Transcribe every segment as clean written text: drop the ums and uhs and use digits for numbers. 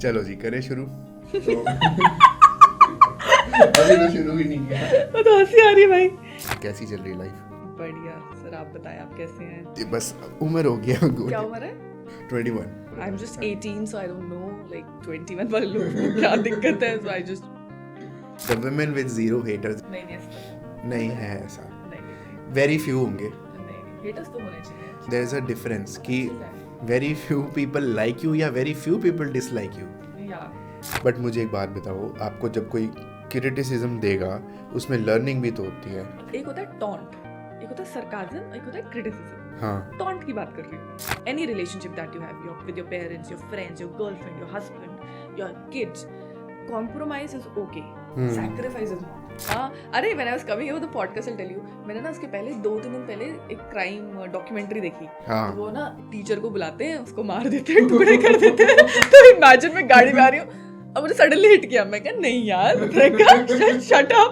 चलो जी करें शुरू। तो अभी तो शुरू ही नहीं किया। वो तो हंसी आ रही है भाई। कैसी चल रही लाइफ? बढ़िया सर, आप बताएं आप कैसे हैं? ये बस उम्र हो गया। क्या उम्र है? 21। आई am just 18 so I don't know like 21 वाले लोगों को क्या दिक्कत है, so I just The women with zero haters। नहीं ऐसा नहीं है ऐसा, नहीं वेरी फ्यू होंगे। हेटर्स तो होने चाहिए। देयर इज अ डिफरेंस कि very few people like you या very few people dislike you. या बट मुझे एक बात बताओ, आपको जब कोई क्रिटिसिज्म देगा उसमें लर्निंग भी तो होती है। एक होता है टॉन्ट, एक होता है सरकाज़म, एक होता है क्रिटिसिज्म। हाँ, टॉन्ट की बात कर रही हूँ। Any relationship that you have with your parents, your friends, your girlfriend, your husband, your kids, compromise is okay, sacrifice is not। हाँ, अरे when I was coming here with the podcast I'll tell you, मैंने ना उसके पहले 2-3 दिन पहले एक crime documentary देखी। हाँ। तो वो ना टीचर को बुलाते हैं, उसको मार देते हैं, टुकड़े कर देते हैं। तो इमेजिन मैं गाड़ी में आ रही हूँ, अब मुझे सडनली हिट किया। मैं कहा नहीं यार, शट अप।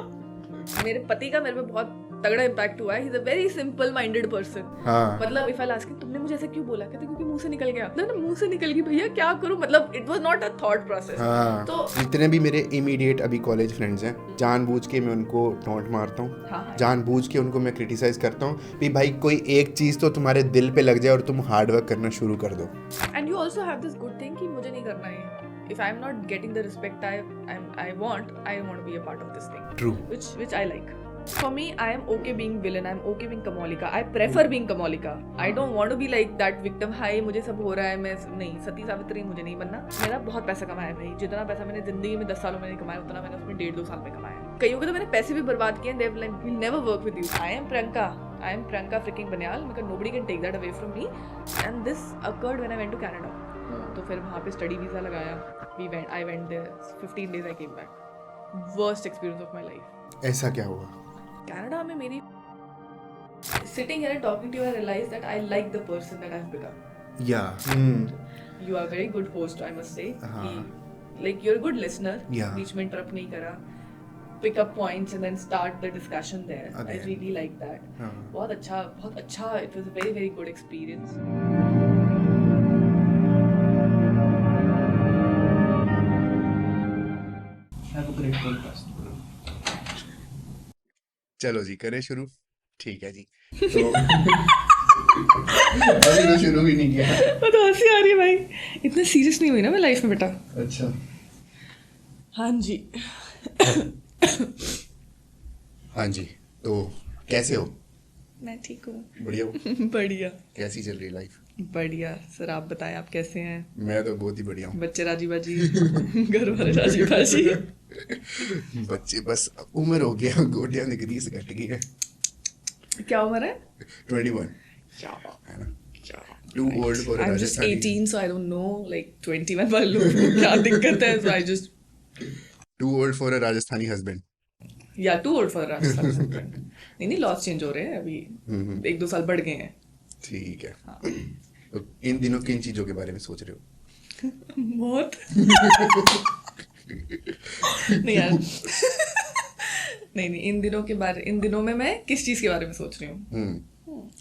मेरे पति का मेरे पे बहुत तगड़ा इम्पैक्ट हुआ है। He is a very simple minded person. हाँ। मतलब इफ आई आस्क हिम तुमने मुझे ऐसा क्यों बोला, कहते क्योंकि मुंह से निकल गया। मतलब मुंह से निकल गई भैया, क्या करूं, मतलब it was not a thought process. हाँ। तो जितने भी मेरे इमीडिएट अभी कॉलेज फ्रेंड्स हैं, जानबूझ के मैं उनको टॉन्ट मारता हूँ। हाँ। जानबूझ के उनको मैं क्रिटिसाइज करता हूँ कि भाई कोई एक चीज़ तो तुम्हारे दिल पे लग जाए और तुम हार्ड वर्क करना शुरू कर दो। And you also have this good thing कि मुझे नहीं करना है। If I am not getting the respect I want to be a part of this thing, true. which I like. For me, I am okay being villain. I am okay being Kamalika. I prefer being Kamalika. I don't want to be like that victim. हाय मुझे सब हो रहा है, मैं नहीं, सती सावित्री मुझे नहीं बनना। मेरा बहुत पैसा कमाया है भाई, जितना पैसा मैंने जिंदगी में 10 सालों में नहीं कमाया उतना मैंने उसमें 1.5-2 साल में कमाया। कईयों के तो मैंने पैसे भी बर्बाद किए। They will never work with you. I am Priyanka freaking Banyal, because nobody can take that away from me. And this occurred when I went to Canada. तो फिर वहाँ पे स्टडी वीज़ा लगाया। I went there. 15 days I came back. Worst experience of my life. ऐसा क्या हुआ? Canada में मेरी sitting here and talking to you, I realized that I like the person that I've become. या You are a very good host, I must say. हाँ। Like you're a good listener. Yeah. बीच में interrupt नहीं करा. Pick up points and then start the discussion there. Okay. I really like that. हाँ। बहुत अच्छा. It was a very very good experience. Have a great podcast. चलो जी करें शुरू। ठीक है जी। तो अभी तो शुरू ही नहीं किया। वो तो हंसी आ रही है भाई। इतना सीरियस नहीं हुई ना मैं लाइफ में बेटा। अच्छा। हाँ जी। हाँ जी, तो कैसे हो? मैं ठीक हूँ। बढ़िया हो? बढ़िया। कैसी चल रही लाइफ? बढ़िया सर, आप बताएं आप कैसे हैं? मैं तो बहुत ही बढ़िया हूँ। बच्चे राजी बाजी, घर वाले राजी बाजी। बच्चे बस उम्र हो गया, गोटियां निकली से घट गई है। क्या उम्र है? 21 क्या है ना? Too old for a I'm just Rajasthani। 18 so I don't know like 21 वाले लोगों को क्या दिक्कत है, so I just Too old for a Rajasthani husband। yeah too old for Rajasthan। नहीं लॉस चेंज हो रहे हैं अभी, 1-2 साल बढ़ गए हैं। ठीक है। तो इन दिनों किन चीजों के बारे में सोच रहे हो? बहुत नहीं यार। नहीं इन दिनों में मैं किस चीज के बारे में सोच रही हूँ?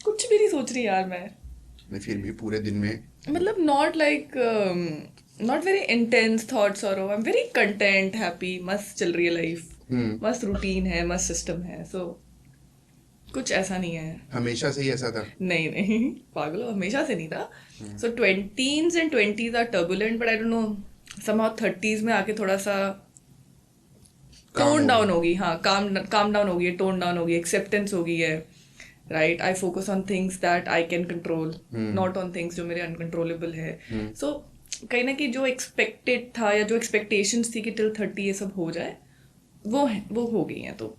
कुछ भी नहीं सोच रही यार मैं फिर भी पूरे दिन में मतलब not very intense thoughts or I'm very content, happy, मस्त चल रही है लाइफ। मस्त रूटीन है, मस्त सिस्टम है, so कुछ ऐसा नहीं है। हमेशा से ही ऐसा था? नहीं पागल हो, हमेशा से नहीं था। so 20s and 20s are turbulent but I don't know, somehow 30s में आके थोड़ा सा टोन डाउन होगी। हाँ, काम डाउन होगी, टोन डाउन होगी, एक्सेप्टेंस हो गई है, right. I focus on things that I can control, not on things जो मेरे अनकंट्रोलेबल है। सो कहीं ना कहीं जो एक्सपेक्टेड था या जो एक्सपेक्टेशंस थी कि टिल 30 ये सब हो जाए, वो हो गई हैं। तो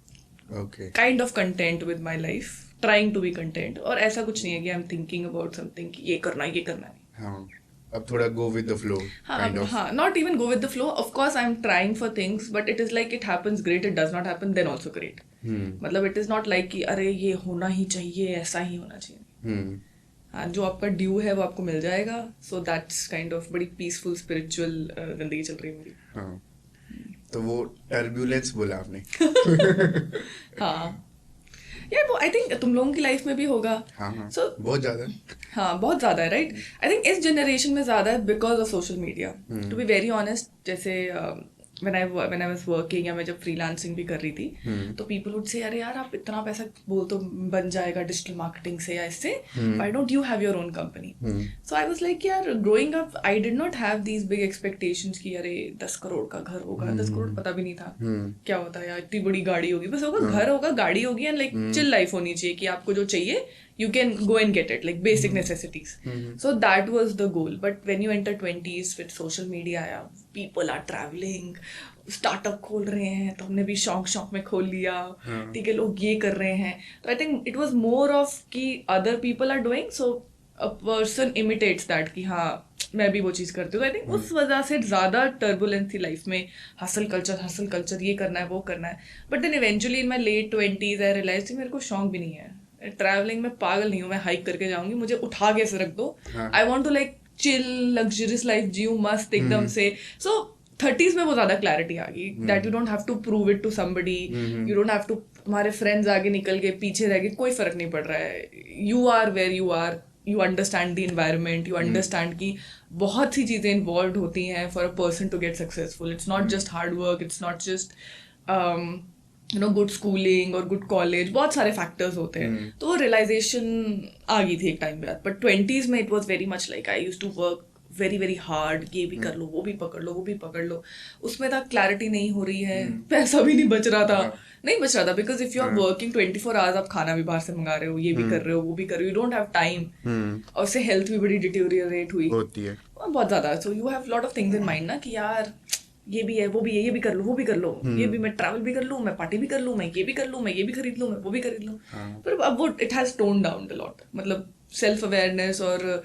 kind of content with my life, trying to be content. और ऐसा कुछ नहीं है कि I am thinking about something कि ये करना है। हाँ, अब थोड़ा go with the flow kind of। हाँ, not even go with the flow. Of course, I'm trying for things, but it is like it happens great, it does not happen, then also great. मतलब it is not like कि अरे ये होना ही चाहिए, ऐसा ही होना चाहिए। हाँ, जो आपका ड्यू है वो आपको मिल जाएगा। So that's kind of बड़ी peaceful spiritual जिंदगी चल रही है मेरी। हाँ, तो वो टर्बुलेंस बोला आपने। हाँ यार वो आई थिंक तुम लोगों की लाइफ में भी होगा. हाँ हाँ So बहुत ज्यादा. हाँ बहुत ज़्यादा है राइट. आई थिंक इस जनरेशन में ज़्यादा है because of social media. To be very honest, जैसे when I was working या मैं जब फ्रीलांसिंग भी कर रही थी तो पीपल वुड से अरे यार आप इतना पैसा बोल तो बन जाएगा डिजिटल मार्केटिंग से या इससे, why don't you have your own company. So I was like यार growing up I did not have these big expectations कि अरे 10 करोड़ का घर होगा. 10 करोड़ पता भी नहीं था क्या होता है यार. इतनी बड़ी गाड़ी होगी, बस होगा घर होगा, गाड़ी होगी एंड लाइक चिल लाइफ होनी चाहिए कि आपको जो चाहिए you can go and get it, like basic necessities. So that was the goal. But when you enter 20s with social media, people are traveling, startup खोल रहे हैं, तो हमने भी शौक में खोल लिया, ठीक है, लोग ये कर रहे हैं. तो I think it was more of कि other people are doing, so a person imitates that कि हाँ मैं भी वो चीज़ करती हूँ. I think उस वजह से ज़्यादा turbulence थी लाइफ में. हसल कल्चर ये करना है वो करना है. But then eventually in my late 20s I realized कि मेरे को शौक भी नहीं है. ट्रैवलिंग में पागल नहीं हूँ मैं. हाइक करके जाऊंगी, मुझे उठा के रख दो. I want to like chill luxurious life जीऊँ मस्त एकदम से. सो 30s में वो ज्यादा क्लैरिटी आ गई that you don't have to prove it to somebody. You don't have to तुम्हारे फ्रेंड्स आगे निकल के पीछे रह गए, कोई फर्क नहीं पड़ रहा है. You are where you are. You understand the environment. You understand कि बहुत सी चीजें इन्वॉल्व होती हैं for a person to get successful. It's not just hard work, it's not just good schooling और गुड कॉलेज. बहुत सारे फैक्टर्स होते हैं. तो वो रियलाइजेशन आ गई थी एक टाइम बाद. बट 20s में it was very much like I use to work very very hard. ये भी कर लो, वो भी पकड़ लो. उसमें तक क्लैरिटी नहीं हो रही है. पैसा भी नहीं बच रहा था because if you are working 24 hours, आप खाना भी बाहर से मंगा रहे हो, ये भी कर रहे हो, वो भी कर रहे हो, यू डोंट हैव टाइम. और उससे हेल्थ भी बड़ी डिटेरियोरेट हुई होती है बहुत ज्यादा. सो you have lot of things in mind ना कि यार ये भी है, वो भी है, ये भी कर लो, वो भी कर लो, ये भी, मैं ट्रैवल भी कर लूँ, मैं पार्टी भी कर लूँ, मैं ये भी कर लूँ, मैं ये भी खरीद लूँ, मैं वो भी खरीद लूँ. पर अब वो it has tone down a lot. मतलब सेल्फ अवेयरनेस और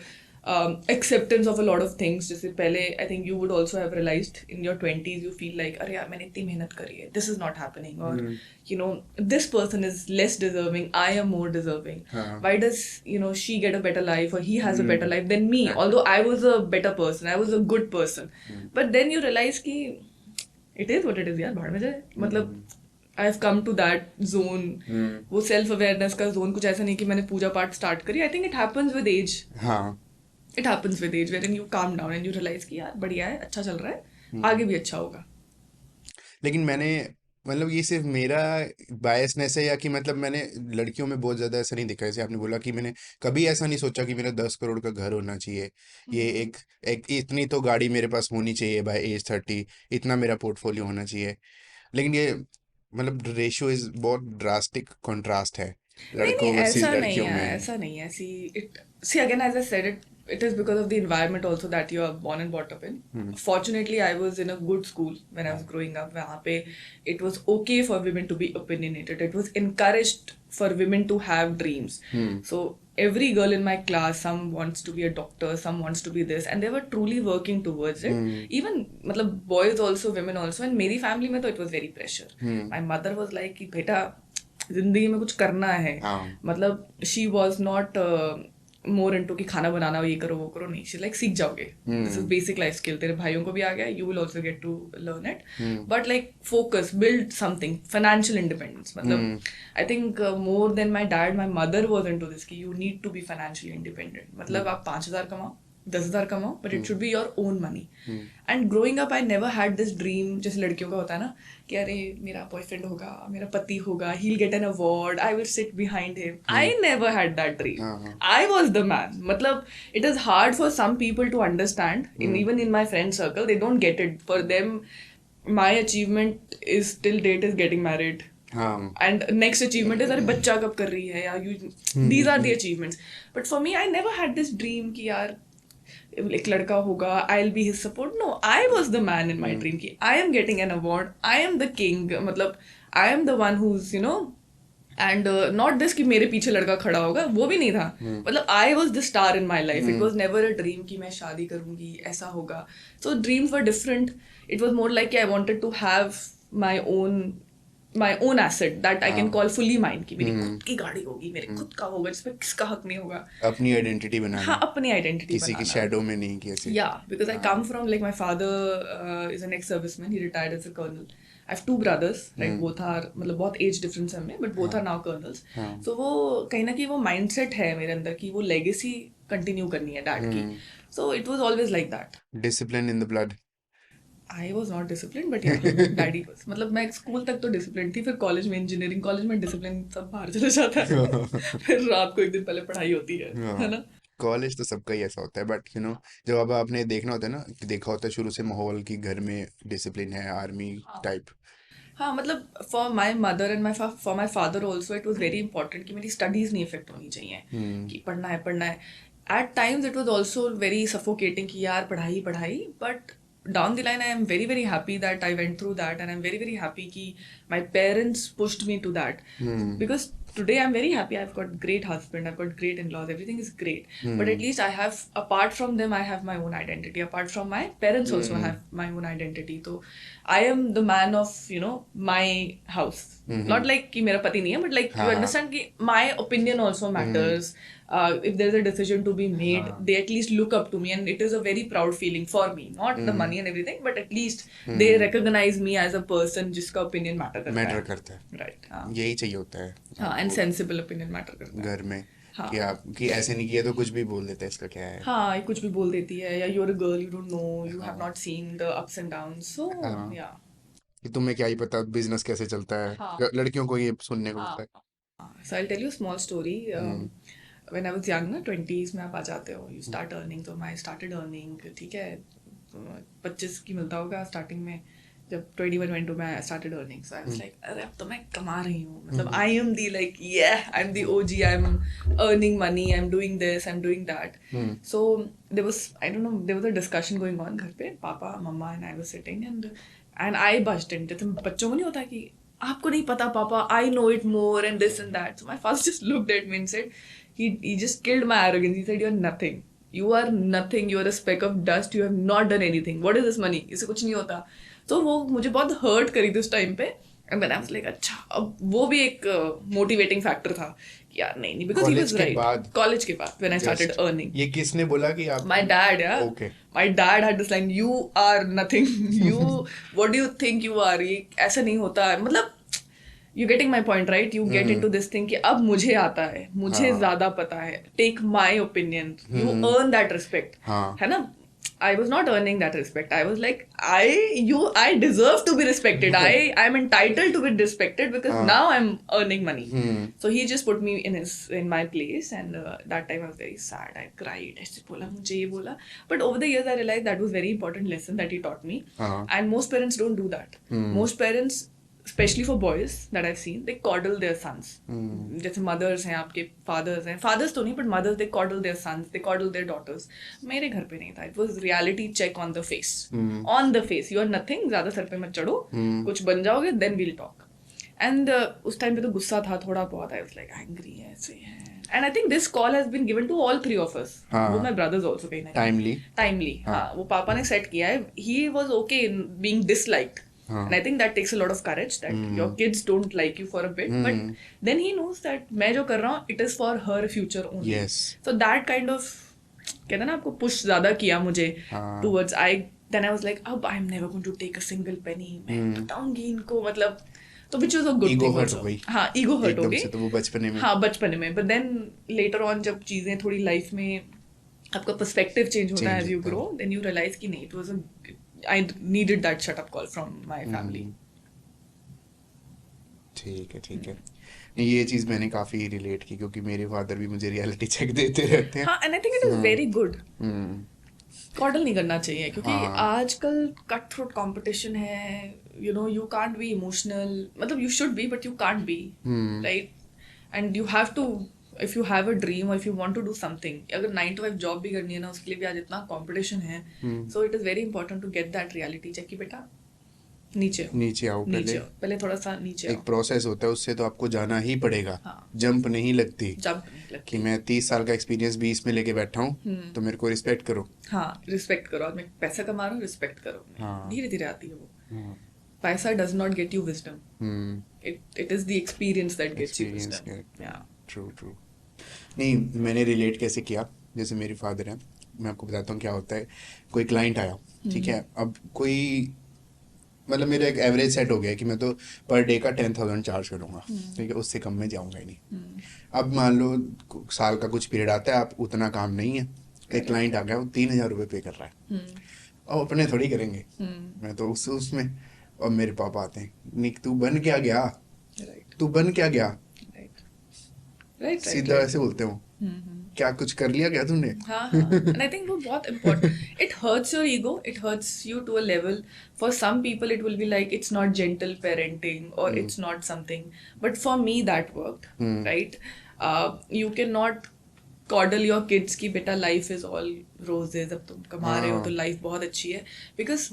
acceptance of a lot of things. जैसे पहले I think you would also have realized in your 20s you feel like अरे यार मैंने इतनी मेहनत करी है, this is not happening, or you know this person is less deserving, I am more deserving. Why does she get a better life or he has a better life than me, although I was a better person, I was a good person. But then you realize कि it is what it is यार, भाड़ में जाए. मतलब I have come to that zone. वो self awareness का zone कुछ ऐसा नहीं कि मैंने पूजा पाठ स्टार्ट करी. I think it happens with age. It happens with age wherein you calm down and you realize कि यार बढ़िया है, अच्छा चल रहा है, आगे भी अच्छा होगा. लेकिन मैंने मतलब ये सिर्फ मेरा बायसनेस है या कि मतलब मैंने लड़कियों में बहुत ज़्यादा ऐसा नहीं देखा. जैसे आपने बोला कि मैंने कभी ऐसा नहीं सोचा कि मेरा 10 करोड़ का घर होना चाहिए, ये एक इतनी तो गाड़ी मेरे पास होनी चाहिए बाय एज 30, इतना मेरा पोर्टफोलियो होना चाहिए. लेकिन ये मतलब रेशियो इज बहुत ड्रास्टिक कंट्रास्ट है लड़कों वर्सेस लड़कियों में. ऐसा नहीं है. See again, as I said, it is because of the environment also that you are born and brought up in. Fortunately, I was in a good school when I was growing up. वहाँ पे it was okay for women to be opinionated. It was encouraged for women to have dreams. So every girl in my class, some wants to be a doctor, some wants to be this, and they were truly working towards it. Even मतलब boys also, women also. And मेरी family में तो it was very pressure. My mother was like कि बेटा जिंदगी में कुछ करना है. मतलब she was not more into कि खाना बनाना ये करो वो करो नहीं. शी लाइक सीख जाओगे, this is basic life skill, तेरे भाइयों को भी आ गया, you will also get to learn it. But like focus, build something, financial independence. मतलब I think more than my dad, my mother was into this कि you need to be financially independent. मतलब आप 5,000 कमाओ, 10,000 कमाओ, but it should be your own money. And growing up I never had this dream जैसे लड़कियों का होता है ना कि अरे मेरा बॉयफ्रेंड होगा, मेरा पति होगा, he will get an award, I will sit behind him. I never had that dream. I was the man. मतलब it is hard for some people to understand. Even in my friend circle they don't get it. For them my achievement is till date is getting married. And next achievement is अरे बच्चा कब कर रही है यार. These are the achievements. But for me, I never had this dream कि यार एक लड़का होगा, I'll be his support. No, I was the man in my dream कि I am getting an award, I am the king. मतलब I am the one who's and not this कि मेरे पीछे लड़का खड़ा होगा, वो भी नहीं था. मतलब I was the star in my life. It was never a dream कि मैं शादी करूँगी, ऐसा होगा. So dreams were different. It was more like I wanted to have my own my own asset that I can call fully mine, कि मेरी खुद की गाड़ी होगी, मेरे खुद का होगा, जिसमें किसका हक नहीं होगा. अपनी आइडेंटिटी बनाना, हाँ, अपनी आइडेंटिटी किसी की बनाना. शैडो में नहीं, कि ऐसे. Yeah, because I come from, like, my father is an ex-serviceman. He retired as a colonel. I have two brothers, right? Both are, मतलब बहुत age difference है हमें, but both are now colonels. So वो कहीं ना कहीं वो mindset है मेरे अंदर कि वो legacy continue करनी है dad की. So it was always like that. Discipline in the blood. I was not disciplined, but yeah, daddy was. मतलब मैं स्कूल तक तो डिसिप्लिन थी, फिर कॉलेज में, इंजीनियरिंग कॉलेज में डिसिप्लिन सब बाहर चला जाता है. फिर रात को एक दिन पहले पढ़ाई होती है ना. कॉलेज तो सबका ही ऐसा होता है, बट जब अब आपने देखना होता है ना, देखा होता है शुरू से माहौल की घर में डिसिप्लिन है, आर्मी टाइप. हाँ, मतलब for my mother and for my father also it was very important कि मेरी स्टडीज नहीं इफेक्ट होनी चाहिए, कि पढ़ना है पढ़ना है. At times it was also very suffocating कि यार पढ़ाई पढ़ाई, but down the line I am very very happy that I went through that, and I'm very very happy ki my parents pushed me to that, because today I'm very happy. I've got great husband, I've got great in-laws, everything is great, but at least I have, apart from them, I have my own identity. Apart from my parents also have my own identity. So I am the man of my house. Not like कि मेरा पति नहीं है, but like you understand कि my opinion also matters. If there's a decision to be made, they at least look up to me, and it is a very proud feeling for me. Not the money and everything, but at least they recognize me as a person जिसका opinion matter करता है. Right. यही चाहिए होता है. हाँ, and sensible opinion matter करता है घर में. कि आप कि ऐसे नहीं किया तो कुछ भी बोल देते हैं, इसका क्या है. हाँ, कुछ भी बोल देती है, या you're a girl, you don't know, you have not seen the ups and downs. So yeah. कि तुम्हें क्या ही पता बिजनेस कैसे चलता है. लड़कियों को ये सुनने को मिलता है. So I'll tell you a small story. When I was young, ना 20s में आप आ जाते हो, you start earning. तो I started earning, ठीक है, 25 की मिलता होगा स्टार्टिंग में. जब 21-22 में I started earning, so I was like, अरे अब तो मैं कमा रही हूँ, मतलब I am the like, yeah, I'm the OG, I'm earning money, I'm doing this, I'm doing that. So there was, I don't know, there was a discussion going on घर पे, पापा, मम्मा and I was sitting, and I burst in. जैसे बच्चों को नहीं होता कि आपको नहीं पता पापा, I know it more and this and that. So my father just looked at me and said, he just killed my arrogance. He said, you're nothing. You are nothing. You are a speck of dust. You have not done anything. What is this money? इससे कुछ नहीं होता. तो वो मुझे बहुत hurt करी थी उस टाइम पे. And then I was like, अच्छा, अब वो भी एक motivating factor था कि यार नहीं, because he was right. College के बाद when I started earning. ये किसने बोला कि आप? My dad, yeah. Okay. My dad had this line, you are nothing. You, what do you think you are? ये ऐसा नहीं होता है. मतलब you getting my point, right? You get into this thing कि अब मुझे आता है, मुझे ज़्यादा पता है. Take my opinion. You earn that respect. है ना? I was not earning that respect. I was like, I deserve to be respected. I am entitled to be respected because now I'm earning money. So he just put me in my place, and that time I was very sad. I cried. ऐसे बोला, मुझे ये बोला. But over the years I realized that was very important lesson that he taught me. And most parents don't do that. Most parents, especially for boys that I've seen, they coddle their sons. जैसे mothers हैं आपके, fathers हैं, fathers तो नहीं, but mothers, they coddle their sons, they coddle their daughters. मेरे घर पे नहीं था. It was reality check on the face. On the face, you are nothing. ज़्यादा सर पे मत चढ़ो, कुछ बन जाओगे, then we'll talk. And उस टाइम पे तो गुस्सा था थोड़ा बहुत. I was like angry, ऐसे है. And I think this call has been given to all three of us. वो my brothers also कहीं ना कहीं. Timely. हाँ, वो पापा ने set किया है. He was okay in being disliked. And I think that takes a lot of courage that your kids don't like you for a bit, but then he knows that मैं जो कर रहा हूँ, it is for her future only. Yes. So that kind of, कहते हैं ना, आपको push ज़्यादा किया मुझे towards then I was like, अब I'm never going to take a single penny. मैं बताऊंगी इनको, मतलब, तो which was a good ego thing hurt also. हो गई. हाँ, ego hurt हो गई. तो वो बचपने में. हाँ, बचपने में. But then later on जब चीजें थोड़ी life में आपका perspective change होता है as you grow, then you realize कि नहीं, it was I needed that shut up call from my family. ठीक है. ये चीज मैंने काफी रिलेट की, क्योंकि मेरे फादर भी मुझे रियलिटी चेक देते रहते हैं. हाँ, and I think it is very good. Coddle नहीं करना चाहिए, क्योंकि आजकल कट थ्रोट कंपटीशन है. You can't be emotional. मतलब you should be, but you can't be, right? And you have to, if you have a dream or if you want to do something, अगर 9 to 5 job भी करनी है ना, उसके लिए भी आज इतना कंपटीशन है. So it is very important to get that reality check कि बेटा नीचे आओ पहले थोड़ा सा नीचे आओ. एक प्रोसेस होता है, उससे तो आपको जाना ही पड़ेगा. जंप नहीं लगती कि मैं 30 साल का एक्सपीरियंस 20 में लेके बैठा हूँ, तो मेरे को रिस्पेक्ट करो. हाँ, रिस्पेक्ट करो. आज मैं पैसा कमा रहा हूँ, रिस्पेक्ट करो. धीरे धीरे आती है वो. पैसा does not get you wisdom. Hmm, It is the experience that gets you experience wisdom. Yeah. True true. नहीं, मैंने रिलेट कैसे किया, जैसे मेरे फादर हैं, मैं आपको बताता हूँ क्या होता है। कोई क्लाइंट आया, ठीक है, अब कोई मतलब मेरा एक एवरेज सेट हो गया है कि मैं तो पर डे का 10,000 चार्ज करूँगा, ठीक है, उससे कम में जाऊँगा ही नहीं। अब मान लो साल का कुछ पीरियड आता है, आप उतना काम नहीं है, एक क्लाइंट आ गया, वो 3,000 रुपये पे कर रहा है, और अपने थोड़ी करेंगे, मैं तो उसमें, और मेरे पापा आते हैं, निक तू बन क्या गया, Right. तू बन क्या गया, Right. सीधा ऐसे बोलते हो, क्या कुछ कर लिया क्या तूने। हाँ हाँ, and I think वो बहुत important. It hurts your ego. It hurts you to a level. For some people, it will be like it's not gentle parenting or it's not something. But for me, that worked. Right? You cannot coddle your kids कि बेटा life is all roses. अब तुम कमा रहे हो तो life बहुत अच्छी है. Because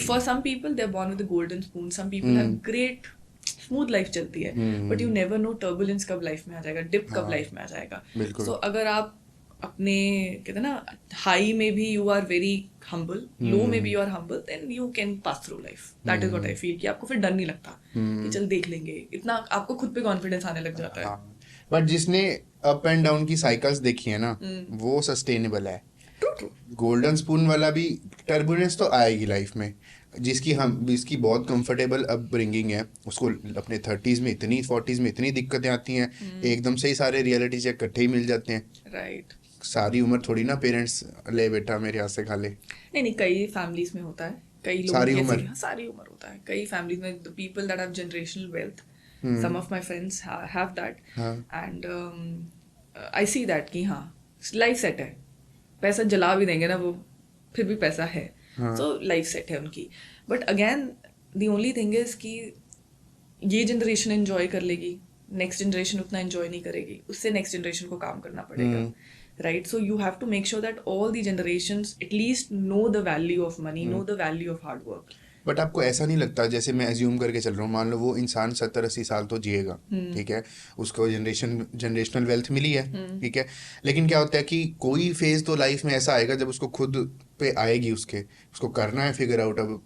for some people, they're born with a golden spoon. Some people have great smooth life चलती है, but you never know turbulence कब लाइफ में आ जाएगा, डिप कब लाइफ में आ जाएगा। बिल्कुल। सो अगर आप अपने कहते हैं ना हाई में भी you are very humble, low में भी you are humble, then you can pass through life. That is what I feel कि आपको फिर डर नहीं लगता कि चल देख लेंगे, इतना आपको खुद पे कॉन्फिडेंस आने लग जाता है। बट जिसने अप एंड डाउन की साइकिल्स देखी है ना, वो सस्टेनेबल है। True true. गोल्डन स्पून वाला भी टर्बुलेंस तो आएगी लाइफ में, जिसकी बहुत कंफर्टेबल अपब्रिंगिंग है, उसको अपने 30s में इतनी 40s में इतनी दिक्कतें आती हैं, एकदम से ही सारे रियलिटी चेक इकट्ठे ही मिल जाते हैं। राइट। सारी उम्र थोड़ी ना पेरेंट्स ले बेटा मेरे हाथ से खा ले। नहीं, कई फैमिलीज में होता है, कई लोग सारी उम्र। सारी उम्र होता है। कई फैमिलीज में the people that have generational wealth, some of my friends have that, and I see that कि हाँ लाइफ सेट है, पैसा जला भी देंगे ना वो, फिर भी पैसा है, सो लाइफ सेट है उनकी। But again the only thing is कि ये जनरेशन एंजॉय कर लेगी, नेक्स्ट जनरेशन उतना एंजॉय नहीं करेगी, उससे नेक्स्ट जनरेशन को काम करना पड़ेगा। Right, so you have to make sure that all the generations at least know the value of money, know the value of hard work. But आपको ऐसा नहीं लगता, जैसे मैं एज्यूम करके चल रहा हूँ, मान लो वो इंसान 70-80 साल तो जिएगा, ठीक है, उसको जनरेशनल वेल्थ मिली है, ठीक है, लेकिन क्या होता है कि कोई फेज तो लाइफ में ऐसा आएगा जब उसको खुद पे आएगी, उसको करना है फिगर आउट। अब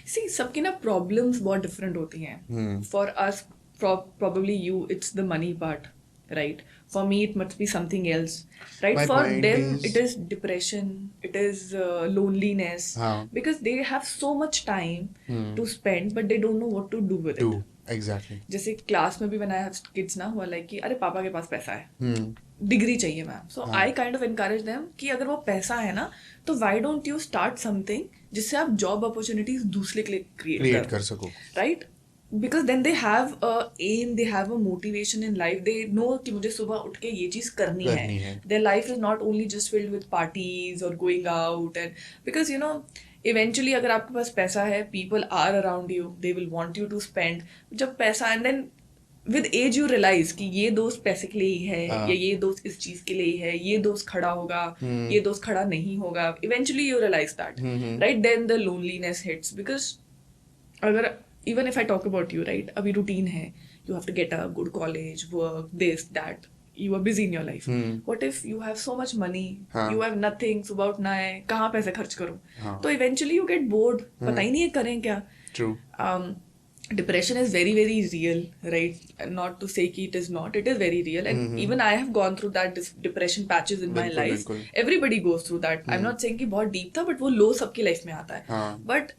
सी सबकी ना प्रॉब्लम्स बहुत डिफरेंट होती हैं। For us probably you it's the money part, right? For me it must be something else, right? My For point them is- it is depression, it is loneliness, because they have so much time to spend but they don't know what to do with it. Exactly. जैसे class में भी when I have kids ना, हुआ like कि अरे पापा के पास पैसा है, डिग्री चाहिए ma'am, so I kind of encourage them कि अगर वो पैसा है ना तो why don't you start something जिससे आप जॉब अपॉर्चुनिटीज दूसरे के लिए क्रिएट कर सको, right? Because then they have a aim, they have a motivation in life, they know कि मुझे सुबह उठ के ये चीज करनी है। Their life is not only just filled with parties और going out, and because you know eventually अगर आपके पास पैसा है, people are around you, they will want you to spend. जब पैसा, and then with age you realise कि ये दोस्त पैसे के लिए ही है, या ये दोस्त इस चीज के लिए ही है, ये दोस्त खड़ा होगा, ये दोस्त खड़ा नहीं होगा, eventually you realise that, right? Then the loneliness hits, because अगर even if I talk about you, right, अभी routine है, you have to get a good college, work, this, that, you are busy in your life. What if you have so much money, you have nothing, सुबह उठना है, कहाँ पैसे खर्च करूँ? तो eventually you get bored, पता ही नहीं है करें क्या। True. Depression is very very real, right? Not to say कि it is not, it is very real, and even I have gone through that depression patches in my life. Everybody goes through that. I'm not saying कि बहुत deep था, but वो low सबकी life में आता है। But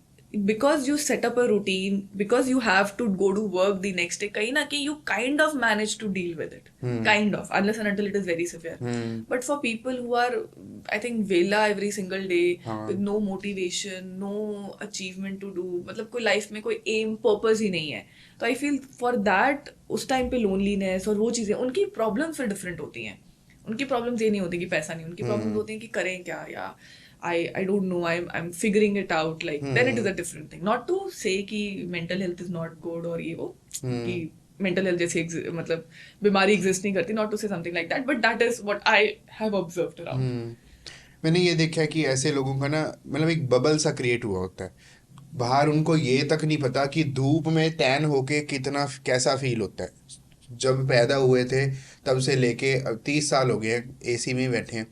because you set up a routine, because you have to go to work the next day, kahin na kahin you kind of manage to deal with it, kind of, unless and until it is very severe. But for people who are, I think, vela every single day with no motivation, no achievement to do, मतलब कोई life में कोई aim, purpose ही नहीं है, तो I feel for that उस time पे loneliness और वो चीजें, उनकी problems फिर different होती हैं। उनकी problems ये नहीं होती कि पैसा नहीं, उनकी problems होती हैं कि करें क्या, या I don't know, I'm figuring it out, like then it is a different thing. Not to say कि mental health is not good और ये वो कि mental health जैसे मतलब बीमारी exist नहीं करती, not to say something like that, but that is what I have observed around. मैंने ये देखा है कि ऐसे लोगों का ना, मतलब एक बबल सा क्रिएट हुआ होता है बाहर, उनको ये तक नहीं पता कि धूप में टैन होके कितना कैसा फील होता है। जब पैदा हुए थे तब से लेके अब 30 साल हो गए एसी में बैठे हैं,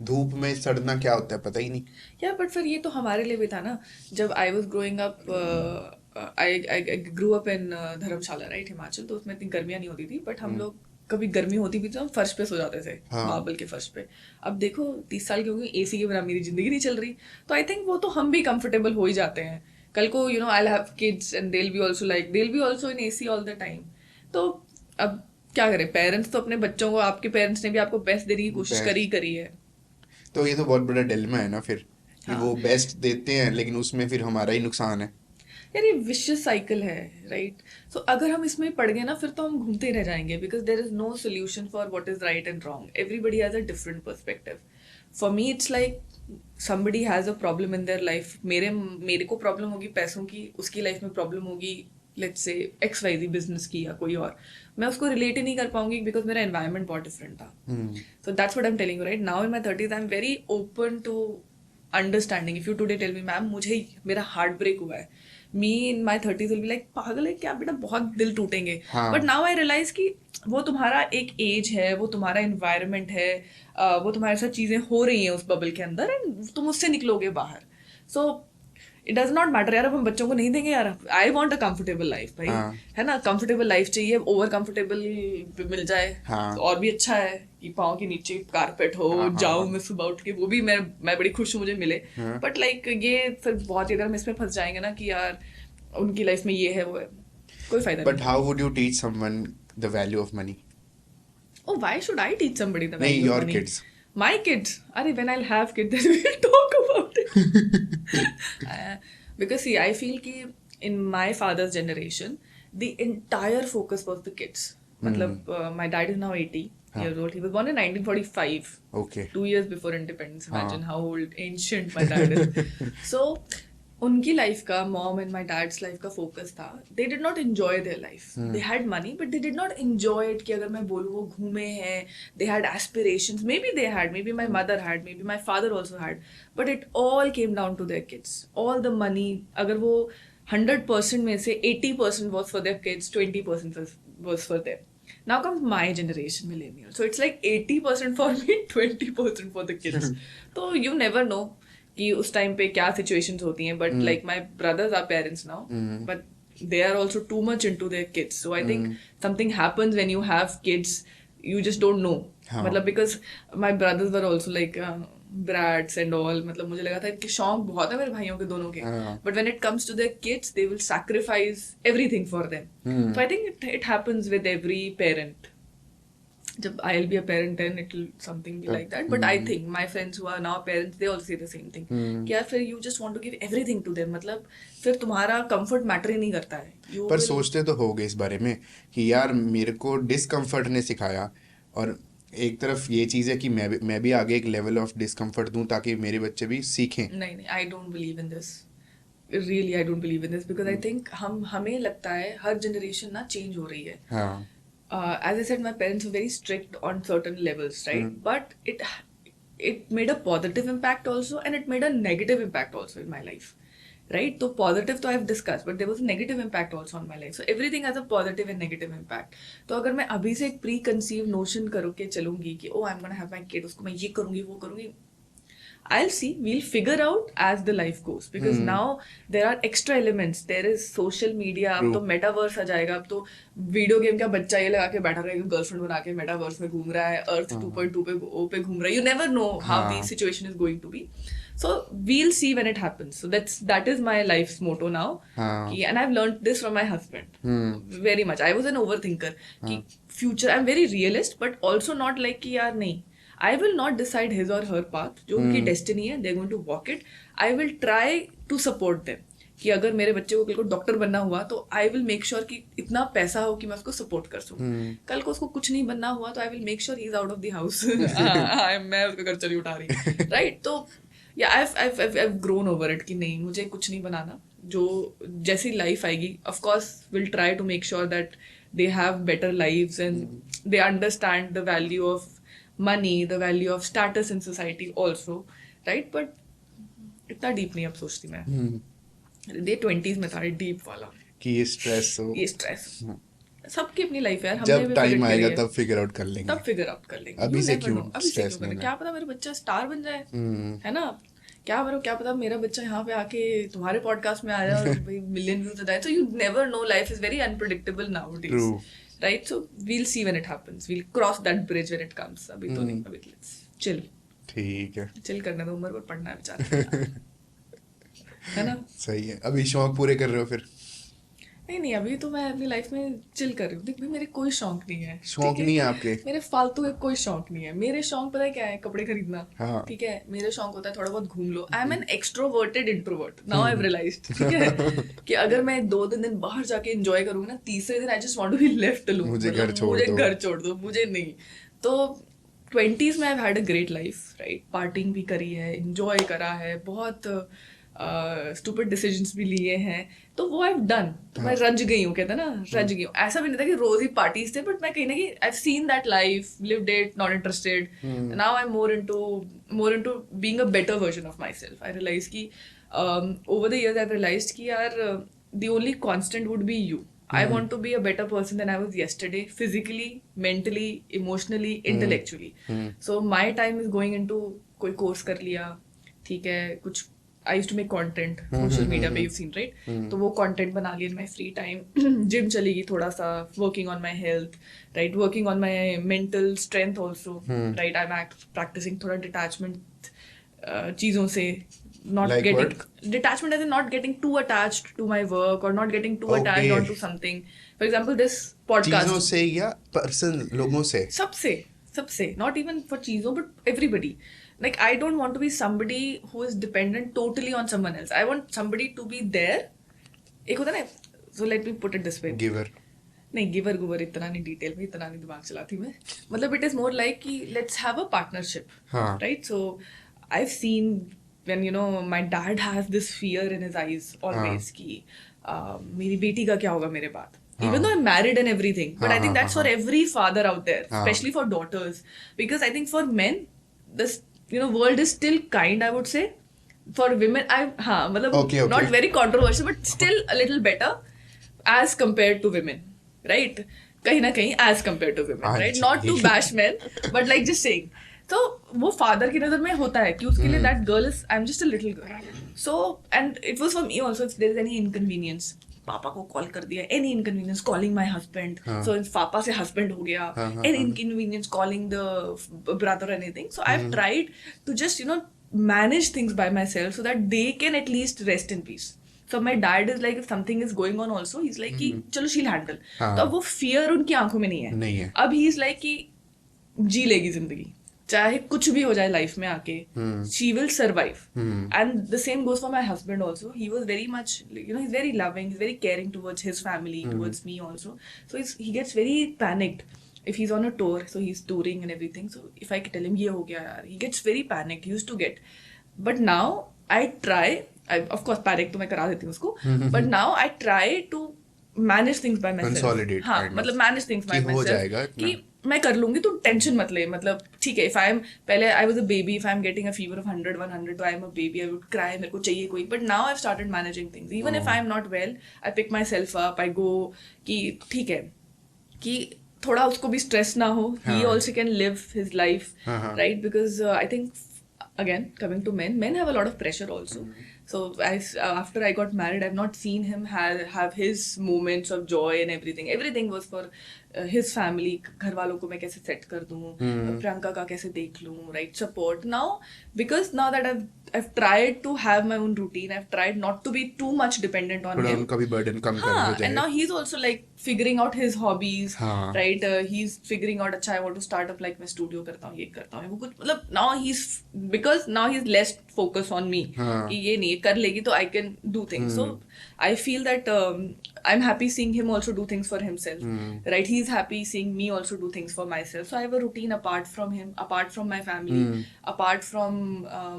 धूप में सड़ना क्या होता है पता ही नहीं। या बट फिर ये तो हमारे लिए भी था ना, जब I was growing up I grew up in Dharamshala, right, Himachal, तो उसमें इतनी गर्मियाँ नहीं होती थी, बट हम लोग कभी गर्मी होती भी तो हम फर्श पे सो जाते थे, हाँ। मार्बल के फर्श पे। अब देखो 30 साल की हो गई, एसी के बिना मेरी जिंदगी नहीं चल रही, तो आई थिंक वो तो हम भी कंफर्टेबल हो ही जाते हैं। कल को you know I have kids and they will be also in AC all the time. तो अब क्या करें, पेरेंट्स तो अपने बच्चों को, आपके पेरेंट्स ने भी आपको बेस्ट देने की कोशिश करी है। तो ये तो बहुत बड़ा डिलेमा है ना फिर, कि हाँ। वो बेस्ट देते हैं लेकिन उसमें फिर हमारा ही नुकसान है। यार ये विशियस साइकिल है, राइट। सो अगर हम इसमें पड़ गए ना, फिर तो हम घूमते ही रह जाएंगे, because there is no solution for what is right and wrong. Everybody has a different perspective. For me it's like somebody has a problem in their life. मेरे को प्रॉब्लम होगी पैसों की, उसकी लाइफ में प्रॉब्लम होगी लेट्स से XYZ बिजनेस की या कोई और, मैं उसको रिलेट ही नहीं कर पाऊंगी बिकॉज मेरा एनवायरनमेंट बहुत डिफरेंट था। So that's what I am telling you, right now in my 30s I am very open to understanding. If you today tell me ma'am मुझे मेरा हार्ट ब्रेक हुआ है, me in my 30s will be like पागल है क्या बेटा, बहुत दिल टूटेंगे। हाँ। बट नाउ आई रियलाइज कि वो तुम्हारा एक एज है, वो तुम्हारा इन्वायरमेंट है, वो तुम्हारे साथ चीजें हो रही हैं उस बबल के अंदर, एंड तुम उससे निकलोगे बाहर। So it does not matter यार, अब हम बच्चों को नहीं देंगे यार। I want a comfortable life भाई, हाँ। है ना, कंफर्टेबल लाइफ चाहिए। ओवर कंफर्टेबल मिल जाए हाँ। तो और भी अच्छा है, कि पाँव के नीचे कारपेट हो, हाँ, जाऊं मैं सुबह उठ के, वो भी मैं बड़ी खुश हूँ मुझे मिले। हाँ। बट लाइक ये फिर बहुत ही, अगर हम इसमें फंस जाएंगे ना कि यार उनकी लाइफ में ये है वो है, कोई फायदा बट नहीं। How would you teach someone the value of money? Oh, why should I teach somebody the नहीं, value of your money? kids. My kids? Arey, when I'll have kids, then we'll talk about it. Because see, I feel कि in my father's generation, the entire focus was the kids. मतलब my dad is now 80 years old. He was born in 1945. Okay. 2 years before independence. Imagine how old, ancient my dad is. So उनकी life का, mom and my dad's life का focus था, they did not enjoy their life. They had money but they did not enjoy it, कि अगर मैं बोलूँ वो घूमे हैं, they had aspirations, maybe they had, maybe my mother had, maybe my father also had, but it all came down to their kids. All the money, अगर वो 100% में से 80% was for their kids, 20% was for their. Now comes my generation, millennial. So it's like 80% for me, 20% for the kids. So you never know कि उस time पे क्या situations होती हैं, but like my brothers are parents now, but they are also too much into their kids. So I think something happens when you have kids, you just don't know. मतलब because my brothers were also like brats and all, मतलब मुझे लगा था इनके शौक बहुत है मेरे भाइयों के दोनों के, but when it comes to their kids they will sacrifice everything for them. So I think it happens with every parent. जब I'll be a parent then it will something be like that, but I think my friends who are now parents they also say the same thing कि यार फिर you just want to give everything to them, मतलब फिर तुम्हारा comfort matter ही नहीं करता है। पर सोचते तो होगे इस बारे में कि यार मेरे को डिस्कम्फर्ट ने सिखाया, और एक तरफ ये चीज़ है कि मैं भी आगे एक लेवल ऑफ डिस्कम्फर्ट दूं ताकि मेरे बच्चे भी सीखें। नहीं, I don't believe in this, really I don't believe in this, because I think हमें लगता है हर generation ना change हो रही है। हाँ। As I said, my parents were very strict on certain levels, right? But it made a positive impact also, and it made a negative impact also in my life, right? So positive तो I've discussed, but there was a negative impact also on my life. So everything has a positive and negative impact. तो अगर मैं अभी से एक preconceived notion करूँ के चलूँगी कि oh I'm gonna have my kid, उसको मैं ये करूँगी वो करूँगी, I'll see, we'll figure out as the life goes, because now there are extra elements, there is social media, अब तो metaverse आ जाएगा, अब तो वीडियो गेम का बच्चा ये लगा के बैठा रहेगा, गर्लफ्रेंड बना के metaverse में घूम रहा है, अर्थ 2.2 पे घूम रहा है, you never know how the situation is going to be, so we'll see when it happens. So that is my life's motto now, and I've learned this from my husband very much. I was an overthinker कि future, I'm very realist, but also not like कि यार नहीं, I will not decide his or her path, जो उनकी destiny है, they're going to walk it. I will try to support them. कि अगर मेरे बच्चे को कल को डॉक्टर बनना हुआ तो I will make sure कि इतना पैसा हो कि मैं उसको सपोर्ट कर सकूं। कल को उसको कुछ नहीं बनना हुआ तो I will make sure he is out of the house. मैं उसका खर्चा नहीं उठा रही, right? तो yeah, I've grown over it कि नहीं, मुझे कुछ नहीं बनाना, जो जैसी लाइफ आएगी, of course we'll try to make sure that they have better lives and they understand the value of money, the value of status in society also, right? But इतना deep नहीं अब सोचती मैं। दे 20s में था deep वाला कि ये स्ट्रेस हो, ये स्ट्रेस, सबकी अपनी लाइफ है यार, हमने जब भी टाइम figure आएगा करी है, तब फिगर आउट कर लेंगे। तब फिगर आउट कर लेंगे। अभी You से never क्यों know, अभी से स्ट्रेस क्यों करना, लेना? क्या पता मेरा बच्चा स्टार बन जाए, है ना? क्या पता मेरा बच्चा यहाँ पे आके तुम्हारे पॉडकास्ट में आया और भाई मिलियन व्यूज आए. So you never know. Life is very unpredictable nowadays. True. Right? So we'll see when it happens. We'll cross that bridge when it comes. अभी तो नहीं. अभी let's chill. ठीक है. चिल करने दो, उम्र पर पढ़ना है बेचारा. है ना? सही है. अभी शौक पूरे कर रहे हो फिर? नहीं अभी तो मैं अपनी लाइफ में चिल कर रही हूँ. देख भाई मेरे कोई शौक नहीं है. शौक नहीं है आपके? मेरे फालतू के कोई शौक नहीं है. मेरे शौक पता है क्या है? कपड़े खरीदना. हाँ. ठीक है. मेरे शौक होता है थोड़ा बहुत घूम लो. I am an extroverted introvert. Now I have realised. ठीक है कि अगर मैं 2-3 दिन बाहर जाके एंजॉय करूँ ना, तीसरे दिन I just want to be left alone. मुझे घर छोड़ दो. मुझे नहीं. तो 20s में I have had a great life. Right. Partying भी करी है, एंजॉय करा है, बहुत स्टूपिड डिसीजंस भी लिए हैं. तो वो आई हैव डन. तो मैं रज गई हूँ, कहते हैं ना, रज गई हूँ. ऐसा भी नहीं था कि रोज ही पार्टीज थे, बट मैं कहीं ना कहीं I have seen that life, lived it, not interested. Now I am more into being a better version of myself. I realise कि over the years I have realised कि यार the only constant would be you. I want to be a better person than I was yesterday, physically, mentally, emotionally, intellectually. So my time is going into कोई course कर लिया, ठीक है, कुछ I used to make content, social media पे you've seen, right? तो वो content बना लिया in my free time. Gym चली गई थोड़ा सा, working on my health, right? Working on my mental strength also, right? I'm practicing थोड़ा detachment चीज़ों से. Not like getting what? detachment as in not getting too attached to my work or not getting too attached onto something. For example, this podcast. चीजों से या person लोगों से? सबसे not even for चीजों but everybody. Like I don't want to be somebody who is dependent totally on someone else. I want somebody to be there. एक होता है ना. So let me put it this way. Giver. नहीं giver guar इतना नहीं detail में, इतना नहीं दिमाग चलाती मैं. मतलब it is more like कि let's have a partnership. हाँ. Right? So I've seen when my dad has this fear in his eyes always कि मेरी बेटी का क्या होगा मेरे बाद. Even though I'm married and everything, but I think that's for every father out there, especially for daughters, because I think for men this world is still kind, I would say. For women मतलब okay. not very controversial but still a little better as compared to women, right? कहीं ना कहीं as compared to women, right? Not to bash men but like just saying. तो वो father की नजर में होता है कि उसके लिए that girl is I am just a little girl. So and it was for me also if there is any inconvenience, पापा को कॉल कर दिया, any inconvenience calling my husband, so पापा से हस्बैंड हो गया, any inconvenience calling the brother anything. So I have tried to just manage things by myself so that they can at least rest in peace. So my dad is like if something is going on also he's like कि चलो she'll handle. तो अब वो fear उनकी आंखों में नहीं है. अब he is like कि जी लेगी जिंदगी, चाहे कुछ भी हो जाए लाइफ में आके, she will survive. And the same goes for my husband also. He was very much, he's very loving, he's very caring towards his family, towards me also. So he gets very panicked if he's on a tour, so he's touring and everything. So if I tell him ये हो गया यार, he gets very panicked. He used to get. But now I try, of course panic तो मैं करा देती हूँ उसको, but now I try to manage things by myself. Consolidate. हाँ, मतलब manage things by myself. हो जाएगा कि मैं कर लूंगी, तो टेंशन मत ले. मतलब ठीक है, इफ आई एम पहले I was a baby, if I am getting a fever of 100 तो I am a baby, I would cry, मेरे को चाहिए कोई. But now I have started managing things. Even if I am not well, I pick myself up, I go कि ठीक है कि थोड़ा उसको भी स्ट्रेस ना हो. He also can live his life, right? Because I think again coming to men have a lot of pressure also. So after I got married, I've not seen him have his moments of joy and everything was for his family. घर वालों को मैं कैसे set कर दूँ, प्रियंका का कैसे देख लूँ, right? Support. Now because now that I've tried to have my own routine, I've tried not to be too much dependent on him. उनका भी burden कम कर हो जाए. And now he's also like figuring out his hobbies, right? He's figuring out, अच्छा I want to start up like मैं studio करता हूँ, ये करता हूँ, वो कुछ मतलब now because now he's less focused on me कि ये नहीं कर लेगी तो I can do things. So I feel that I'm happy seeing him also do things for himself, right? He's happy seeing me also do things for myself. So I have a routine apart from him, apart from my family, apart from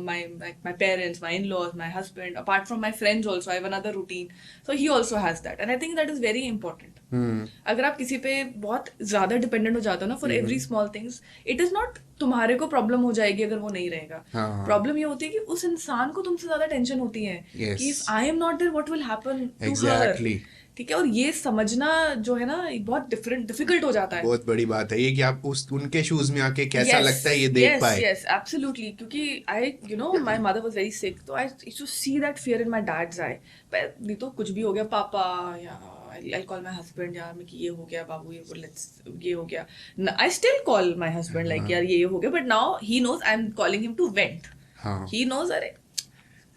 my parents, my in-laws, my husband, apart from my friends also I have another routine. So he also has that, and I think that is very important. अगर आप किसी पे बहुत ज्यादा dependent हो जाते हो ना, for every small things, it is not तुम्हारे को प्रॉब्लम हो जाएगी अगर वो नहीं रहेगा. प्रॉब्लम ये होती है कि उस इंसान को तुमसे ज्यादा टेंशन होती है कि if I am not there what will happen to her. ठीक है, और ये समझना जो है ना बहुत डिफिकल्ट हो जाता है. बहुत बड़ी बात है ये कि आप उस उनके शूज में आके कैसा Yes, लगता है ये देख yes, पाए. yes, absolutely. क्योंकि my mother was very sick, तो I used to see that fear in my dad's eye. पर नहीं तो कुछ भी हो गया पापा या I'll call my husband यार मैं कि ये हो गया बाबू ये हो गया. I still call my husband like यार ये हो गया, but now he knows I'm calling him to vent. हाँ. He knows अरे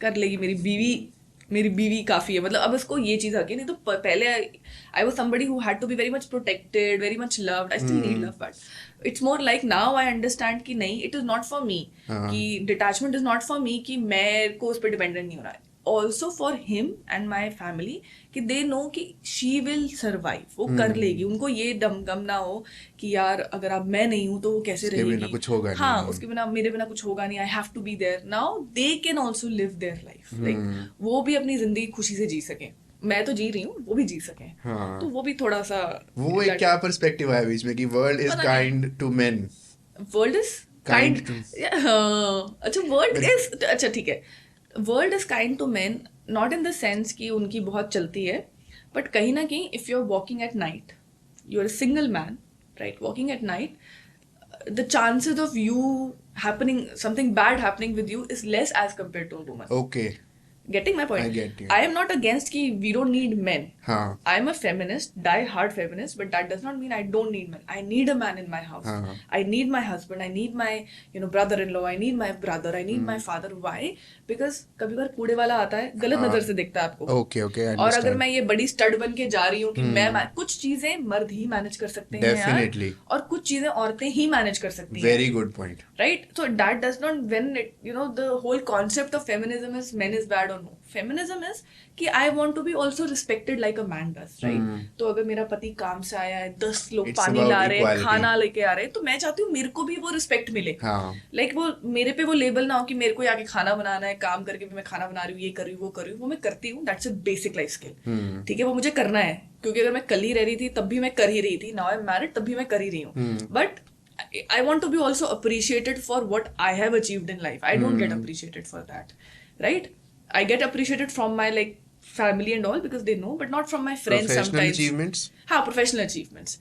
कर लेगी मेरी बीवी काफी है, मतलब अब इसको ये चीज आ गई. नहीं तो पहले I was somebody who had to be very much protected, very much loved. I still need love, but it's more like now I understand कि नहीं, it is not for me, कि detachment is not for me, कि मेरे को उस पर dependent नहीं होना है. Also for him and my family कि दे नो कि शी विल सर्वाइव, वो कर लेगी. उनको ये गम ना हो कि यार अगर अब मैं नहीं हूँ तो वो कैसे उसके बिना रहेगी. कुछ होगा नहीं. हाँ, उसके बिना मेरे बिना कुछ होगा नहीं. I have to be there. Now they can also live their life, like वो भी अपनी जिंदगी खुशी से जी सके. मैं तो जी रही हूँ, वो भी जी सके. हाँ. तो वो भी थोड़ा सा वो एक क्या पर्सपेक्टिव आया बीच में कि वर्ल्ड इज पता नहीं. Kind to men. World is Kind kind. अच्छा वर्ल्ड इज, अच्छा ठीक है, world is kind to men not in the sense कि उनकी बहुत चलती है, बट कहीं ना कहीं if you are walking at night, you are a single man, right, walking at night, the chances of you something bad happening with you is less as compared to a woman. Okay. Getting my point? I get you. I am not against कि we don't need men. हाँ. I am a feminist, die-hard feminist, but that does not mean I don't need men. I need a man in my house. हाँ. I need my husband. I need my brother-in-law. I need my brother. I need my father. Why? Because कभी बार कूड़े वाला आता है, गलत नजर से देखता है आपको. Okay okay. और अगर मैं ये बड़ी स्टड बन के जा रही हूँ कि मैं कुछ चीजें मर्द ही मैनेज कर सकते हैं यार, Definitely. और कुछ चीजें औरतें ही मैनेज कर सकती हैं. Very good point. Right? So that does not, when the whole concept of feminism is men is bad or no. Feminism is कि I want to be also respected like a man does, right? तो अगर मेरा पति काम से आया है, 10 लोग It's पानी about ला रहे हैं, equality. खाना लेके आ रहे हैं, तो मैं चाहती हूँ मेरे को भी वो रिस्पेक्ट मिले. हाँ. लाइक वो मेरे पे वो लेबल ना हो कि मेरे को आके खाना बनाना है, काम करके भी मैं खाना बना रही हूँ, ये कर रही हूँ, वो कर रही हूँ, वो मैं करती हूँ. That's a basic life skill. ठीक है, वो मुझे करना है, क्योंकि अगर मैं कल ही रह रही थी तब भी मैं कर ही रही थी. नाउ आई एम मैरिड, तब भी मैं कर ही रही हूँ. But I want to be also appreciated for what I have achieved in life. I don't get appreciated for that, right? I get appreciated from my like family and all because they know, but not from my friends Professional sometimes. achievements. हाँ, professional achievements.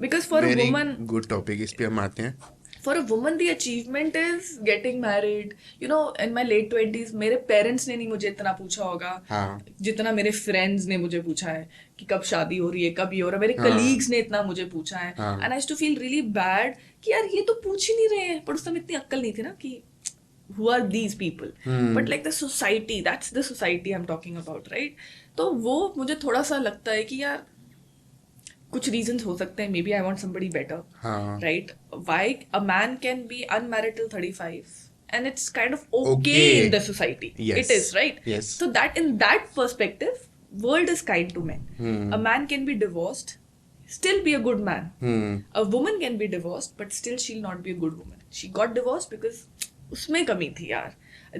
Because for a Very woman, good topic. इस पे हम आते हैं. for a woman the achievement is getting married. In my late 20s मेरे parents ने नहीं मुझे इतना पूछा होगा हाँ. जितना मेरे friends ने मुझे पूछा है कि कब शादी हो रही है, कब ये हो रहा है. मेरे colleagues ने इतना मुझे पूछा है. हाँ. And I used to feel really bad कि यार ये तो पूछ ही नहीं रहे हैं. पर उस समय इतनी अक्ल नहीं थी ना कि who are these people. But like the society, that's the society I'm talking about, right? तो वो मुझे थोड़ा सा लगता है कि यार कुछ reasons हो सकते हैं. Maybe I want somebody better. हाँ. Right? Why a man can be unmarried till 35 and it's kind of okay Okay. in the society. Yes. It is, right? Yes. So that in that perspective, world is kind to men. A man can be divorced, still be a good man. A woman can be divorced, but still she'll not be a good woman. She got divorced because उसमें कमी थी यार.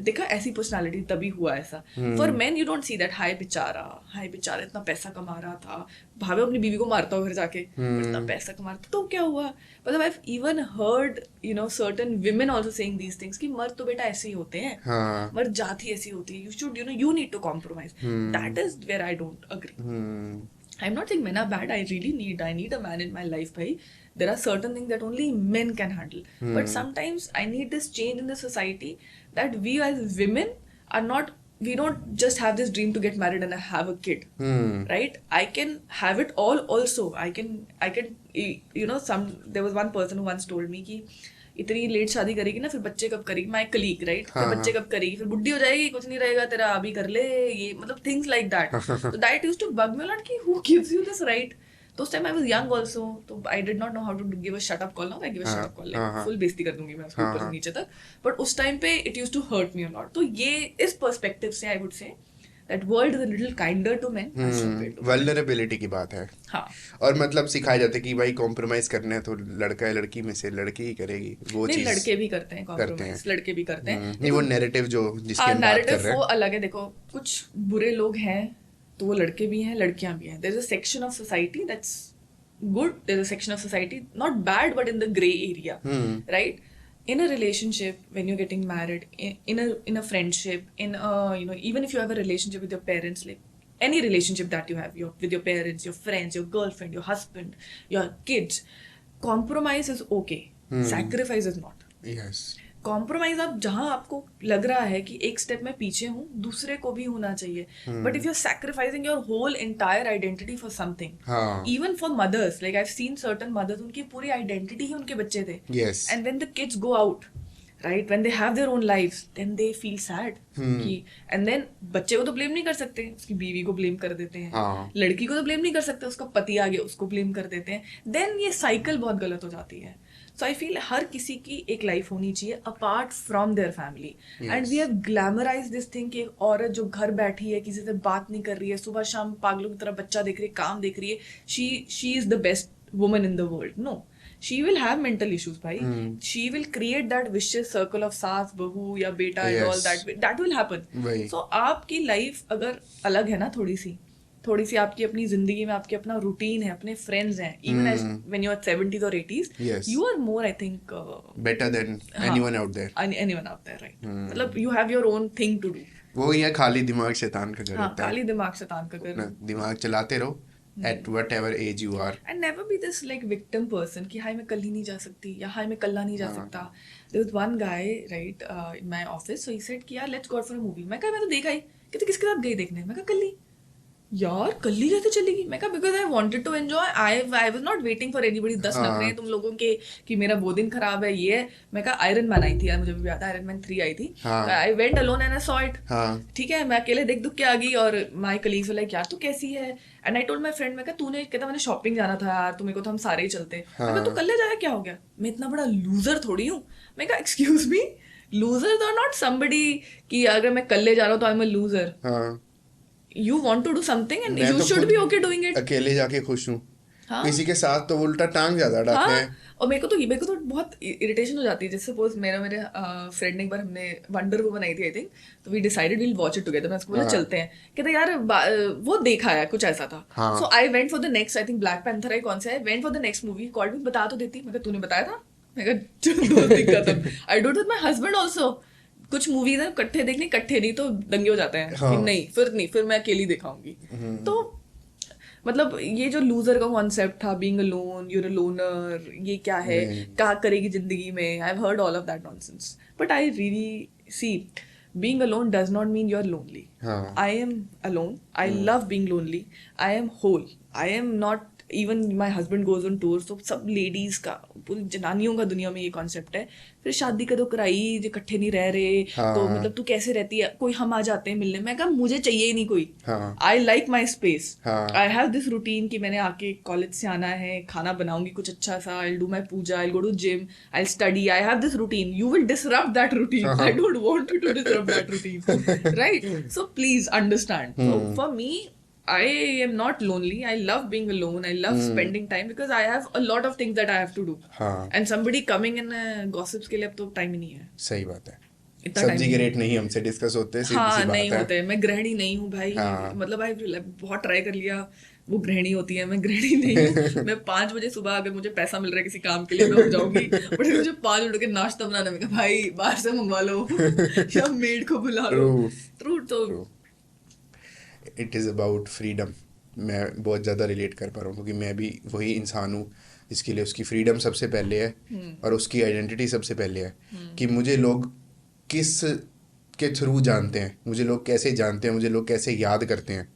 देखा ऐसी personality तभी हुआ ऐसा. For men you don't see that हाय बेचारा इतना पैसा कमा रहा था, भावे अपनी बीवी को मारता हो घर जाके, इतना पैसा कमा रहा था तो क्या हुआ. मतलब I have even heard certain women also saying these things कि मर्द तो बेटा ऐसे ही होते हैं. हाँ. मर्द जाति ऐसी होती है. You should you need to compromise. That is where I don't agree. I'm not saying men are bad. I need a man in my life, bhai. There are certain things that only men can handle. But sometimes I need this change in the society that we as women are not, we don't just have this dream to get married and have a kid. Right? I can have it all also. I can, there was one person who once told me कि इतनी late शादी करेगी ना फिर बच्चे कब करेगी. My colleague, right? फिर बच्चे कब करेगी, फिर बुढ़ी हो जाएगी, कुछ नहीं रहेगा तेरा, अभी कर ले ये, मतलब थिंग्स लाइक दैट. तो that used to bug me lot कि who gives you this right. तो उस time I was young also, तो I did not know how to give a shut up call. Now I give a shut up call, like full बेइज्जती कर दूंगी मैं उसको ऊपर से नीचे तक. बट उस टाइम पे it used to hurt me a lot. तो ये इस पर्सपेक्टिव से I would say that world is a little kinder to men as compared to women. Vulnerability की बात है. हाँ. और मतलब सिखाया जाता है कि भाई कॉम्प्रोमाइज करना है तो लड़का है लड़की में से लड़की ही करेगी वो नहीं, चीज. लड़के भी करते हैं कॉम्प्रोमाइज, लड़के भी करते हैं. नहीं वो नैरेटिव जो जिसकी हम बात कर नैरेटिव रहे वो हैं. अलग है. देखो कुछ बुरे लोग हैं तो वो लड़के भी हैं, लड़कियां भी हैं. There is a section of society that's good. There is a section of society not bad but in the grey area, right? In a relationship, when you're getting married, in a friendship, in a even if you have a relationship with your parents, like any relationship that you have, with your parents, your friends, your girlfriend, your husband, your kids, compromise is okay. Sacrifice is not. Yes compromise आप जहां आपको लग रहा है कि एक step मैं पीछे हूँ, दूसरे को भी होना चाहिए, but if you are sacrificing your whole entire identity for something, हाँ even for mothers, like I have seen certain mothers, उनकी पूरी आइडेंटिटी ही उनके बच्चे थे, yes and when the kids go out, right, when they have their own lives, then they feel sad कि, and then बच्चे को तो ब्लेम नहीं कर सकते, उसकी बीवी को ब्लेम कर देते हैं, हाँ लड़की को तो ब्लेम नहीं कर सकते, उसका पति आ गया उसको ब्लेम कर देते हैं, देन ये साइकिल बहुत गलत हो जाती है. सो आई फील हर किसी की एक लाइफ होनी चाहिए apart from their family, and we have glamorise this thing कि एक औरत जो घर बैठी है, किसी से बात नहीं कर रही है, सुबह शाम पागलों की तरह बच्चा देख रही है, काम देख रही है, she is the best woman in the world. No, she will have mental issues, भाई. She will create that vicious circle of सास बहू या बेटा and all that will happen. वही So आपकी लाइफ अगर अलग है ना, थोड़ी सी आपकी अपनी जिंदगी में आपके अपना रूटीन है, अपने फ्रेंड्स हैं, even as when you are 70s or 80s, Yes. you are more, I think, better than anyone out there. anyone out there, right? मतलब you have your own thing to do. वो यहाँ खाली दिमाग शैतान का घर हाँ, होता है. खाली दिमाग शैतान का अपना घर. दिमाग चलाते रहो at whatever age you are. And never be this like victim person कि हाय मैं कल ही नहीं जा सकती, या हाय मैं कल नहीं जा सकता. There was one guy, right, in my office, so he said कि यार let's go out for a movie. मैं कहा मैं तो देखा ही. कहते किसके साथ गई देखने? मैं कहा कल ही. यार कल ही कैसे चलेगी? मैं कहा because I wanted to enjoy, I was not waiting for anybody. 10 नखरे हैं तुम लोगों के कि मेरा वो दिन खराब है, ये है. मैं कहा आयरन मैन आई थी यार, मुझे भी याद है, आयरन मैन 3 आई थी. I went alone and I saw it. ठीक है, मैं अकेले देख दुख के आ गई, और माय कलीग्स वर लाइक यार तू कैसी है, and I told my friend, मैं कहा तूने, कहता मैंने शॉपिंग जाना था यार, तो मेरे को तो हम सारे ही चलते. मैं कहा तू कल ले जाया, क्या हो गया? मैं इतना बड़ा लूजर थोड़ी हूँ. मैं कहा excuse me, loser are not somebody कि अगर मैं कल ले जा रहा हूँ तो I am a loser. You want to do something and मैं you तो should खुद be okay doing it. अकेले जाके खुश हूँ. हाँ. किसी के साथ तो उल्टा टांग ज्यादा डालते हैं. हाँ, और मेरे को तो बहुत इरिटेशन हो जाती है. जैसे सपोज मेरे फ्रेंड ने एक बार, हमने वंडर वुमन आई थी आई थिंक, तो we decided will watch it together. मैं उसको बोला चलते हैं. कहते यार वो देखा है, कुछ ऐसा था. So I went for the next, I think Black Panther है, कौन सा है, went for the next movie. Called me, बता तो देती. मैं कहा तूने बताया था. मैं कहा दोस्ती खत्म. I do it with my husband also. कुछ मूवीज है इकट्ठे देखने, इकट्ठे नहीं तो दंगे हो जाते हैं. हाँ. नहीं, फिर मैं अकेली दिखाऊंगी. तो मतलब ये जो लूजर का कॉन्सेप्ट था, being alone, you're a loner, ये क्या है, क्या करेगी जिंदगी में, I have heard all of that nonsense. But I really see being alone does not mean you're lonely. I am alone. I love being lonely. I am whole. I am not, even my husband goes on tours, तो सब ladies का, पूरी जनानियों का दुनिया में ये concept है. फिर शादी कदों कराई, जो इकट्ठे नहीं रह रहे, तो मतलब तू कैसे रहती है, कोई हम आ जाते हैं मिलने. मैं कहा मुझे चाहिए ही नहीं कोई. I like my space. I have this routine कि मैंने आके कॉलेज से आना है, खाना बनाऊंगी कुछ अच्छा सा, I do my puja, I go to gym, I study. I have this routine. You will disrupt that routine. I don't want you to disrupt that routine, right? So please understand. So for me, I am not lonely. I love being alone. I love spending time because I have a lot of things that I have to do. And somebody coming in gossips के लिए अब तो time ही नहीं है. सही बात है. इतना सब्जी के रेट नहीं हमसे डिस्कस होते. हाँ, नहीं होते. मैं गृहिणी नहीं हूँ भाई. मतलब आई बहुत ट्राई कर लिया, वो गृहिणी होती है, मैं गृहिणी नहीं हूँ. मैं 5 बजे सुबह अगर मुझे पैसा मिल रहा है किसी काम के लिए मैं हो जाऊंगी, बट मुझे 5 मिनट के नाश्ता बनाना, मैं भाई बाहर से मंगवा लो या मेड को बुला लो. ट्रू. तो इट इज़ अबाउट फ्रीडम. मैं बहुत ज़्यादा रिलेट कर पा रहा हूँ क्योंकि मैं भी वही इंसान हूँ जिसके लिए उसकी फ्रीडम सबसे पहले है और उसकी आइडेंटिटी सबसे पहले है. कि मुझे लोग किस के थ्रू जानते हैं, मुझे लोग कैसे जानते हैं, मुझे लोग कैसे याद करते हैं,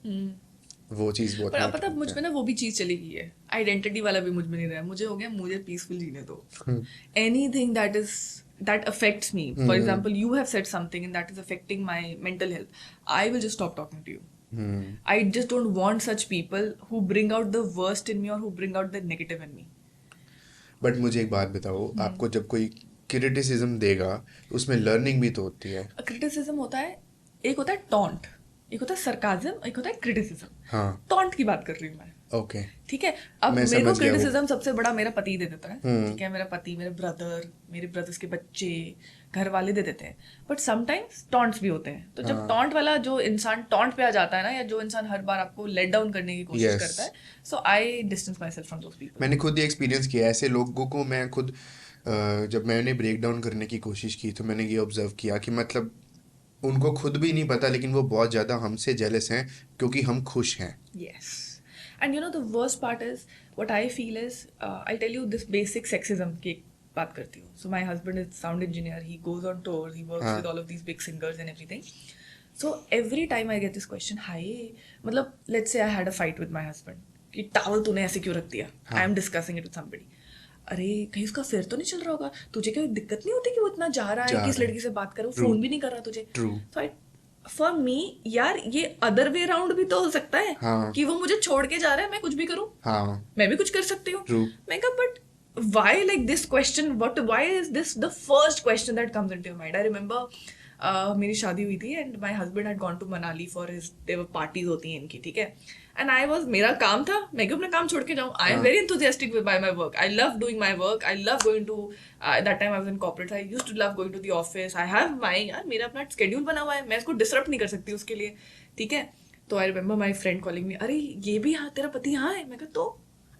वो चीज़ बहुत. पर पता मुझ में ना वो भी चीज़ चली गई है. आइडेंटिटी वाला भी मुझ में नहीं रहा. मुझे हो गया मुझे पीसफुल जीने दो. Anything that affects me, for example you have said something and that is affecting my mental health, I will just stop talking to you. I just don't want such people who bring out the worst in me or who bring out the negative in me. But मुझे एक बात बताओ, आपको जब कोई criticism देगा उसमें learning भी तो होती है. क्रिटिसिज्म होता है, एक होता है टॉन्ट, एक होता है सरकाज़म, एक होता है क्रिटिसिज्म. हाँ, टॉन्ट की बात कर रही हूँ मैं. ओके, ठीक है. अब मेरे को क्रिटिसिज्म सबसे बड़ा मेरा पति दे देता है. ठीक है, मेरा पति, मेरे ब्रदर, मेरे ब्रदर्स के बच्चे, घर वाले दे देते हैं. बट समटाइम्स टॉन्ट्स भी होते हैं. तो जब टॉन्ट वाला जो इंसान टॉन्ट पे आ जाता है ना, या जो इंसान हर बार आपको लेट डाउन करने की कोशिश करता है, so I distance myself from those people. मैंने खुद ये एक्सपीरियंस किया. ऐसे लोगों को मैं खुद जब मैंने ब्रेक डाउन करने की कोशिश की तो मैंने ये ऑब्जर्व किया कि मतलब उनको खुद भी नहीं पता, लेकिन वो बहुत ज्यादा हमसे जेलस हैं क्योंकि हम खुश हैं। Yes. And you know the worst part is what I feel is I'll tell you this basic sexism की एक बात करती हूँ. So my husband is sound engineer. He goes on tours. He works हाँ with all of these big singers and everything. So every time I get this question, hi, मतलब let's say I had a fight with my husband कि towel तूने ऐसे क्यों रख दिया? I हाँ am discussing it with somebody. अरे कहीं उसका फिर तो नहीं चल रहा होगा, तुझे क्या दिक्कत नहीं होती कि वो इतना जा रहा है जा कि इस रहा लड़की से बात करे, वो ट्रू फोन भी नहीं कर रहा तुझे. True So I for me यार ये अदर वे राउंड भी तो हो सकता है हाँ कि वो मुझे छोड़ के जा रहा है, मैं कुछ भी करूं, हाँ मैं भी कुछ कर सकती हूँ. ट्रू मैं कहा but why like this question, what why is this the first question that comes into your mind. I remember मेरी शादी हुई थी and my husband had gone to Manali for his, there parties होती हैं इनकी, ठीक है. एंड आई वाज, मेरा काम था, मैं क्यों अपना काम छोड़ के जाऊँ. आई एम हाँ very enthusiastic with by my work. I love doing my work. I love going to that time I was in corporate. I used to love going to the office. I have my यार मेरा अपना schedule बना हुआ है, मैं इसको disrupt नहीं कर सकती उसके लिए, ठीक है. तो I remember my friend calling me, अरे ये भी यहाँ तेरा पति यहाँ है. मैं कहा तो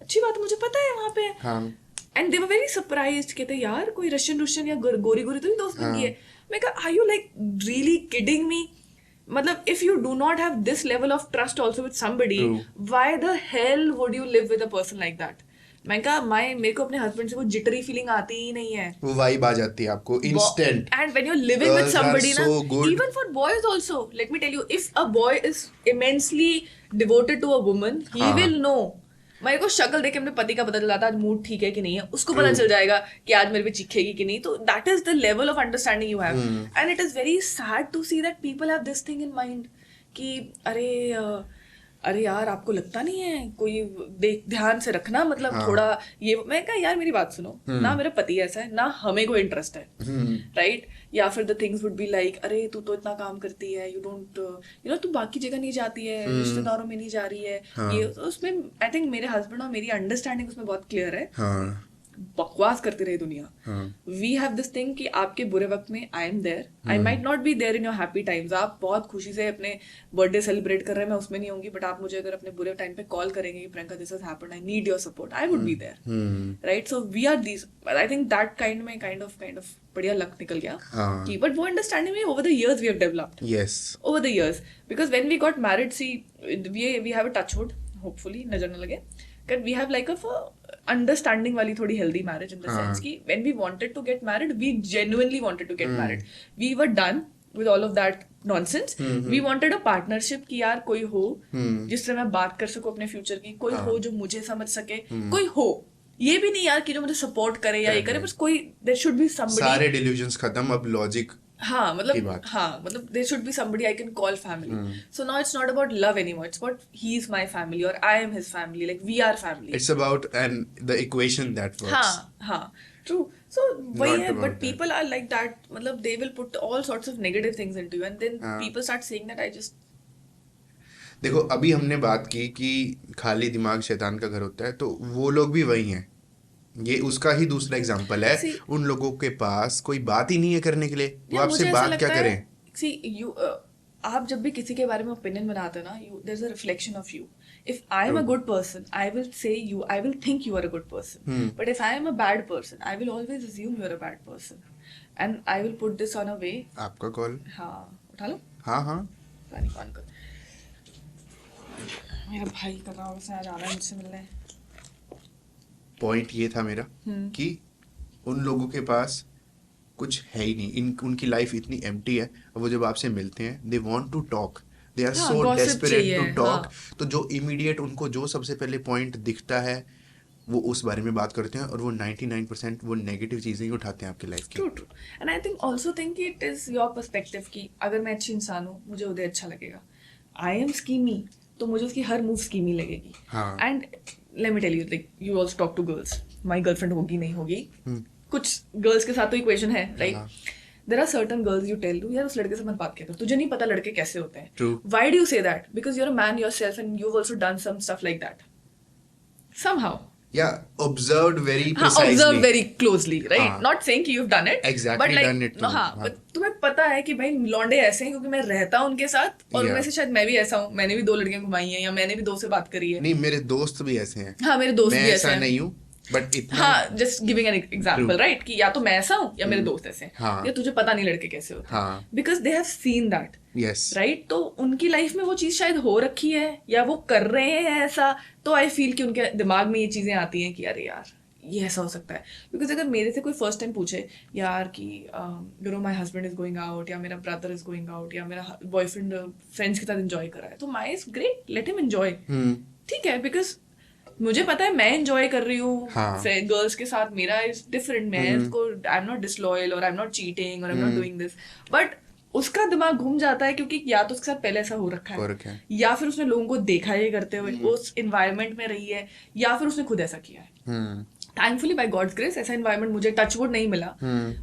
अच्छी बात है, मुझे पता है वहाँ पे है. हाँ and they were very surprised, कहते यार कोई रशियन या गोरी गोरी तो नहीं दोस्त बन गई हाँ है. मैं कहा are you like really kidding me? मतलब if you do not have this level of trust also with somebody, true why the hell would you live with a person like that? मैं कहा मेरे को अपने हस्बैंड से वो jittery feeling आती ही नहीं है. वो वाइब आ जाती है आपको instant. And when you're living with girls or somebody ना, so good. even for boys also, let me tell you, if a boy is immensely devoted to a woman, he हाँ will know. मेरे को शक्ल देख के अपने पति का पता चलाता आज मूड ठीक है कि नहीं है, उसको पता ट्रू चल जाएगा कि आज मेरे पे चीखेगी कि नहीं. तो that is the level of understanding you have. And it is very sad to see that people have this thing in mind कि अरे अरे यार आपको लगता नहीं है, कोई देख ध्यान से रखना, मतलब हाँ थोड़ा ये. मैं कहा यार मेरी बात सुनो ना, मेरा पति ऐसा है ना, हमें कोई इंटरेस्ट है, राइट. या फिर the things would be like अरे तू तो इतना काम करती है, यू डोंट यू नो, तू बाकी जगह नहीं जाती है, रिश्तेदारों में नहीं जा रही है, हाँ ये उसमें आई थिंक मेरे हस्बैंड और मेरी अंडरस्टैंडिंग उसमें बहुत क्लियर है. हाँ बकवास करती रही दुनिया. हाँ वी हैव दिस थिंग कि आपके बुरे वक्त में I am there, I might not be there in your happy times. आप बहुत खुशी से अपने बर्थडे सेलिब्रेट कर रहे हैं, मैं उसमें नहीं होंगी, बट आप मुझे अगर अपने बुरे टाइम पे कॉल करेंगे कि Priyanka this has happened, I need your support, I would be there, right. So we are these, I think that kind of बढ़िया लक निकल गया हाँ कि, बट वो अंडरस्टैंडिंग में over the years we have developed, yes over the years, because when we got married, see, we have a touch wood, hopefully नजर न लगे, that we have like a understanding वाली थोड़ी healthy marriage in the sense कि when we wanted to get married, we genuinely wanted to get married. We were done with all of that nonsense. We wanted a partnership कि यार कोई हो जिससे मैं बात कर सकूं अपने फ्यूचर की, कोई हो जो मुझे समझ सके, कोई हो, ये भी नहीं यार कि जो मुझे सपोर्ट करे या ये करे, बस कोई, there should be somebody. सारे डिल्यूजन्स खत्म, अब लॉजिक हाँ की मतलब बात. हाँ मतलब there should be somebody I can call family. So now it's not about love anymore. It's about he's my family or I am his family. Like we are family. It's about the equation that works. हाँ हाँ true. So वही Not है, about but that. people are like that. मतलब they will put all sorts of negative things into you, and then हाँ people start saying that I just. देखो अभी हमने बात की कि खाली दिमाग शैतान का घर होता है, तो वो लोग भी वही हैं. ये उसका ही दूसरा एग्जाम्पल है. See, उन लोगों के पास कोई बात ही नहीं है करने के लिए, वो या आपसे मुझे ऐसा बात क्या लगता है, करें. see you आप जब भी किसी के बारे में ओपिनियन बनाते हो ना, there's a reflection of you. If I am a good person, I will say you, I will think you are a good person. But if I am a bad person, I will always assume you are a bad person, and I will put this on a way. आपका call. हाँ उठा लो. हाँ हाँ पता नहीं कौन कर, मेरा भाई कर रहा होगा, उसने आज आना है मुझसे मिलने. पॉइंट ये था मेरा कि उन लोगों के पास कुछ है ही नहीं, उनकी लाइफ इतनी एम्प्टी है, और वो जब आपसे मिलते हैं they want to talk, they are हाँ, सो gossip डेस्परेट चाहिए, टू टॉक. हाँ. तो जो इमीडिएट उनको जो सबसे पहले पॉइंट दिखता है वो उस बारे में बात करते हैं, और वो 99% वो नेगेटिव चीजें ही उठाते हैं आपकी लाइफ की. True true. And I think also think it is your perspective कि अगर मैं अच्छी इंसान हूँ, मुझे उदय अच्छा लगेगा. आई एम स्कीमी, तो मुझे उसकी हर मूव स्कीमी लगेगी. हाँ. And let me tell you, like you also talk to girls, my girlfriend होगी नहीं होगी, कुछ गर्ल्स के साथ तो इक्वेशन है, right. There are certain girls you tell, यार उस लड़के से मत बात कर, तुझे नहीं पता लड़के कैसे होते हैं. True. Why do you say that? Because you are a man yourself and you have also done some stuff like that somehow. Yeah, observed very हाँ, precisely. observe very closely, right? हाँ. Not saying कि you've done it. Exactly but like, done it too. हाँ, हाँ. but तुम्हें पता है कि भाई लौंडे ऐसे हैं क्योंकि मैं रहता हूँ उनके साथ, और Yeah. उनमें से शायद मैं भी ऐसा हूँ, मैंने भी 2 लड़कियां घुमाई हैं, या मैंने भी 2 से बात करी है. नहीं, मेरे दोस्त भी ऐसे हैं. हाँ मेरे दोस्त मैं भी ऐसा ऐसे हैं. नहीं हूँ, बट इतना हाँ, just giving an example, right, कि या तो मैं ऐसा हूँ या मेरे दोस्त ऐसे हैं, हाँ। या तुझे पता नहीं लड़के कैसे होते हैं, हाँ। Because they have seen that, yes right. तो उनकी लाइफ में वो चीज़ शायद हो रखी है या वो कर रहे हैं ऐसा, तो आई फील कि उनके दिमाग में ये चीज़ें आती हैं कि अरे यार ये ऐसा हो सकता है। बिकॉज अगर मेरे से कोई फर्स्ट टाइम पूछे यार कि you know my husband is going out, या मेरा ब्रदर इज गोइंग आउट, या मेरा बॉयफ्रेंड फ्रेंड्स के साथ एंजॉय कर रहा है, तो my is great, let him enjoy, ठीक है, बिकॉज मुझे पता है मैं एंजॉय कर रही हूँ हाँ। गर्ल्स के साथ, मेरा इज डिफरेंट, मैं उसको आई एम नॉट डिसलॉयल और आई एम नॉट चीटिंग और आई am not doing this, but उसका दिमाग घूम जाता है क्योंकि या तो उसके साथ पहले ऐसा हो रखा है, या फिर उसने लोगों को देखा है करते हुए, उस इन्वायरमेंट में रही है, या फिर उसने खुद ऐसा किया है। थैंकफुली बाय गॉड्स ग्रेस ऐसा इन्वायरमेंट मुझे टचवुड नहीं मिला,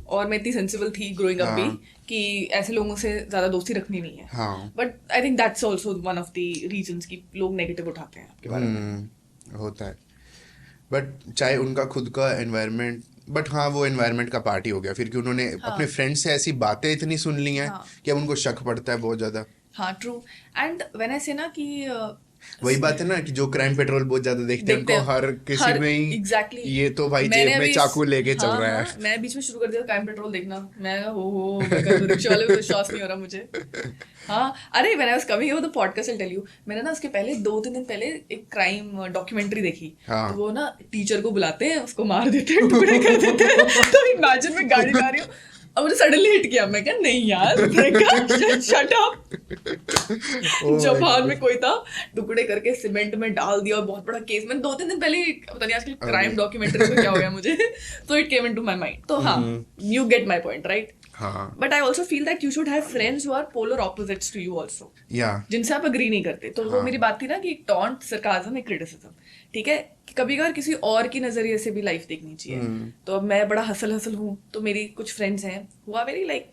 और मैं इतनी सेंसिबल थी ग्रोइंग अप भी कि ऐसे लोगों से ज्यादा दोस्ती रखनी नहीं है। But I think that's also one of the reasons कि लोग नेगेटिव उठाते हैं आपके बारे में। होता है, बट चाहे उनका खुद का एनवायरनमेंट, बट हाँ वो एनवायरनमेंट का पार्ट ही हो गया फिर, कि उन्होंने अपने फ्रेंड से ऐसी बातें इतनी सुन ली हैं कि अब उनको शक पड़ता है बहुत ज्यादा। हाँ ट्रू, एंड व्हेन आई से ना कि वही बात है ना कि जो क्राइम पेट्रोल बहुत ज्यादा देखते हैं उनको हर किसी में ही एग्जैक्टली ये तो भाई जेब में चाकू लेके चल रहा है। मैं बीच में शुरू कर दिया क्राइम पेट्रोल देखना, मैं हो मैं कर रिक्शा वाले को विश्वास नहीं हो रहा मुझे। हाँ, अरे when I was coming here the podcast, I tell you, मैंने ना उसके पहले 2-3 दिन पहले एक क्राइम डॉक्यूमेंट्री देखी। तो वो ना टीचर को बुलाते हैं, उसको मार देते हैं, टुकड़े कर देते हैं। तो इमेजिन मैं गाड़ी ला रही हूँ, अब मुझे सडनली हिट किया, मैं कहा नहीं यार शट अप। जापान में कोई था, टुकड़े करके सीमेंट में डाल दिया, और बहुत बड़ा केस। मैंने 2-3 दिन पहले, पता नहीं आजकल क्राइम डॉक्यूमेंट्री में क्या हो गया मुझे, तो it came into my mind. तो हाँ, you get my point, right. But I also feel that you should have friends who are polar opposites to you also, जिनसे आप अग्री नहीं करते। तो वो मेरी बात थी ना कि टॉन्ट, सरकाज़म, एक क्रिटिसिज्म, ठीक है, कि कभी कभार किसी और की नजरिए से भी लाइफ देखनी चाहिए। तो अब मैं बड़ा हसल हूँ, तो मेरी कुछ फ्रेंड्स हैं who are very like,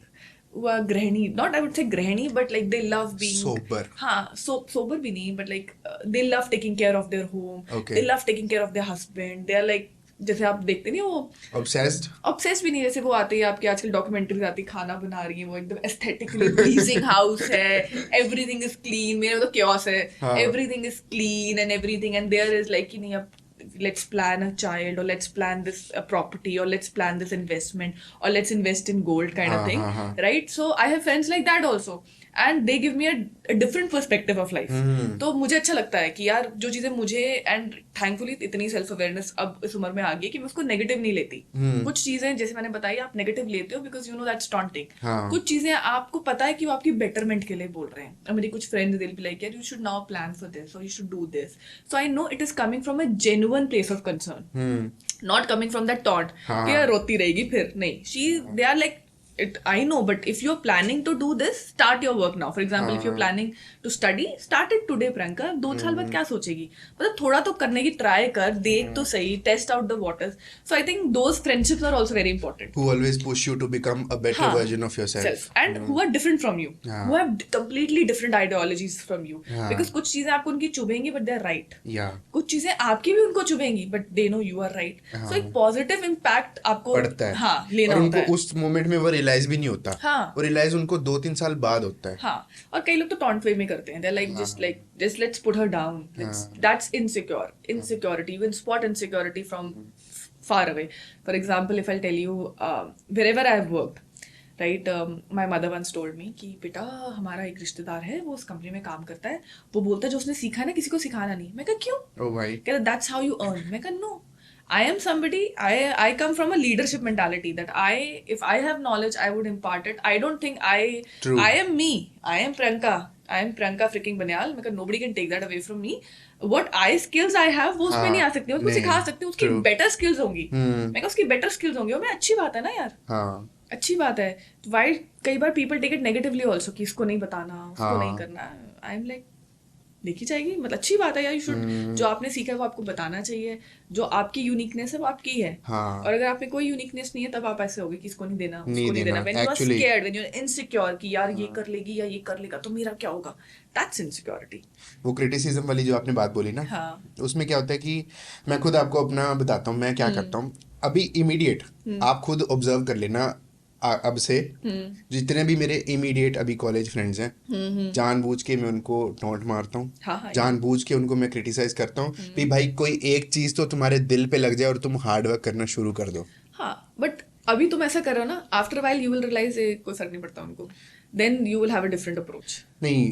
who are grahini, not I would say grahini, but like they love being sober. हाँ, sober भी नहीं, but like they love taking care of their home. They love taking care of their husband. They are like, जैसे आप देखते नहीं वो obsessed भी नहीं, जैसे वो आते हैं आपके आजकल डॉक्यूमेंट्रीज आती, खाना बना रही है वो, एकदम एस्थेटिकली प्लीजिंग हाउस है, एवरीथिंग इज क्लीन, मेरे तो क्योस है, everything is clean and everything, and there is like कि नहीं अब let's plan a child, or let's plan this property, or let's plan this investment, or let's invest in gold kind of thing, right? So I have friends like that also, and they give me a different perspective of life. तो मुझे अच्छा लगता है कि यार जो चीजें मुझे, एंड थैंकफुली इतनी सेल्फ अवेयरनेस अब इस उम्र में आ गई कि मैं उसको नेगेटिव नहीं लेती। कुछ चीजें जैसे मैंने बताई आप नेगेटिव लेते हो because you no that's taunting. कुछ चीजें आपको पता है कि वो आपकी बेटरमेंट के लिए बोल रहे हैं। और मेरी कुछ फ्रेंड्स दिल भी लाइक यार you should now plan for this, और you should do this, so I know it is coming from a genuine place of concern, not coming from that taunt कि यार रोती रहेगी फिर, नहीं, they are like it, I know, but if you're planning to do this, start your work now. For example, if you're planning to study, start it today, Priyanka. 2 साल बाद क्या सोचेगी, मतलब थोड़ा तो करने की ट्राई कर, देख तो सही, test out the waters. So I think those friendships are also very important. Who always push you to become a better version of yourself. And who are different from you, who have completely different ideologies from you. Because कुछ चीजें आपको उनकी चुभेंगी, but they're right. कुछ चीजें आपकी भी उनको चुभेंगी, but they know you are right. So एक positive impact आपको पड़ता है, हाँ लेना होता है। उनको उस मोमेंट में वो रियलाइज भी नहीं होता, और रियलाइज उनको 2-3 साल बाद होता है। हाँ, और कई लोग तो टॉन्ट वे में करते हैं, just let's put her down, that's insecurity. You can spot insecurity from far away. For example, if I'll tell you, wherever I have worked, right, my mother once told me कि बेटा हमारा एक रिश्तेदार है, वो उस कंपनी में काम करता है, वो बोलता है जो उसने सीखा है ना किसी को सिखाना नहीं। मैं कहा क्यों? ओ भाई, कहता that's how you earn। मैं कहा no, I am somebody, I come from a leadership mentality that if I have knowledge, I would impart it. I don't think I am me. I am Priyanka freaking Banyal. मैं कहा nobody can take that away from me. What skills I have, वो उसमें नहीं आ सकती, उसको सिखा सकती हूँ, उसकी better skills होंगी। मैं कहा उसकी better skills होंगी, और मैं अच्छी बात है ना यार, अच्छी बात है। Why कई बार people take it negatively also कि इसको नहीं बताना, उसको नहीं करना। I'm like देखी जाएगी, मतलब अच्छी बात है यार, यू शुड, जो आपने सीखा है वो आपको बताना चाहिए, जो आपकी यूनिकनेस है वो आपकी है। और अगर आप में कोई यूनिकनेस नहीं है तब आप ऐसे होगे कि इसको नहीं देना, उसको नहीं देना, when you are scared, when you are insecure कि यार ये कर लेगी या ये कर लेगा तो मेरा क्या होगा, दैट्स इनसिक्योरिटी। वो क्रिटिसिज्म वाली जो आपने बात बोली ना, उसमें क्या होता है कि मैं खुद आपको अपना बताता हूँ मैं क्या करता हूँ। अभी इमीडिएट आप खुद ऑब्जर्व कर लेना, अब से जितने भी मेरे इमीडिएट अभी कॉलेज फ्रेंड्स हैं, जानबूझ के मैं उनको टोंट मारता हूँ, हाँ हाँ जानबूझ के उनको मैं क्रिटिसाइज करता हूँ कि भाई कोई एक चीज तो तुम्हारे दिल पे लग जाए और तुम हार्ड वर्क करना शुरू कर दो। हाँ बट अभी तुम ऐसा करो ना, after while you will realise कोई फर्क नहीं पड़ता उनको, then you will have a different approach. नहीं,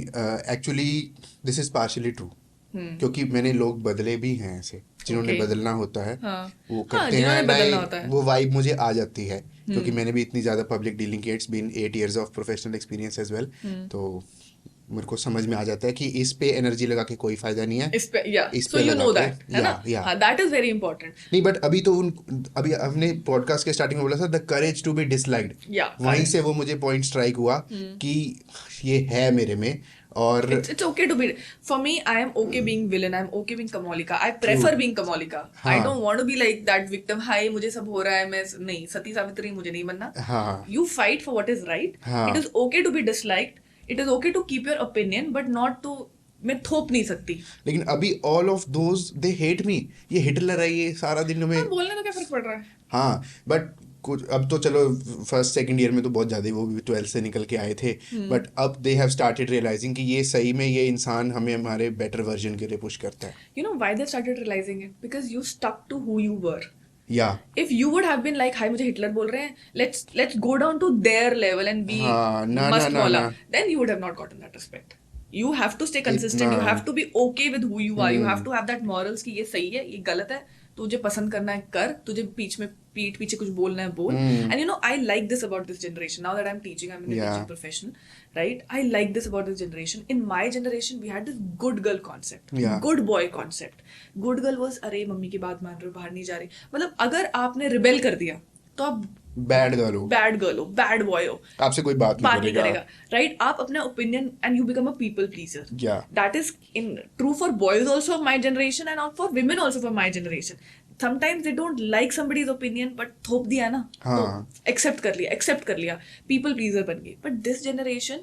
actually this is partially true, क्योंकि मैंने लोग बदले भी हैं ऐसे जिन्होंने ओके बदलना होता है, हाँ वो हाँ, करते हैं जिन्होंने एंड बदलना आई होता है। वो वाइब मुझे आ जाती है, क्योंकि मैंने भी इतनी ज़्यादा पब्लिक डीलिंग की, it's been 8 years of professional experience as well, तो मेरे को समझ में आ जाता है कि इस पे एनर्जी लगा के कोई फायदा नहीं है, इस पे या इस सो पे यू लगा नो के दैट है ना। या हाँ दैट इज वेरी इंपॉर्टेंट। नहीं, बट अभी तो अभी हमने पॉडकास्ट के स्टार्टिंग में बोला था the courage to be disliked, या वहीं से वो मुझे पॉइंट स्ट्राइक हुआ कि ये है मेरे में, और it's okay to be, for me I am okay being villain, I am okay being Kamalika, I true, prefer being Kamalika, I हाँ don't want to be like that victim, हाय मुझे सब हो रहा है, मैं नहीं, सती सावित्री मुझे नहीं बनना। हाँ You fight for what is right, it हाँ, is okay to be disliked, it is okay to keep your opinion but not to, मैं थोप नहीं सकती। लेकिन अभी all of those they hate me, ये हिटलर है, ये सारा दिन में, हाँ बोलने में क्या फर्क पड़ रहा है। हाँ बट कुछ अब तो चलो फर्स्ट सेकंड ईयर में तो बहुत ज़्यादा ही, वो भी 12th से निकल के आए थे, बट अब दे हैव स्टार्टेड रियलाइजिंग कि ये सही में ये इंसान हमें हमारे बेटर वर्जन के लिए पुश करता है। You know why they started realizing it? Because you stuck to who you were. या If you would have been like, हाय मुझे हिटलर बोल रहे हैं, let's go down to their level and be हाँ, ना ना must ना mauला, ना, then you would have not gotten that respect. You have to stay consistent, इतना you have to be okay with who you are, you have to have that morals कि ये सही है, ये गलत है, तुझे पसंद करना है कर, तुझे पीठ पीछे कुछ बोलना है बोल। And you know, I like this about this generation. Now that I'm teaching, I'm in the Yeah. teaching profession, right? I like this about this generation. In my generation, we had this good girl concept, Yeah. good boy concept. Good girl was, अरे mummy की बात मान रहे हो, बाहर नहीं जा रही, मतलब अगर आपने रिबेल कर दिया तो आप बैड गर्ल हो, बैड गर्ल हो, बैड बॉय हो, आपसे कोई बात बात नहीं नहीं करेगा, करेगा। राइट? आप अपना opinion and you become a people pleaser. Yeah. That is in true for boys also of my generation and for women also for my generation. Sometimes they don't like somebody's opinion but थोप दिया ना, हाँ। तो accept कर लिया, people pleaser बन गई। But this generation,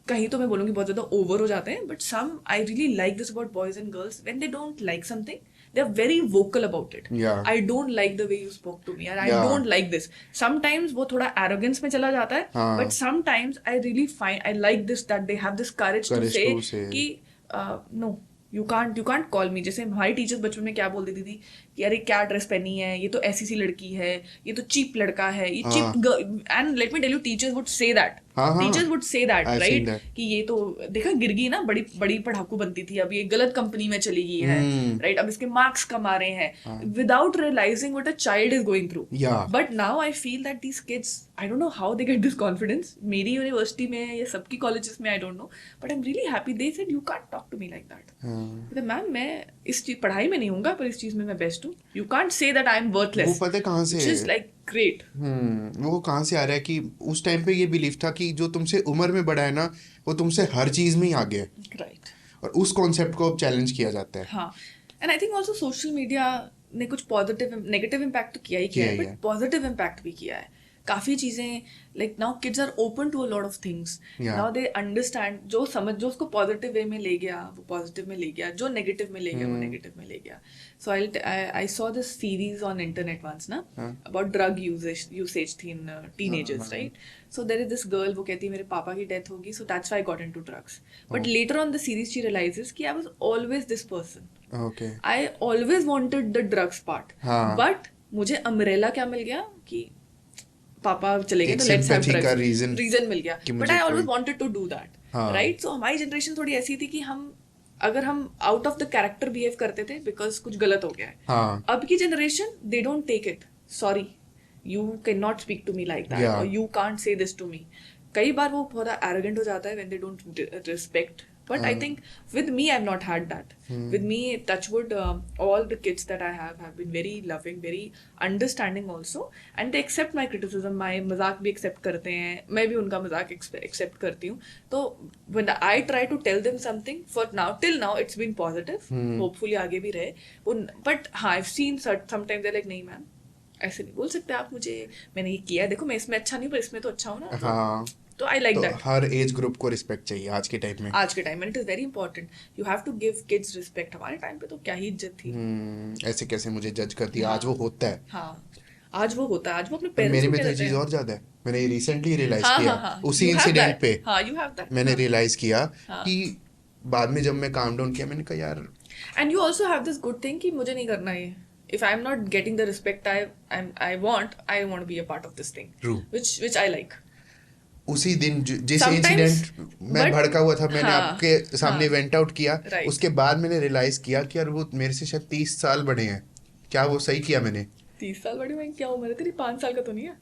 कहीं तो मैं बोलूंगी बहुत ज्यादा ओवर हो जाते हैं, but some I really like this about boys and girls, when they don't like something they are very vocal about it. Yeah. I don't like the way you spoke to me, and I Yeah. don't like this. Sometimes वो थोड़ा arrogance में चला जाता है, हाँ. but sometimes I really find I like this that they have this courage to Courage say to say. कि no, you can't call me. जैसे हमारी टीचर्स बचपन में क्या बोल देती थी कि अरे क्या ड्रेस पहनी है, ये तो ऐसी सी लड़की है, ये तो चीप लड़का है, ये cheap, and let me tell you teachers would say that, teachers would say that, I've seen right? that. कि ये तो देखा गिर गई ना, बड़ी बड़ी पढ़ाकू बनती थी, अब ये गलत कंपनी में चली गई है, राइट? अब इसके मार्क्स कम आ रहे हैं, without realising what a child is going through. Yeah. But now I feel that these kids, I don't know how they get this confidence, मेरी यूनिवर्सिटी में या सबकी कॉलेजेस में I don't know, but I am really happy they said you can't talk to me like that. Ma'am मैं इस चीज पढ़ाई में नहीं हूँगा पर इस चीज में मैं बेस्ट हूँ, you can't say that I M worthless. वो पता है कहाँ से व्हिच इज लाइक ग्रेट। वो कहाँ से आ रहा है कि उस टाइम पे ये बिलीफ था कि जो तुमसे उम्र में बड़ा है ना, वो तुमसे हर चीज में ही आगे है, राइट। और उस कॉन्सेप्ट को अब चैलेंज किया जाता है। हाँ, and I think also social media ने कुछ पॉजिटिव नेगेटिव इम्पैक्ट तो किया ही किया है, किया बट पॉजिटिव इम्पैक्ट भी किया है। काफी चीजें, like now kids are open to a lot of things, Yeah. Now they understand, जो उसको पॉजिटिव वे में ले गया वो पॉजिटिव में ले गया, जो नेगेटिव में ले गया वो नेगेटिव में ले गया। So I saw this series on internet once ना, अबाउट ड्रग यूसेज थी in teenagers, right? So there is this girl, वो कहती है मेरे पापा की डेथ होगी, so that's why I got into drugs, but later on the series she realises कि I was always this person, okay, I always wanted the drugs part, हाँ. But मुझे अम्ब्रेला क्या मिल गया कि पापा चले गए एक तो लेट्स हैव sympathy का ड्रग्स, रीजन मिल गया, कि बट मुझे आई ऑलवेज कोई- वांटेड टू डू दैट, हाँ. राइट? सो हमारी जनरेशन थोड़ी ऐसी थी कि अगर हम out of the character behave करते थे बिकॉज कुछ गलत हो गया है। हाँ, अब की generation they don't take it, sorry you can not speak to me like that, Yeah. और you can't say this to me. कई बार वो थोड़ा एरोगेंट हो जाता है when they don't respect, but I think with me I've not had that. With me, touch wood, all the kids that I have been very loving, very understanding also, and they accept my criticism, my मजाक भी accept करते हैं, मैं भी उनका मजाक accept करती हूँ। तो when I try to tell them something, for now till now it's been positive, hopefully आगे भी रहे वो, but हाँ I've seen sometimes they're like नहीं मैम ऐसे नहीं बोल सकते आप मुझे, मैंने ये किया, देखो मैं इसमें अच्छा नहीं पर इसमें तो अच्छा हूँ ना। हाँ, तो आई लाइक तो दैट। हर एज ग्रुप को रिस्पेक्ट चाहिए आज के टाइम में। आज के टाइम में it is very important, you have to give kids respect. हमारे टाइम पे तो क्या ही इज्जत थी। ऐसे कैसे मुझे जज कर दिया, आज वो होता है। हाँ, आज वो होता है, आज वो अपने पर पेरेंट्स मेरे को में क्या तो ये देते चीज़ हैं। और ज़्यादा है, मैंने रिसेंटली रियलाइज़ हाँ किया हाँ हाँ, उसी यू हैव इंसिडेंट दैट, पे। हाँ यू हैव दैट, मैंने हाँ रियलाइज़ किया हाँ। कि बाद में जब मैं काम डाउन किया, मैंने कहा यार and you also have this good thing कि मुझे नहीं करना ये, if I am not getting the respect I want be a part of this thing, true, which I like उसी दिन जिस sometimes, इंसिडेंट मैं but भड़का हुआ था, मैंने हाँ आपके सामने हाँ वेंट आउट किया, right, उसके बाद मैंने रियलाइज़ किया कि यार वो मेरे से शायद 30 साल बड़े हैं, क्या वो सही किया मैंने? 30 साल बड़ी मैं क्या उम्र है तेरी, 5 साल का तो नहीं है?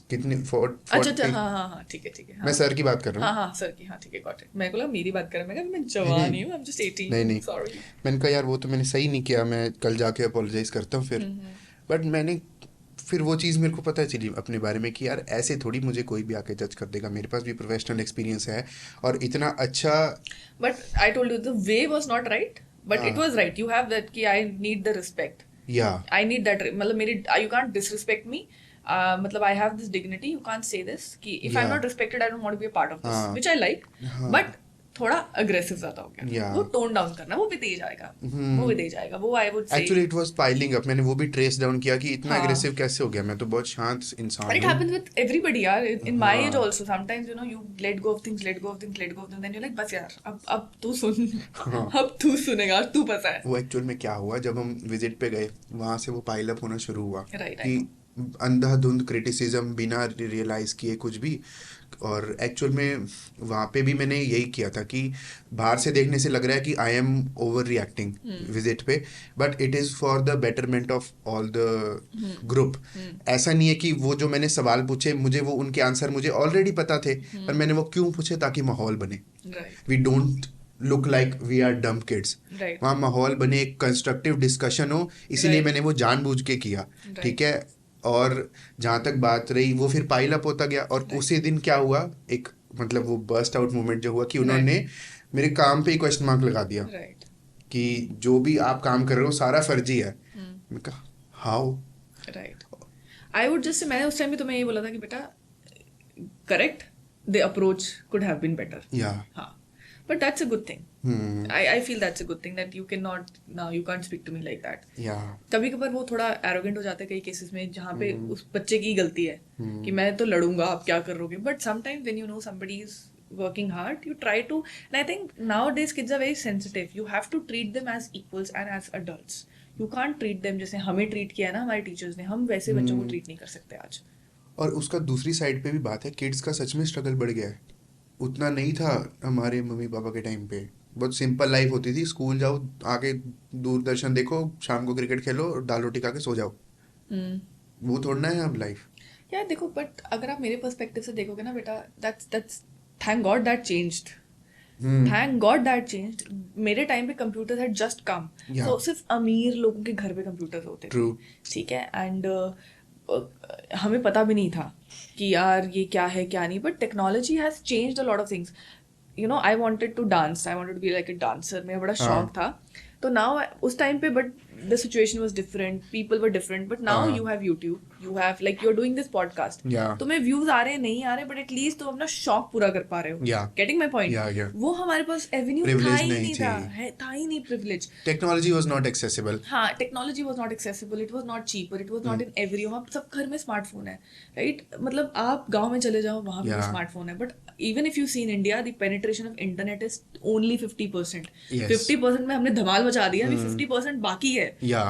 कितनी अच्छा अच्छा, 40? हाँ हाँ हाँ, ठीक है मैं हाँ सर की बात कर रहा हाँ हूँ। हाँ सर की, हाँ ठीक है, गॉट इट। मैं बोला मेरी बात कर रहा, मैं कहा मैं नहीं जवान नहीं ही हूँ, आई एम जस्ट 18, नहीं नहीं, सॉरी। मैंने कहा यार वो तो मैंने सही नहीं किया, मैं कल जाके अपोलोजाइज करता हूँ फिर। बट मैंने फिर वो चीज़ मेरे को पता चली अपने बारे में कि यार ऐसे थोड़ी मुझे कोई भी आके जज कर देगा, मेरे पास भी प्रोफेशनल एक्सपीरियंस है और इतना अच्छा। But I told you the way was not right, but it हाँ, was right, you have that कि आई नीड द रिस्पेक्ट, या आई नीड दैट, मतलब मेरी, यू कांट डिसरिस्पेक्ट मी, मतलब I have this dignity, you can't say this कि if I am या not respected I don't want to be a part of this, हाँ which I like, हाँ but थोड़ा aggressive ज्यादा हो गया, या वो टोन डाउन करना, वो भी तेज आएगा, वो भी तेज आएगा, वो आई वुड से। Actually it was piling up, मैंने वो भी ट्रेस डाउन किया कि इतना हाँ, एग्रेसिव कैसे हो गया, मैं तो बहुत शांत and इंसान it हूँ। happens with everybody यार, in my age हाँ also sometimes, you know, you let go of things, let go of things, let go of things, then you're like बस यार, अब तू सुन, हाँ, अब तू सुनेगा, तू फंसा है। वो एक्चुअल में क्या हुआ जब हम विजिट पे गए, वहां से वो पाइल अप होना शुरू हुआ राइट, आई कि नो। अंधाधुंध क्रिटिसिज्म बिना रियलाइज किए कुछ भी। और एक्चुअल में वहाँ पे भी मैंने यही किया था कि बाहर से देखने से लग रहा है कि I am overreacting visit पे, but it is for the betterment of all the group. ऐसा नहीं है कि वो जो मैंने सवाल पूछे मुझे वो उनके आंसर मुझे ऑलरेडी पता थे, पर मैंने वो क्यों पूछे ताकि माहौल बने, right we don't look like we are dumb kids, right वहाँ माहौल बने, एक कंस्ट्रक्टिव डिस्कशन हो, इसीलिए राइट मैंने वो जानबूझ के किया। ठीक राइट है। और जहाँ तक बात रही, वो फिर पाइल अप होता गया और राइट उसी दिन क्या हुआ, एक मतलब वो बर्स्ट आउट मोमेंट जो हुआ कि राइट उन्होंने मेरे काम पे ही क्वेश्चन मार्क लगा दिया राइट कि जो भी आप काम कर रहे हो सारा फर्जी है। मैं कहा how? Right. I would just, मैंने उस टाइम भी तुम्हें ये बोला था कि बेटा correct, the approach could have been better, या हाँ, but that's a good thing, I feel that's a good thing that you cannot, now you can't speak to me like that. या कभी कभार वो थोड़ा एरोगेंट हो जाता है कई केसेस में, जहाँ पे उस बच्चे की गलती है कि मैं तो लड़ूंगा, आप क्या करोगे, but sometimes when you know somebody is working hard, you try to, and I think nowadays kids are very sensitive, you have to treat them as equals and as adults, you can't treat them जैसे हमें treat किया ना हमारे teachers ने, हम वैसे बच्चों को ट्रीट नहीं कर सकते आज। और उसका दूसरी साइड पे भी बात है, किड्स का सच में स्ट्रगल बढ़ गया है, उतना नहीं था हमारे मम्मी पापा के टाइम पे। बहुत सिंपल लाइफ होती थी, स्कूल जाओ, आके दूरदर्शन देखो, शाम को क्रिकेट खेलो और दाल रोटी खा के सो जाओ। वो थोड़ा ना है अब लाइफ। यार देखो, बट अगर आप मेरे पर्सपेक्टिव से देखोगे ना बेटा, that's thank God that changed, thank God that changed. मेरे टाइम पे computers had just come, Yeah. तो सिर्फ अमीर लोगों के घर पे कंप्यूटर्स होते थे, True. ठीक है, एंड हमें पता भी नहीं था कि यार ये क्या है क्या नहीं, but technology has changed a lot of things. You know, I wanted to dance, I wanted to be like a dancer, मेरा बड़ा हाँ. शौक था, तो नाउ उस टाइम पे, but the situation was different, people were different, but now हाँ. You have YouTube, you have like you are doing this podcast, Yeah. तुम्हें व्यूज आ रहे हैं नहीं आ रहे, बट एटलीस्ट तुम अपना शौक पूरा कर पा रहे हो, Yeah. Getting my point. Yeah, yeah. वो हमारे पास एवेन्यू था Privilege ही नहीं नहीं थी. था, था ही नहीं privilege. Technology was not accessible. हाँ, technology was not accessible, it was not cheaper, it was not in every home. अब सब घर में स्मार्टफोन है, राइट? मतलब आप गांव में चले जाओ, वहां पे Yeah. स्मार्टफोन है, but even if you see in India the penetration of internet is only 50%। Yes. 50% में हमने धमाल मचा दिया, अभी 50% बाकी है, या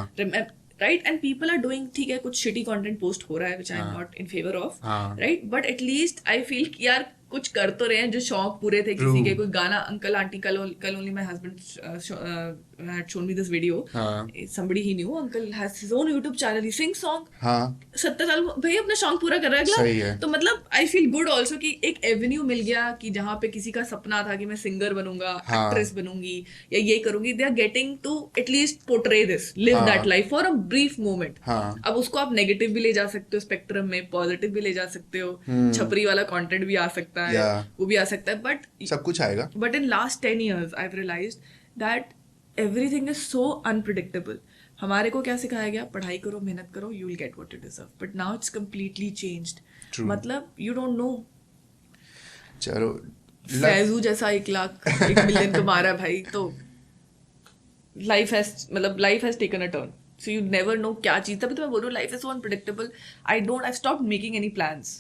right? And people are doing, ठीक है, कुछ शिटी कंटेंट पोस्ट हो रहा है विच आई एम हाँ. नॉट इन फेवर ऑफ, हाँ. Right? But at least I feel यार कुछ कर तो रहे हैं, जो शौक पूरे थे किसी True. के, कोई गाना, अंकल आंटी, कल only my husband had shown me this video, हाँ. somebody he knew, uncle has his own YouTube channel, he sings song, हाँ 70 साल भाई अपना शौक पूरा कर रहा है सही अगला। है. तो मतलब आई फील गुड ऑल्सो कि एक एवेन्यू मिल गया कि जहाँ पे किसी का सपना था कि मैं सिंगर बनूंगा, हाँ. एक्ट्रेस बनूंगी या ये करूंगी, they are getting to at least portray this, live हाँ. That life for a brief moment. हाँ. अब उसको आप नेगेटिव भी ले जा सकते हो स्पेक्ट्रम में, पॉजिटिव भी ले जा सकते हो, छपरी वाला कंटेंट भी आ सकता है, Yeah. वो भी आ सकता है, सब कुछ आएगा। but in last 10 years I've realized that everything is so unpredictable. हमारे को क्या सिखाया गया, पढ़ाई करो, मेहनत करो, you will get what you deserve, but now it's completely changed. True. मतलब you don't know, चलो फैजू जैसा 1 लाख 1 मिलियन कमा रहा है भाई, तो life has taken a turn. So you never know क्या चीज़, तभी तो मैं बोल रही हूँ life is so unpredictable. I've stopped making any plans.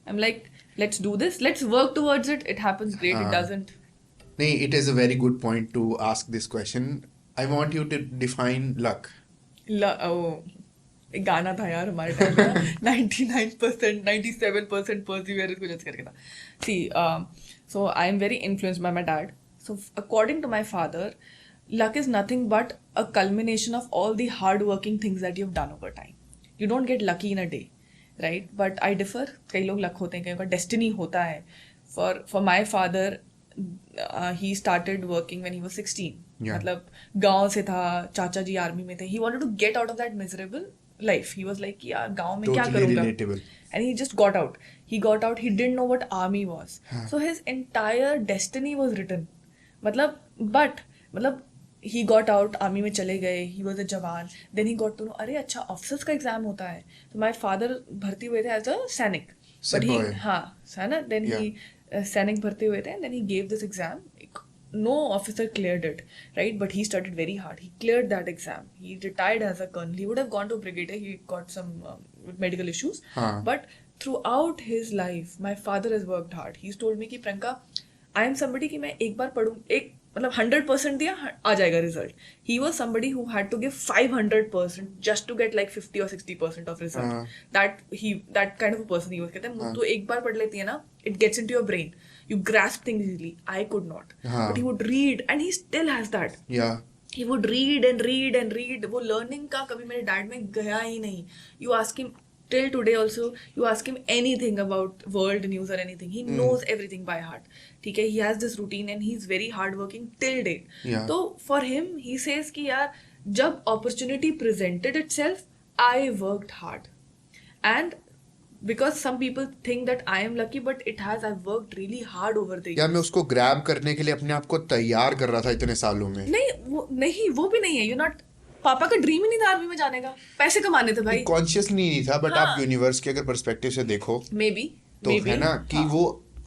I'm like, let's do this, let's work towards it. It happens great, it हाँ. doesn't. नहीं, it is a very good point to ask this question. I want you to define luck. एक गाना था यार हमारे time में 99% 97% perseverance कुछ ऐसे करके था. See, so I am very influenced by my dad. So according to my father, luck is nothing but a culmination of all the hard-working things that you've done over time. You don't get lucky in a day, right? But I differ. कई लोग luck होते हैं, कई का destiny होता है. For my father, he started working when he was 16. Yeah. मतलब गांव से था, चाचा जी आर्मी में थे. He wanted to get out of that miserable life. He was like, यार गांव में क्या Totally करूँगा? relatable. And he just got out. He got out. He didn't know what army was. So his entire destiny was written. मतलब he got out, army में चले गए, he was a जवान. Then he got to know, अरे अच्छा officers का exam होता है. तो my father भर्ती हुए थे as a सैनिक. But he, Sepoy. हाँ, है ना? Then he सैनिक भर्ती हुए थे, and then he gave this exam. No officer cleared it, right? But he studied very hard. He cleared that exam. He retired as a colonel. He would have gone to brigadier. He got some medical issues. हाँ. But throughout his life, my father has worked hard. He's told me कि Priyanka, I am somebody कि मैं एक बार पढ़ूँ, एक मतलब 100% दिया आ जाएगा result. He was somebody who had to give 500% just to get like 50 or 60% of result. That kind of a person he was. कहते हैं तू एक बार पढ़ लेती है ना, it gets into your brain. You grasp things easily. I could not. But he would read, and he still has that. Yeah. He would read and read and read. वो learning का कभी मेरे dad में गया ही नहीं. You ask him till today also. You ask him anything about world news or anything. He knows everything by heart. ठीक है? He has this routine and he's very hardworking till date. Yeah. तो for him, he says कि यार जब opportunity presented itself, I worked hard. And because some people think that I am lucky, but I've worked really hard over the years. या मैं उसको grab करने के लिए अपने आप को तैयार कर रहा था इतने सालों में. नहीं वो भी नहीं है. You're not. पापा का ड्रीम ही नहीं था आर्मी में जाने का. पैसे कमाने थे भाई. कॉन्शियसली नहीं था, बट आप यूनिवर्स के अगर पर्सपेक्टिव से देखो तो है ना कि वो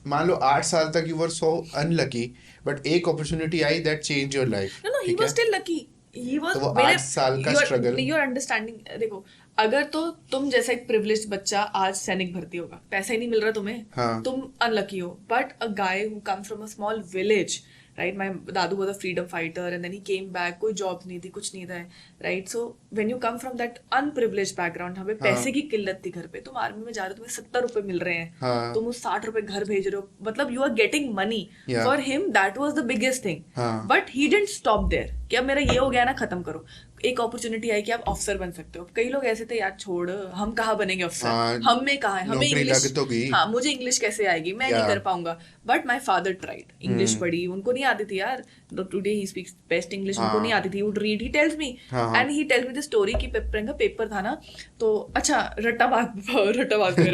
मान लो 8 साल तक you were so unlucky, but एक opportunity I that change your life. No, he was still lucky. He was. तो वो 8 साल का स्ट्रगल. You're understanding. देखो, अगर तो तुम जैसा एक प्रिविलेज्ड बच्चा आज सैनिक भर्ती होगा, पैसा ही नहीं मिल रहा तुम्हें, हाँ. तुम अनलकी हो. But a guy who comes from a small village, right? My दादू was a freedom fighter and then he came back. कोई जॉब नहीं थी, कुछ नहीं था, right? So when you come from that unprivileged background, हमें पैसे की किल्लत थी घर पे. तुम आर्मी में जा रहे हो, तुम्हें 70 रुपए मिल रहे हैं, हाँ. तुम उस 60 रुपए घर भेज रहे हो, मतलब you are getting money. Yeah. For him that was the biggest thing. हाँ. But he didn't stop there कि अब मेरा ये हो गया ना, खत्म करो. एक अपॉर्चुनिटी आई कि आप ऑफिसर बन सकते हो. कई लोग ऐसे थे, यार छोड़, हम कहाँ बनेंगे ऑफिसर, हाँ, हम में कहाँ है, हमें नौकरी इंग्लिश, लग तो गई. हाँ मुझे इंग्लिश कैसे आएगी, मैं नहीं कर पाऊंगा. But my father tried. English पढ़ी, उनको नहीं आती थी यार. Today he speaks best English. उनको नहीं आती थी. Would read, he tells me and he tells me the story कि प्रियंका पेपर था ना, तो अच्छा रट्टा बात मेरे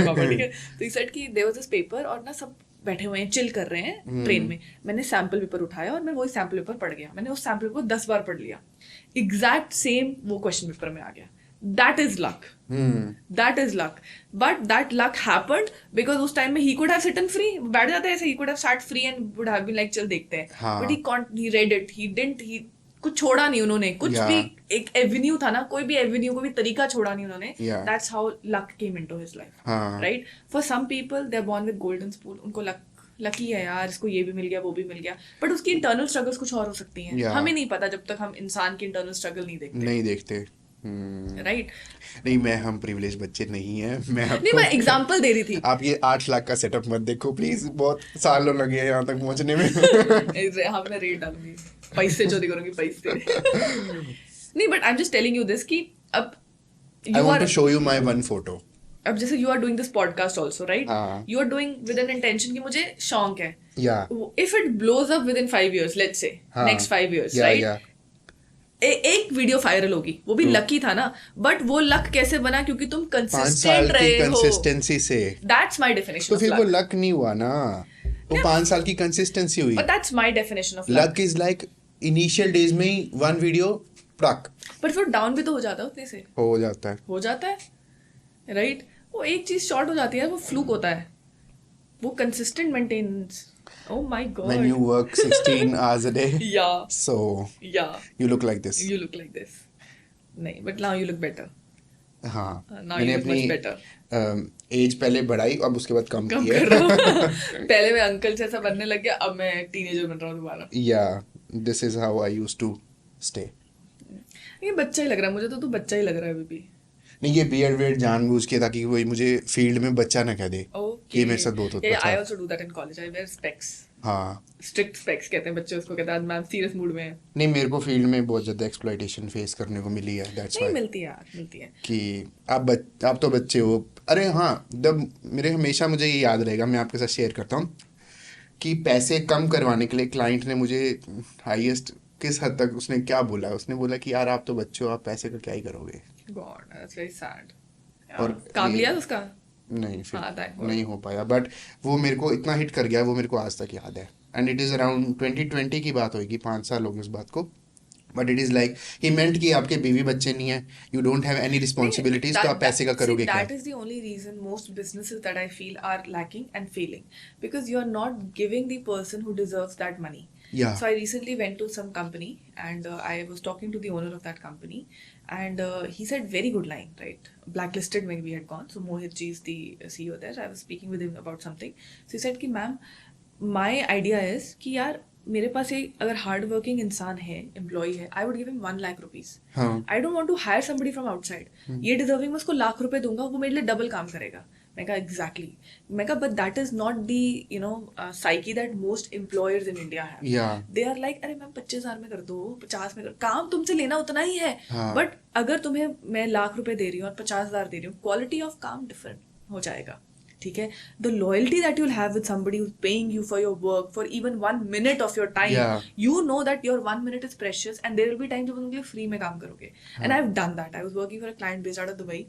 पापा, ठीक है? तो ही सेड कि देयर वाज दिस पेपर और ना सब बैठे हुए हैं, चिल कर रहे हैं ट्रेन में. मैंने सैम्पल पेपर उठाया और मैं वही सैम्पल पेपर पढ़ गया. मैंने उस सैम्पल पेपर को 10 बार पढ़ लिया. एग्जैक्ट सेम वो क्वेश्चन पेपर में आ गया. That is luck. That is luck. But that luck happened because उस टाइम में he could have sitten free. बैठ जाते ऐसे, he could have sat free and would have been like चल देखते हैं. हाँ. But he read it. He didn't. कुछ छोड़ा नहीं उन्होंने. कुछ भी एक एवेन्यू था ना, कोई भी एवेन्यू, कोई भी तरीका छोड़ा नहीं उन्होंने. That's how luck came into his life. हाँ. Right? For some people, they're born with golden spoon. उनको लकी है यार, इसको ये भी मिल गया, वो भी मिल गया. बट उसकी इंटरनल स्ट्रगल्स कुछ और हो सकती हैं. हमें नहीं पता जब तक हम इंसान की इंटरनल स्ट्रगल नहीं देखते. राइट? नहीं, हम प्रिविलेज बच्चे नहीं हैं. मैं एग्जांपल दे रही थी. आप ये 8 लाख का सेटअप मत देखो प्लीज, बहुत सालों लगे हैं यहाँ तक पहुंचने में. हाँ, मैं रेट डालूंगी, पैसे चोरी करूंगी, पैसे. नहीं, but I am just telling you this कि अब I want to show you my one photo. अब जैसे you are doing this podcast also, right? You are doing with an intention कि मुझे शौक है. If it blows up within 5 years, let's say next 5 years, right? एक video viral होगी, वो भी लकी था ना. बट वो लक कैसे बना? क्योंकि तुम कंसिस्टेंट रहे हो. कंसिस्टेंसी से. That's my definition. तो फिर वो लक नहीं हुआ ना, वो 5 साल की कंसिस्टेंसी हुई. But that's my definition of luck is like initial days में ही 1 वीडियो प्रक. बट फिर डाउन भी तो हो जाता है उतने से. हो जाता है, राइट? वो एक चीज शॉर्ट हो जाती है, वो फ्लूक होता है. वो consistent maintenance. Oh my God. When you work 16 hours a day. Yeah. So. Yeah. You look like this. You look like this. नहीं, but now you look better. हाँ, Now मैंने you look much अपनी better. As पहले बढ़ाई, अब उसके बाद कम कम की है। करो. पहले मैं अंकल जैसा बनने लग गया, अब मैं टीनेजर बन रहा हूँ दोबारा. या this is how I used to stay. ये बच्चा ही लग रहा है मुझे, तो तू बच्चा ही लग रहा है अभी भी. नहीं, ये बियर्ड वेयर्ड जानबूझ के, ताकि कोई मुझे फील्ड में बच्चा ना कह दे। ओके. ये मेरे साथ बहुत होता Yeah, I था। also do that in college. I wear specs. हाँ, Strict specs कहते हैं बच्चे उसको, कहते हैं मैम सीरियस मूड में है. नहीं, मेरे को फील्ड में बहुत ज़्यादा एक्सप्लॉइटेशन फेस करने को मिली है, दैट्स नहीं वाई। मिलती है यार, मिलती है. कि आप तो बच्चे हो। अरे हाँ, जब मेरे हमेशा मुझे ये याद रहेगा, मैं आपके साथ शेयर करता हूँ कि पैसे कम करवाने के लिए क्लाइंट ने मुझे हाईएस्ट किस हद तक उसने क्या बोला, उसने बोला कि यार आप तो बच्चे हो, आप पैसे का क्या ही करोगे। God, that's very sad. और काम ये- लिया उसका. नहीं, फिर हाँ, thank God. नहीं हो पाया, बट वो मेरे को इतना हिट कर गया, वो मेरे को आज तक याद है। एंड इट इज़ अराउंड 2020 की बात होगी, 5 साल हो गए उस बात को। But it is like he meant कि आपके बीवी बच्चे नहीं है, you don't have any responsibilities, तो आप पैसे का करोगे क्या। That is the only reason most businesses that I feel are lacking and failing, because you are not giving the person who deserves that money. Yeah. So I recently went to some company and I was talking to the owner of that company, and he said very good line, right? Blacklisted when we had gone. So Mohit ji is the CEO there. I was speaking with him about something. So he said कि ma'am, my idea is कि यार मेरे पास एक अगर hard working इंसान है, employ है, I would give him 1 lakh rupees. हाँ। I don't want to hire somebody from outside. ये डिजर्विंग, मैं उसको ₹1,00,000 दूंगा, वो मेरे लिए डबल काम करेगा. मैं कहा एग्जैक्टली. मैं कहा but that is not the psyche that most employers in India have. Yeah. They are like अरे मैम 25,000 में कर दो, 50 में कर, काम तुमसे लेना उतना ही है. हाँ। बट अगर तुम्हें मैं ₹1,00,000 दे रही हूँ और 50,000 दे रही हूँ, क्वालिटी ऑफ काम डिफरेंट हो जाएगा. ठीक है, the loyalty that you'll have with somebody who's paying you for your work for even 1 minute of your time, Yeah. you know that your 1 minute is precious, and there will be times जब उनके लिए free में काम करोगे. And I've done that. I was working for a client based out of Dubai,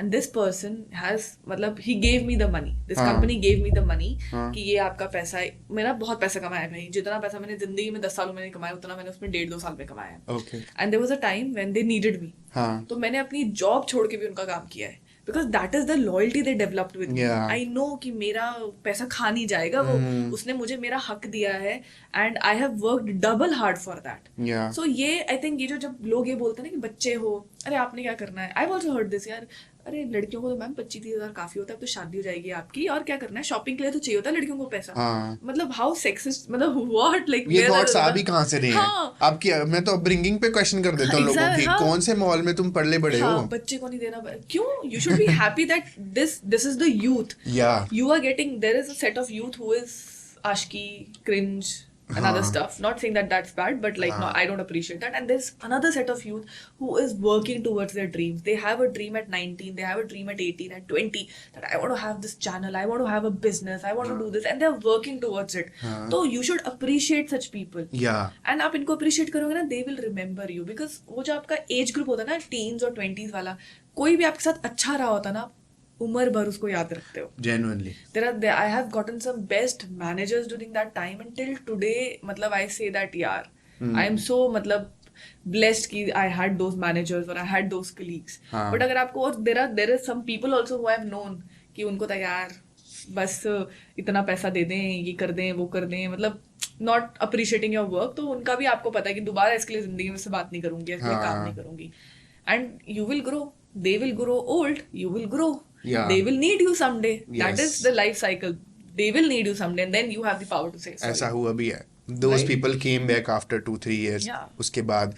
and this person has, मतलब he gave me the money. This हाँ. company gave me the money हाँ. कि ये आपका पैसा है. मैंने बहुत पैसा कमाया है भाई, जितना पैसा मैंने जिंदगी में 10 सालों में नहीं कमाया, उतना मैंने उसमें 1.5-2 साल में कमाया है. Okay. And there was a time when they needed me. हाँ. तो मैंने अपनी जॉब छोड़ के भी उनका काम किया है, because that is the loyalty they developed with me. Yeah. I know कि मेरा पैसा खा नहीं जाएगा वो. उसने मुझे मेरा हक दिया है, and I have worked double hard for that. Yeah. सो ये आई थिंक ये जो जब लोग ये बोलते हैं ना कि बच्चे हो, अरे आपने क्या करना है, आई ऑल्सो हर्ड दिस यार. अरे लड़कियों को तो मैम 25-30 हज़ार काफी होता है, अब तो शादी हो जाएगी आपकी, और क्या करना है, शॉपिंग के लिए तो चाहिए होता है लड़कियों को पैसा. हाँ. मतलब हाउ सेक्सिस्ट, मतलब व्हाट, लाइक ये थॉट्स आ भी कहाँ से रहे हैं हाँ. आपकी। मैं तो अपब्रिंगिंग पे क्वेश्चन कर देता हूँ लोगों की, हाँ. कौन से मॉल में तुम पढ़ले बड़े हो। हाँ, बच्चे को नहीं देना, क्यों? You should be happy that this is the youth. Yeah. You are getting, there is a set of youth who is ashki, cringe, and other stuff. Not saying that that's bad, but like, no, I don't appreciate that. And there's another set of youth who is working towards their dreams. They have a dream at 19, they have a dream at 18, at 20, that I want to have this channel, I want to have a business, I want to do this, and they're working towards it. So you should appreciate such people. Yeah. And आप इनको appreciate करोगे ना, they will remember you, because वो जो आपका age group होता है ना, टीन्स और 20s वाला, कोई भी आपके साथ अच्छा रहा होता ना, उम्र भर उसको याद रखते हो. Genuinely. I have gotten some best managers during that time, and till today, मतलब I say that यार, I am so मतलब blessed कि I had those managers और I had those colleagues. हाँ. But अगर आपको, और there is some people also who I have known कि उनको तो यार बस इतना पैसा दे दें, ये कर दें, वो कर दें, मतलब नॉट अप्रिशिएटिंग योर वर्क. तो उनका भी आपको पता है कि दोबारा इसके लिए जिंदगी में से बात नहीं करूंगी, इसके लिए काम नहीं करूंगी. And you will grow, they will grow old, you will grow. Yeah. They will need you someday. That Yes. is the life cycle. They will need you someday, and then you have the power to say sorry. ऐसा हुआ भी है. Those Right. people came back after 2-3 years. Yeah. उसके बाद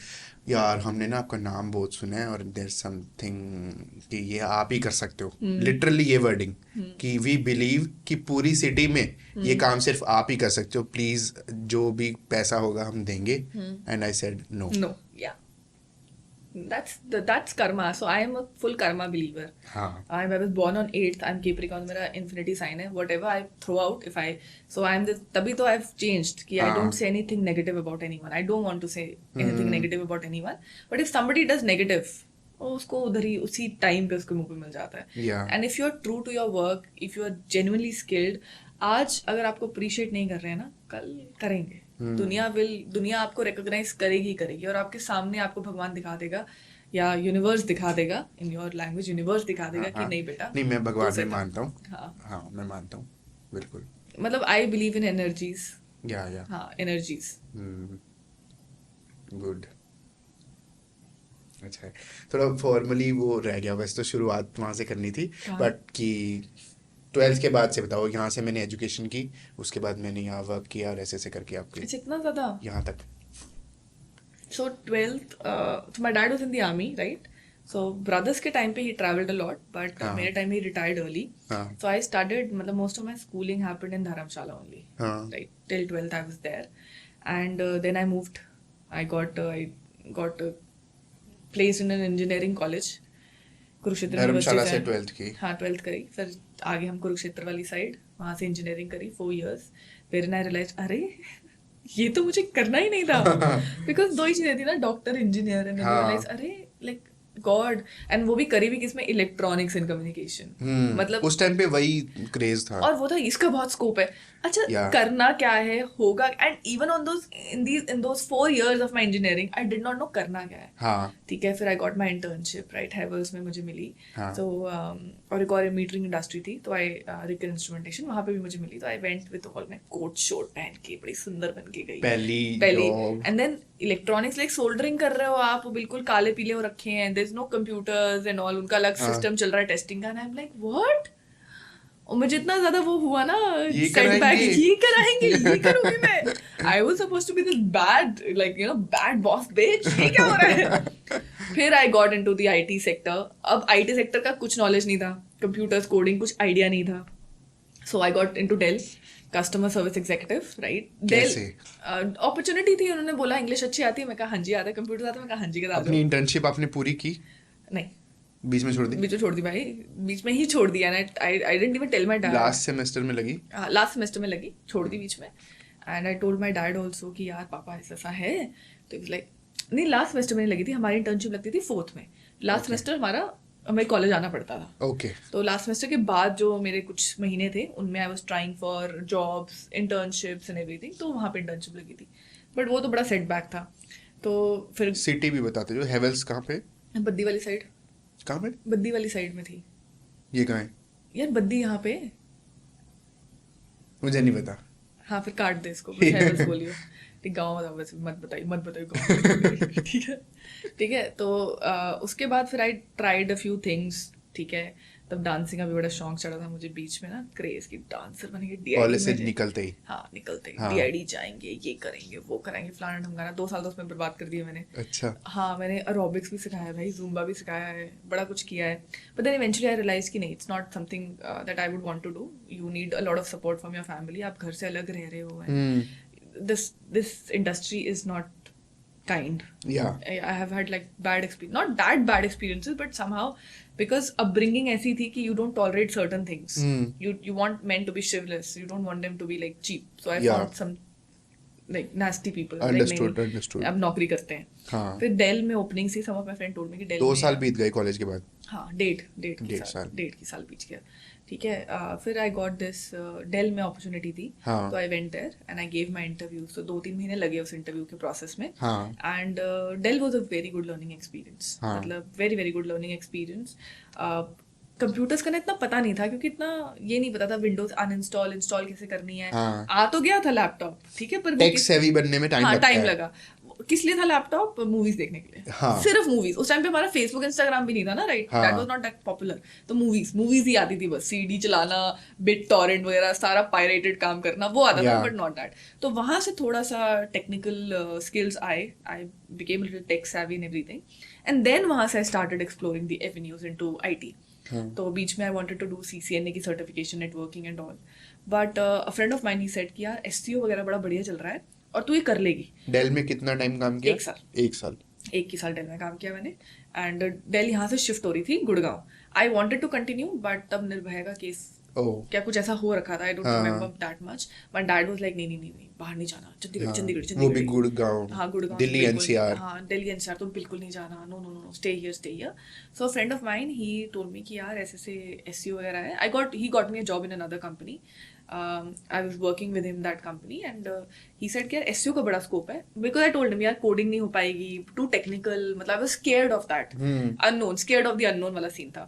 यार हमने ना आपका नाम बहुत सुना है, और there's something कि ये आप ही कर सकते हो. Literally ये wording कि we believe कि पूरी सिटी में ये काम सिर्फ आप ही कर सकते हो, प्लीज जो भी पैसा होगा हम देंगे. And I said no. No, yeah. That's karma. So I am a full karma believer. हाँ. I was born on 8th. I'm Capricorn. मेरा infinity sign है. Whatever I throw out, if I, so I'm this. तभी तो I've changed कि I don't say anything negative about anyone. I don't want to say anything negative about anyone. But if somebody does negative, उसको उधर ही उसी time पे उसके मुंह पे मिल जाता है. Yeah. And if you're true to your work, if you are genuinely skilled, आज अगर आपको अप्रिशिएट नहीं कर रहे हैं ना, कल करेंगे. दुनिया आपको रिकॉग्नाइज करेगी करेगी, और आपके सामने आपको भगवान दिखा देगा, या यूनिवर्स दिखा देगा, इन योर लैंग्वेज यूनिवर्स दिखा देगा कि नहीं बेटा. नहीं, मैं भगवान तो में मानता हूँ. हाँ. हाँ, मैं मानता हूँ बिल्कुल. मतलब आई बिलीव इन एनर्जीज. या हाँ, एनर्जीज. गुड. अच्छा है, थोड़ा फॉर्मली वो रह गया, वैसे तो शुरुआत वहाँ से करनी थी, हाँ। बट कि 12th के बाद से बताओ, यहाँ से मैंने एजुकेशन की, उसके बाद मैंने यहाँ वर्क किया और ऐसे ऐसे करके आपके अच्छा, इतना ज़्यादा? यहाँ तक। So 12th, so my dad was in the army, right? So brothers के time पे he traveled a lot, but हाँ मेरे time he retired early. हाँ So I started, मतलब most of my schooling happened in Dharamshala only, हाँ right? Till 12th I was there, and then I moved. I got placed in an engineering college, Kurukshetra university Dharamshala से। से 12th की। हाँ, 12th करी, फिर आगे हम कुरुक्षेत्र वाली साइड, वहाँ से इंजीनियरिंग करी 4 years। फिर आई रियलाइज, अरे ये तो मुझे करना ही नहीं था, बिकॉज दो ही चीजें थी ना, डॉक्टर इंजीनियर, एंड रियलाइज हाँ अरे लाइक गॉड। एंड वो भी करी भी किसमें, इलेक्ट्रॉनिक्स एंड कम्युनिकेशन, मतलब। उस टाइम पे वही क्रेज था। और वो था इसका बहुत स्कोप है, अच्छा या करना क्या है, होगा। And even on those in those 4 years of my engineering I did not no करना क्या है। हाँ ठीक है, फिर I got my internship, right, Havells में मुझे मिली। हाँ सो और एक और मीटरिंग इंडस्ट्री थी, तो आई रिकर इंस्ट्रूमेंटेशन, वहाँ पे भी मुझे मिली। तो I went with all my coat suit पहन के, बड़ी सुंदर बन के गई पहली पहली। Job. And then electronics, like soldering कर रहे हो आप, वो बिल्कुल काले पीले हो रखे हैं, there is no computers and all, उनका अलग हाँ सिस्टम चल रहा है टेस्टिंग का। I am like what. और मुझे इतना ज्यादा वो हुआ ना, ये सेटबैक, कराएंगे। ये कराएंगे, ये करूंगी मैं। I was supposed to be this bad, like you know, bad boss bitch, ये क्या हो रहा है। फिर I got into the IT sector. अब आईटी सेक्टर का कुछ नॉलेज नहीं था, कंप्यूटर्स कोडिंग कुछ आइडिया नहीं था। So I got into Dell, customer service executive, right. Dell कैसे? अपॉर्चुनिटी थी, उन्होंने बोला इंग्लिश अच्छी आती है, मैं कहा हाँ जी आता है, कंप्यूटर आता है, मैं कहा हाँ जी करा अपनी दो। इंटर्नशिप आपने पूरी की, नहीं, बीच में छोड़ दी? बीच में छोड़ दी भाई, बीच में ही छोड़ दिया। I didn't even tell my dad. Last semester में लगी? लास्ट सेमेस्टर में लगी, छोड़ दी बीच में। And I told my dad also कि यार पापा ऐसा है, तो इट लाइक, नहीं लास्ट सेमेस्टर में नहीं लगी थी, हमारी इंटर्नशिप लगती थी 4th में। लास्ट सेमेस्टर हमारा, हमें कॉलेज आना पड़ता था। ओके। तो लास्ट सेमेस्टर के बाद जो मेरे कुछ महीने थे, उनमें I was trying for jobs, internships and everything, तो वहाँ पे इंटर्नशिप लगी थी, बट वो तो बड़ा सेटबैक था। तो फिर सिटी भी बताते जो, हेवल्स कहाँ पे? बद्दी वाली साइड, कहाँ पे? बद्दी वाली साइड में थी ये कहाँ है? यार, बद्दी यहाँ पे। मुझे नहीं पता। हाँ, फिर काट दे इसको, कुछ है बस बोलियो। ठीक, गाँव बताओ, वैसे मत बताइए गाँव। ठीक है, ठीक है। तो उसके बाद फिर I tried a few things, ठीक है। तब डांसिंग का भी बड़ा शौक चढ़ा था मुझे बीच में ना, क्रेज की डांसर बनेंगे कॉलेज से DID में। निकलते ही? हाँ, निकलते ही हाँ। DID जाएंगे, ये करेंगे, वो करेंगे, फलाना ढमकाना। 2 साल तो उसमें बर्बाद कर दिए मैंने। अच्छा। हाँ, मैंने एरोबिक्स भी सिखाया है भाई, जूम्बा भी सिखाया है, बड़ा कुछ किया है। But then eventually I realise कि नहीं, it's not something that I would want to do. You need a lot of support from your family. आप घर से अलग रह रहे हो, this industry is not kind. या I have had like bad experience, not that bad experiences, but somehow because upbringing ऐसी थी कि you don't tolerate certain things. You want men to be chivalrous. You don't want them to be like cheap. So I Yeah. found some like nasty people. Understood, like, नहीं, understood. अब नौकरी करते हैं। हाँ। फिर डेल में opening थी, some of my friend told me कि डेल 2 में साल बीत गए कॉलेज के बाद? हाँ, डेढ़ डेढ़ साल। की साल बीच गया। ठीक है, फिर आई गॉट दिस डेल में अपॉर्चुनिटी थी, हाँ। तो I went there and I gave my interview. तो 2-3 महीने लगे उस इंटरव्यू के प्रोसेस में। हाँ and Dell was a very good learning experience, हाँ। मतलब very very good learning experience. Computers का ना इतना पता नहीं था, क्योंकि इतना ये नहीं पता था विंडोज अनइंस्टॉल इंस्टॉल कैसे करनी है। हाँ। आ तो गया था लैपटॉप, ठीक है, पर वो टेक सेवी बनने में टाइम हाँ, लगता टाइम है। लगा। किस लिए था लैपटॉप? मूवीज देखने के लिए। हाँ। सिर्फ मूवीज। उस टाइम पे हमारा फेसबुक इंस्टाग्राम भी नहीं था ना, राइट, हाँ। That was not that popular. तो मूवीज ही आती थी बस, सीडी चलाना, बिट टॉरेंट वगैरह सारा पायरेटेड काम करना, वो आता था, Yeah. But not that. तो वहां से थोड़ा सा टेक्निकल स्किल्स आए, I became little tech savvy in everything, and then वहां से I started exploring the avenues into IT। तो बीच में I wanted to do CCNA की certification, networking and all, but a friend of mine he said कि यार SEO वगैरह बड़ा बढ़िया चल रहा है और तू ये कर लेगी। डेल में कितना टाइम काम किया? 1 साल। 1 साल। 1 ही साल डेल में काम किया मैंने। एंड डेल यहाँ से शिफ्ट हो रही थी Gurgaon. I wanted to continue, but तब निर्भया का केस ओह। क्या कुछ ऐसा हो रखा था, आई डोंट हाँ। Remember that much. But dad was like नहीं नहीं नहीं नहीं, बाहर नहीं जाना, चंडीगढ़ हाँ, चंडीगढ़ वो चंडीगढ़ भी ही। गुड़गांव, हाँ, गुड़गांव, दिल्ली बिल्कुल। NCR। हाँ, दिल्ली NCR तो बिल्कुल नहीं जाना, no no no, stay here. So a friend of mine he told me कि यार ऐसे SEO वगैरह है। He got me a job in another company I was working with him that company and he said कि यार SEO का बड़ा scope है because I told him यार coding नहीं हो पाएगी too technical मतलब I was scared of that unknown scared of the unknown वाला scene था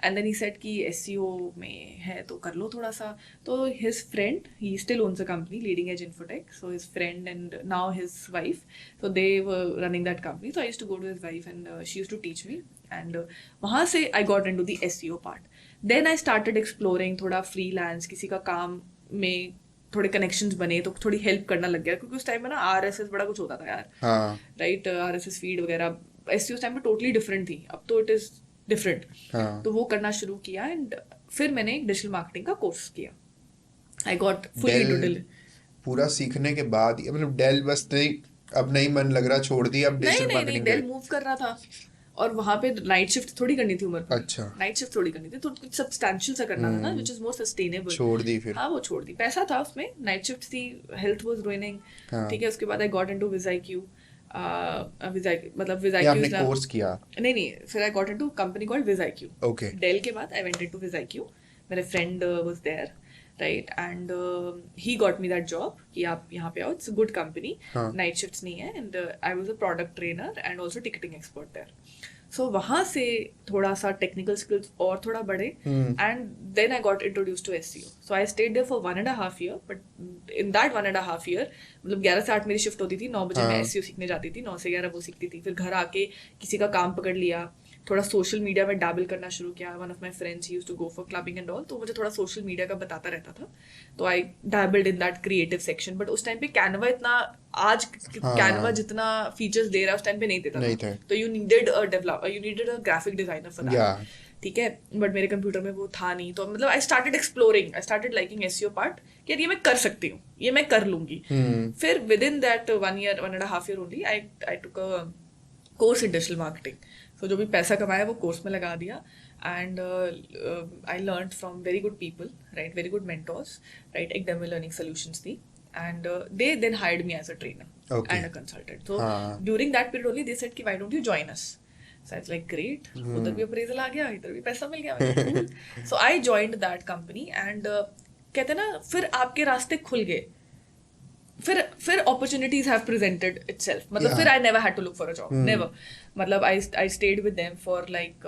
and then he said कि SEO में है तो कर लो थोड़ा सा तो his friend he still owns a company Leading Edge Infotech so his friend and now his wife so they were running that company so I used to go to his wife and she used to teach me and वहाँ से I got into the SEO part then I started exploring थोड़ा freelance किसी का काम में थोड़े connections बने तो थोड़ी हेल्प करना लग गया क्योंकि उस टाइम में ना RSS बड़ा कुछ होता था यार राइट RSS फीड वगैरह ऐसी उस टाइम में टोटली डिफरेंट थी अब तो इट इज डिफरेंट तो वो करना शुरू किया एंड फिर मैंने एक डिजिटल मार्केटिंग का कोर्स किया I got fully into digital पूरा सीखने के बाद मतलब डेल बस नहीं अब नहीं मन लग रहा छोड़ दिया अब डिजिटल मार्केटिंग डेल मूव कर रहा था और वहाँ पे नाइट शिफ्ट थोड़ी करनी थी उम्र पर अच्छा नाइट शिफ्ट थोड़ी करनी थी तो कुछ सब्सटैंशियल सा करना था ना विच इज मोर सस्टेनेबल छोड़ दी फिर हाँ वो छोड़ दी पैसा था उसमें नाइट शिफ्ट थी हेल्थ वाज रुइनिंग ठीक है उसके बाद आई गॉट इनटू विज़ाइक्यू मतलब विज़ाइक्यू आपने कोर्स किया नहीं फिर I got into company called Vizique okay Dell के बाद आई वेंट इनटू विज़ाइक्यू मेरे friend was there right and he got me that job कि आप यहाँ पे आओ it's a good company night shifts नहीं है and I was a product trainer and also ticketing expert there so वहाँ से थोड़ा सा टेक्निकल स्किल्स और थोड़ा बढ़े and then I got introduce to SEO so I stayed there for 1.5 year but in that 1.5 year मतलब 11 से 8 मेरी शिफ्ट होती थी 9 बजे मैं SEO सीखने जाती थी 9 से 11 वो सीखती थी फिर घर आके किसी का काम पकड़ लिया थोड़ा सोशल मीडिया में डैबल करना शुरू किया one of my friends he used to go for clubbing and all तो मुझे थोड़ा सोशल मीडिया का बताता रहता था तो I dabbled in that creative section but उस टाइम पे कैनवा इतना आज कैनवा जितना फीचर्स दे रहा है उस टाइम पे नहीं देता था तो you needed a graphic designer for that ठीक है बट मेरे कंप्यूटर में वो था नहीं तो मतलब आई started exploring I started liking SEO part कि यार ये मैं कर सकती हूँ ये मैं कर लूंगी फिर with in that 1.5 year only I took a course in digital marketing तो जो भी पैसा कमाया वो कोर्स में लगा दिया and I learn from very good people right very good mentors right एक डेमो लर्निंग सॉल्यूशंस थी and they then hired me as a trainer and a consultant so during that period only they said कि why don't you join us so I was like great उधर भी appraisal आ गया इधर भी पैसा मिल गया so I joined that company and कहते ना फिर आपके रास्ते खुल गए फिर opportunities have presented itself मतलब फिर I never had to look for a job never मतलब I stayed with them for like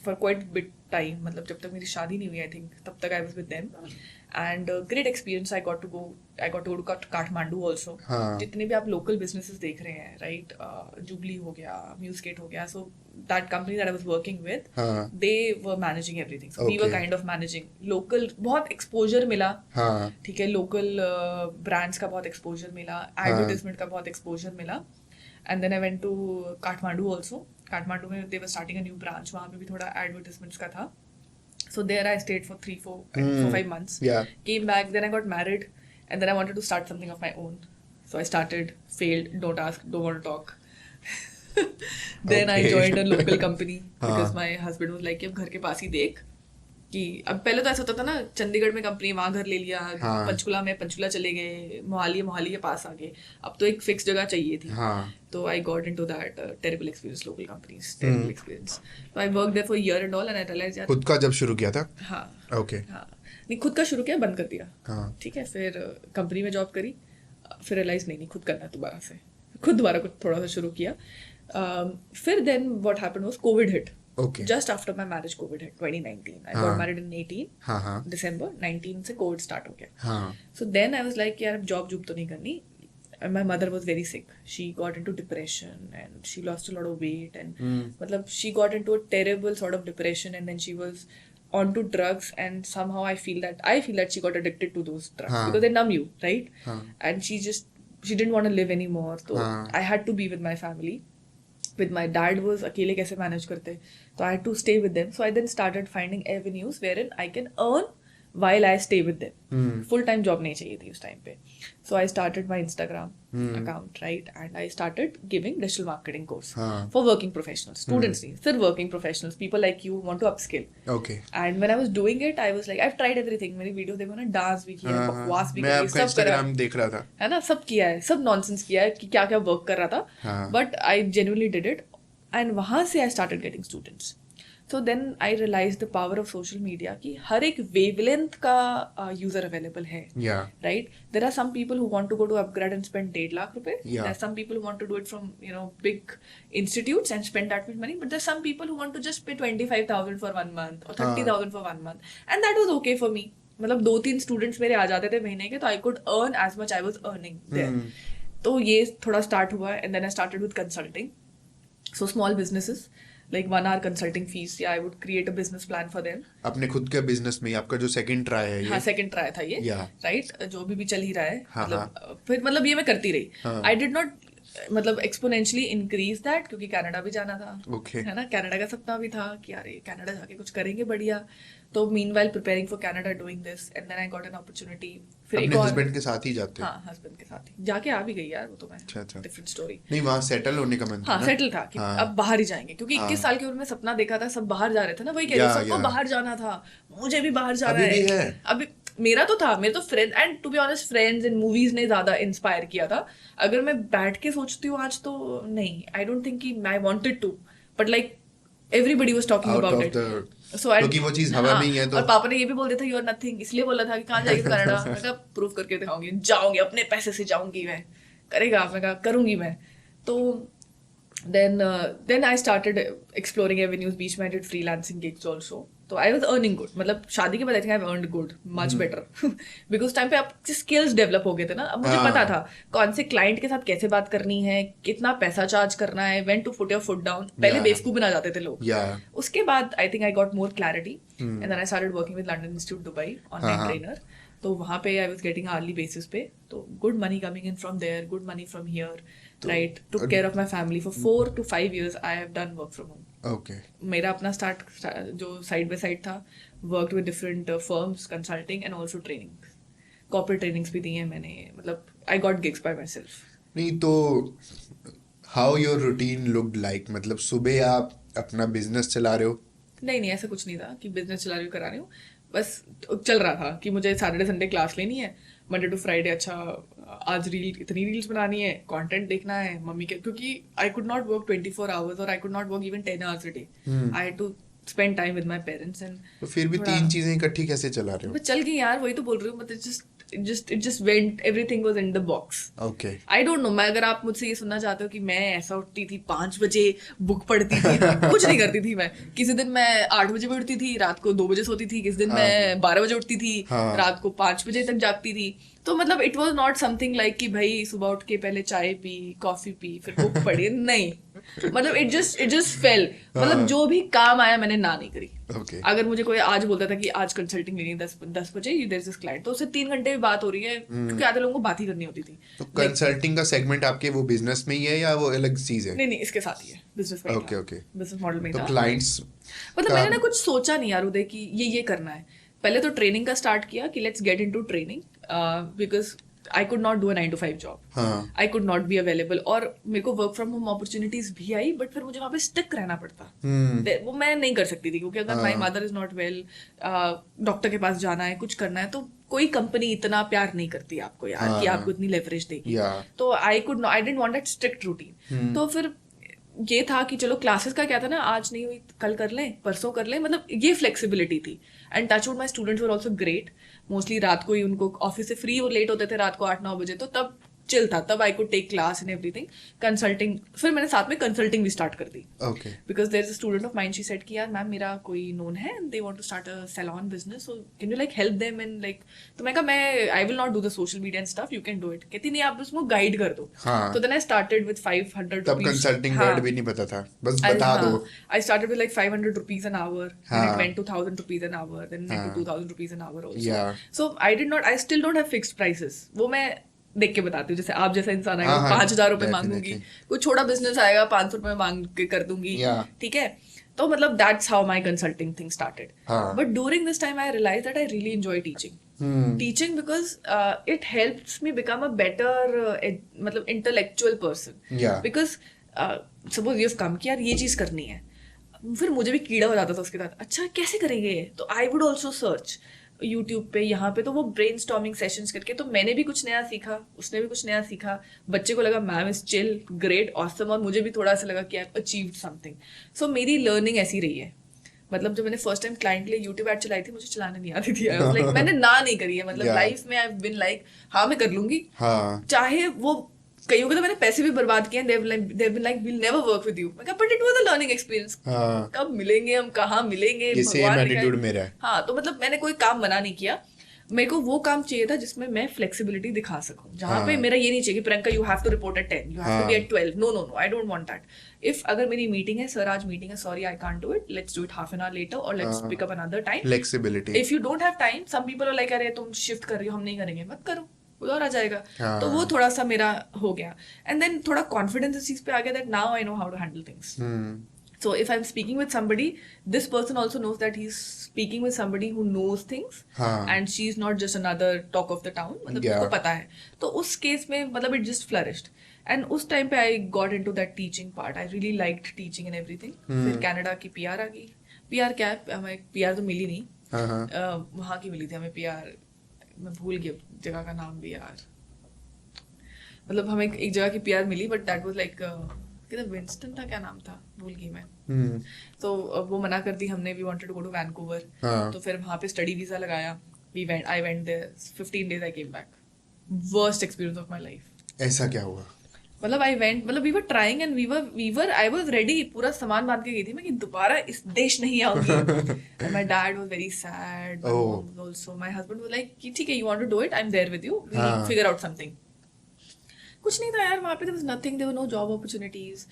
for quite bit time मतलब जब तक मेरी शादी नहीं हुई I think तब तक I was with them and great experience I got to go to Kathmandu also जितने भी आप local businesses देख रहे हैं right Jubilee हो गया Musegate हो गया so that company that I was working with they were managing everything so we were kind of managing local बहुत exposure मिला ठीक है local brands का बहुत exposure मिला advertisement का बहुत exposure मिला and then I went to Kathmandu also Kathmandu में they were starting a new branch वहाँ पे भी थोड़ा advertisements का था so there I stayed for 5 months came back then I got married and then I wanted to start something of my own so I started failed don't ask don't want to talk then I joined a local company because my husband was like अब घर के पास ही देख कि अब पहले तो ऐसा होता था ना चंडीगढ़ में कंपनी वहाँ घर ले लिया पंचकुला चले गए मोहाली के पास आ गए अब तो एक फिक्स जगह चाहिए थी तो I got into that terrible experience local companies terrible experience तो I work there for year and all and I realise यार खुद का जब शुरू किया था हाँ ओके नहीं खुद का शुरू किया बंद कर दिया ठीक है फिर कंपनी में जॉब करी फिर रियलाइज नहीं खुद करना दोबारा से खुद दोबारा कुछ थोड़ा सा शुरू किया फिर then what happened was COVID hit Okay. Just after my marriage, COVID hit 2019. I got married in 18 December 19 से COVID start हो गया. So then I was like यार अब job तो नहीं करनी. And my mother was very sick. She got into depression and she lost a lot of weight and मतलब she got into a terrible sort of depression and then she was onto drugs and somehow I feel that she got addicted to those drugs because they numb you, right? And she didn't want to live anymore. So I had to be with my family. With my dad was अकेले कैसे manage करते तो I had to stay with them so I then started finding avenues wherein I can earn while I stay with them full time job नहीं चाहिए थी उस time पे so I started my Instagram account right and I started giving digital marketing course for working professionals students नहीं सिर्फ working professionals people like you want to upskill okay and when I was doing it I was like I've tried everything मेरी video देखो ना dance भी किया है बकवास भी मैं किया आपका Instagram देख रहा था है ना सब किया है सब नॉनसेंस किया है कि क्या क्या वर्क कर रहा था but I genuinely did it and वहाँ से I started getting students So then I realized the power of social media कि हर एक wavelength का user available है. Yeah. Right? There are some people who want to go to upgrad and spend 1.5 lakh रुपए. Yeah. There are some people who want to do it from big institutes and spend that much money. But there's some people who want to just pay 25,000 for 1 month or 30,000 for 1 month, and that was okay for me. मतलब 2-3 students मेरे आ जाते थे महीने के, तो I could earn as much I was earning there. तो ये थोड़ा स्टार्ट हुआ, and then I started with consulting. So small businesses like 1 hour consulting fees. Yeah, I would create a business plan for them. अपने खुद के business में आपका जो सेकंड ट्राई है ये? हाँ, सेकंड ट्राई था ये. Yeah. राइट, जो भी चल ही रहा है. हाँ, मतलब फिर मतलब ये मैं करती रही. आई डिड नॉट मतलब एक्सपोनेंशियली इंक्रीज दैट, क्योंकि कनाडा भी जाना था. Okay. है ना, कनाडा का सपना भी था कि अरे कनाडा जाके कुछ करेंगे बढ़िया. तो meanwhile preparing for Canada doing this, and then I got an opportunity. फिर एक अपने और, हस्बैंड के साथ ही जाते हैं? हाँ, हस्बैंड के साथ ही जाके आ भी गई यार, वो तो मैं अच्छा. Different story. नहीं, वहाँ सेटल होने का मन था हाँ, ना? सेटल था कि हाँ. अब बाहर ही जाएंगे, क्योंकि 21 साल की उम्र में सपना देखा था, सब बाहर जा रहे थे ना. वही कह रही हूँ, सबको बाहर जाना था, मुझे भी बाहर जाना अभी भी है? अभी मेरा तो था, मेरे तो friend, and to be honest friends in movies ने ज्यादा इंस्पायर किया था. अगर मैं बैठ के सोचती हूँ आज तो नहीं, आई डोंट थिंक कि I wanted to, but like everybody was talking Out about of it. the- सो क्योंकि वो चीज हवा में ही है तो. और पापा ने ये भी बोल दिया था, यू आर नथिंग, इसलिए बोला था कि कहाँ जाएगी कनाडा. मैं कहा प्रूव करके दिखाऊंगी, जाऊंगी अपने पैसे से, जाऊंगी मैं, करेगा. मैं कहा करूंगी मैं. तो then I started exploring avenues. बीच में I did freelancing gigs also. तो I was earning good. मतलब शादी के बाद I think I've earned good, much better. Because time पे आपके skills develop हो गए थे ना. अब मुझे पता था कौन से client के साथ कैसे बात करनी है, कितना पैसा चार्ज करना है, when to put your foot down. पहले बेवकूफ बना जाते थे लोग. Yeah. उसके बाद I think I got more clarity, and then I started working with London Institute Dubai, online trainer. तो वहाँ पे I was getting hourly basis पे, तो good money coming in from there, good money from here, right? Took care of my family for 4 to 5 years. I have done work from home. Okay. मेरा अपना start जो side by side था, worked with different firms, consulting and also training, corporate trainings भी दी हैं मैंने. मतलब I got gigs bye my self. नहीं तो how your routine looked like? मतलब सुबह आप अपना बिजनेस चला रहे हो? नहीं, ऐसा कुछ नहीं था कि बिजनेस चला रही हूँ, करा रही हूँ. बस चल रहा था कि मुझे सैटरडे संडे क्लास लेनी है, मंडे टू फ्राइडे अच्छा आज इतनी रील्स बनानी है, कंटेंट देखना है मम्मी के, क्योंकि I could not work 24 hours और I could not work even 10 hours a day. I had to spend time with my parents. And तो फिर भी 3 चीजें इकट्ठी कैसे चला रहे हो? चल गई यार, वही तो बोल रही हूँ. मतलब it just went, everything was in the box. Okay. I don't know. मैं अगर आप मुझसे ये सुनना चाहते हो कि मैं ऐसा उठती थी 5 बजे, बुक पढ़ती थी, कुछ नहीं करती थी मैं. किसी दिन मैं 8 बजे भी उठती थी, रात को 2 बजे सोती थी. किसी दिन मैं 12 बजे उठती थी, रात को 5 बजे तक जागती थी. तो मतलब it was not something like कि भाई सुबह उठ के पहले चाय पी, कॉफी पी, फिर बुक पढ़ी. नहीं, मतलब इट जस्ट फेल. मतलब जो भी काम आया मैंने ना नहीं करी. Okay. अगर मुझे कोई आज बोलता था कि आज कंसल्टिंग लेनी है 10 बजे, देयर इज दिस क्लाइंट, तो उससे 3 घंटे भी बात हो रही है, क्योंकि आधे लोगों को बात ही करनी होती थी. तो कंसल्टिंग का सेगमेंट आपके वो बिजनेस में ही है या वो अलग चीज है? नहीं, इसके साथ ही है, बिजनेस में. Okay. बिजनेस मॉडल में तो था. क्लाइंट्स मतलब मैंने ना कुछ सोचा नहीं यार उदय कि ये करना है. पहले तो ट्रेनिंग का स्टार्ट किया कि let's get into training, because I could not do a 9 to 5 job. I could not be available. और मेरे को वर्क फ्रॉम होम अपॉर्चुनिटीज भी आई, बट फिर मुझे वहां पे स्टिक रहना पड़ता. वो मैं नहीं कर सकती थी, क्योंकि अगर my mother is not well, doctor के पास जाना है, कुछ करना है, तो कोई कंपनी इतना प्यार नहीं करती आपको यार कि आपको इतनी लेवरेज देगी. तो I didn't want that strict routine. तो फिर ये था कि चलो क्लासेस का क्या था ना, आज नहीं हुई कल कर लें, परसों कर लें, मतलब ये फ्लेक्सिबिलिटी थी. And touchwood my students were also great. Mostly रात को ही उनको ऑफिस से फ्री लेट होते थे, रात को 8-9 बजे, तो तब चिल था, तब I could take class and everything. Consulting, फिर मैंने साथ में कंसल्टिंग भी स्टार्ट कर दी. Okay. Because there is a student of mine, she said कि यार मैम मेरा कोई नोन है, they want to start a salon business, so can you like help them in like. तो मैं कहा मैं I will not do the social media and stuff, you can do it. कहती नहीं, आप उसको गाइड कर दो. तो देन आई स्टार्टेड विद 500 तब कंसल्टिंग वर्ड भी नहीं पता था, बस बता दो. I started with like 500 rupees an hour, then it went to 1,000 rupees an hour, then it went to 2,000 rupees an hour also. Yeah. So I still don't have fixed prices. वो मैं देख के बताती हूँ, जैसे आप जैसा इंसान आएगा 5,000 रुपए मांगूंगी, कोई छोटा बिजनेस आएगा 500 रुपए मांग के कर दूंगी. ठीक है. तो मतलब that's how my consulting thing started. But during this time I realized that I really enjoy teaching. Teaching because it helps me become a better मतलब intellectual person. Because suppose you have come कि यार ये चीज करनी है, फिर मुझे भी कीड़ा हो जाता था उसके साथ. अच्छा कैसे करेंगे, तो I would also search YouTube पे, यहाँ पे, तो वो ब्रेन स्टॉर्मिंग सेशंस करके, तो मैंने भी कुछ नया सीखा, उसने भी कुछ नया सीखा. बच्चे को लगा ma'am is chill, great, awesome, और मुझे भी थोड़ा सा लगा कि आई हैव अचीव्ड समथिंग. सो मेरी लर्निंग ऐसी रही है. मतलब जब मैंने फर्स्ट टाइम क्लाइंट के लिए यूट्यूब एड चलाई थी, मुझे चलाने नहीं आती थी। लाइक मैंने ना नहीं करी है, मतलब Yeah. लाइफ में आई हैव बीन लाइक हाँ मैं कर लूंगी, हाँ चाहे वो कईयों के तो मैंने पैसे भी बर्बाद किए, they have been like we will never work with you, मैं कहा but it was a learning experience. हाँ, कब मिलेंगे हम, कहाँ मिलेंगे, ये सेम भगवान एटीट्यूड लिखा है। मेरा है। हाँ, तो मतलब मैंने कोई काम मना नहीं किया, मेरे को वो काम चाहिए था जिसमें मैं फ्लेक्सिबिलिटी दिखा सकूं, जहां पे हाँ। मेरा ये नहीं चाहिए कि Priyanka you have to report at 10, you have to be हाँ। At 12, no no no, I don't want that. If अगर मेरी मीटिंग है, सर आज मीटिंग है, sorry I can't do it, let's do it half an hour later और let's हाँ। Pick up another time. Flexibility. If you don't have time, some people are like अरे तुम shift कर रही हो, हम नहीं करेंगे, मत करो, कोई और आ जाएगा। हाँ। तो वो थोड़ा सा मेरा हो गया, एंड देन थोड़ा कॉन्फिडेंस इस चीज पे आ गया that now I know how to handle things. So if I'm speaking with somebody, this person also knows that he's speaking with somebody who knows things, हाँ। and she's not just another talk of the town, मतलब Yeah. उसको पता है। तो उस case में मतलब it just flourished, and उस टाइम पे I got into that teaching part. I really liked teaching and everything. फिर कनाडा की PR आ गई। PR क्या है, हमें PR तो मिली नहीं, हाँ हाँ। वहाँ की मिली थी हमें PR, मैं भूल गई जगह का नाम भी यार, मतलब हमें एक जगह की PR मिली, बट दैट वाज लाइक किधर, विंस्टन था, क्या नाम था, भूल गई मैं। तो वो मना कर दी हमने, we wanted to go to Vancouver. हाँ। तो फिर वहाँ पे स्टडी वीजा लगाया, I went there 15 days, I came back. Worst experience of my life. ऐसा क्या हुआ? मतलब आई वेंट, मतलब we were trying and we were I was ready, पूरा सामान बांध के गई थी मैं कि दोबारा इस देश नहीं आऊंगी। And my dad was very sad, my Oh. Mom also, my husband was like कि ठीक है, you want to do it, I am there with you, we हाँ। Figure out something. कुछ नहीं था यार वहाँ पे, there was nothing, there were no job opportunities.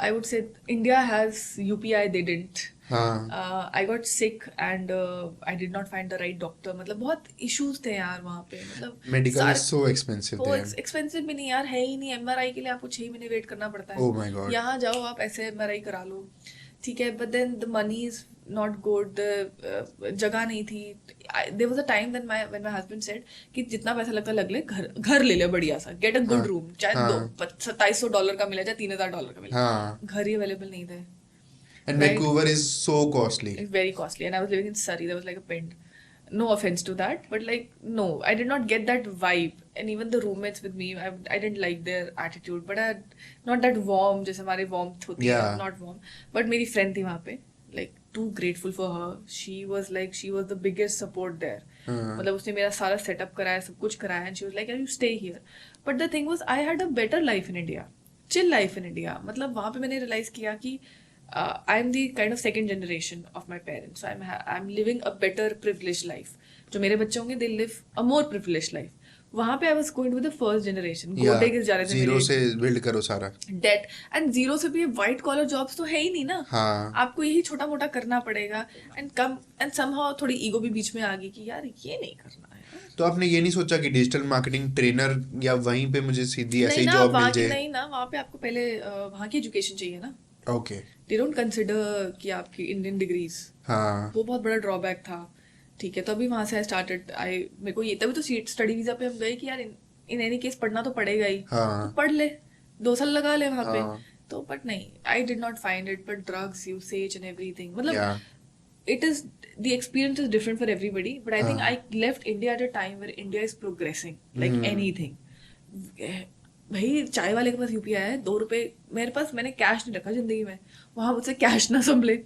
I would say India has UPI, they didn't. हाँ। I got sick and I did not find the right doctor. मतलब बहुत issues थे यार वहाँ पे, मतलब मेडिकल इज सो एक्सपेंसिव वो there. Expensive भी नहीं यार, है ही नहीं। MRI के लिए आपको 6 महीने वेट करना पड़ता है। Oh my God. यहाँ जाओ आप ऐसे MRI करा लो, ठीक है, but then the money is not good, जगह नहीं थी। There was a time when my husband said कि जितना पैसा लगता है लग ले, घर ले ले बढ़िया सा, गेट अ गुड हाँ, रूम, चाहे हाँ। $2700 का मिले, चाहे $3000 का मिले, हाँ। घर ही अवेलेबल नहीं थे। And Right. Vancouver is so costly. It's very costly, and I was living in Surrey. There was like a pend. No offense to that, but like no, I did not get that vibe. And even the roommates with me, I didn't like their attitude. But I had not that warm, जैसे हमारे warmth होती है, Yeah. not warm. But मेरी friend थी वहाँ पे, like too grateful for her. She was the biggest support there. मतलब उसने मेरा सारा setup कराया, सब कुछ कराया, and she was like, you stay here. But the thing was, I had a better life in India, chill life in India. मतलब वहाँ पे मैंने realize किया कि I'm the kind of second generation of my parents. So I'm living a better privileged life. जो मेरे बच्चे होंगे, they live a more privileged life. वहाँ पे I was going to be the first generation. गोटे गिर जा रहे थे जीरो मेरे से बिल्ड करो सारा। डेट, एंड जीरो से भी व्हाइट कॉलर जॉब्स तो है ही नहीं ना। हाँ। आपको यही छोटा मोटा करना पड़ेगा, एंड समहाउ थोड़ी ईगो भी बीच में आ गई कि यार ये नहीं करना है। तो आपने ये नहीं सोचा कि डिजिटल मार्केटिंग ट्रेनर या वहीं पे मुझे सीधी ऐसे ही नहीं ना, जॉब मिल वहाँ की जाए? नहीं ना, वहाँ पे आपको पहले वहाँ की एजुकेशन चाहिए ना। ओके। दे डोंट कंसिडर कि आपकी इंडियन डिग्रीज, हाँ। वो बहुत बड़ा ड्रॉबैक था। ठीक है, तो अभी वहाँ से आई स्टार्टेड, मेरे को ये तभी तो स्टडी वीजा पे हम गए कि यार इन एनी केस पढ़ना तो पड़ेगा ही, हाँ। तो पढ़ ले, 2 साल लगा ले वहाँ पे। हाँ। तो बट नहीं, आई did not find it, but drugs usage and everything, मतलब Yeah. it is, the experience is different for everybody, but I think I left India at a time where India is progressing like anything. भाई चाय वाले के पास UPI है, 2 रुपए मेरे पास, मैंने cash नहीं रखा जिंदगी में, वहां मुझसे कैश ना संभले।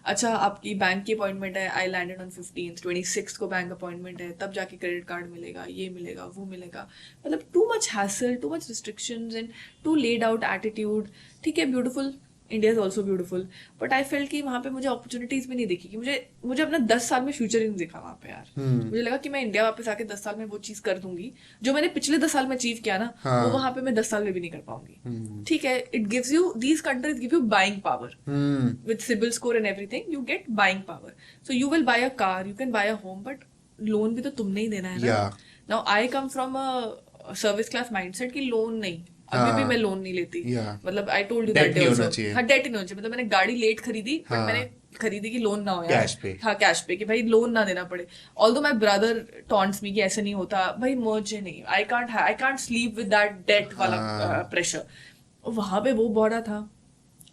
अच्छा आपकी बैंक की अपॉइंटमेंट है, I landed on 15th, 26th को बैंक अपॉइंटमेंट है, तब जाके क्रेडिट कार्ड मिलेगा, ये मिलेगा, वो मिलेगा, मतलब too much hassle, too much restrictions and too laid out attitude. ठीक है, beautiful, India is also beautiful, but I feel कि वहाँ पे मुझे अपॉर्चुनिटीज भी नहीं दिखी, कि मुझे अपना 10 साल में फ्यूचर ही नहीं दिखा वहाँ पे यार। मुझे लगा कि मैं इंडिया वापस आके 10 साल में वो चीज कर दूंगी जो मैंने पिछले 10 साल में अचीव किया ना, वो वहाँ पे मैं 10 साल में भी नहीं कर पाऊंगी। ठीक है, it gives you, these countries give you buying power with CIBIL score and everything, you get buying power. So you will buy a car, you can buy a home, but loan भी तो तुमने ही देना है ना। Yeah. Now I come from a service class mindset कि loan नहीं, अभी भी मैं लोन नहीं लेती। Yeah. मतलब आई टोल्ड यू Debt दैट नहीं होना चाहिए। हाँ, डेट नहीं होना चाहिए। मतलब मैंने गाड़ी लेट खरीदी, बट हाँ। मैंने खरीदी कि लोन ना हो यार, Cash पे। हाँ कैश पे, कि भाई लोन ना देना पड़े। Although my brother taunts me कि ऐसे नहीं होता भाई, मुझे नहीं, I can't sleep with that debt वाला प्रेशर। वहां पे वो बड़ा था,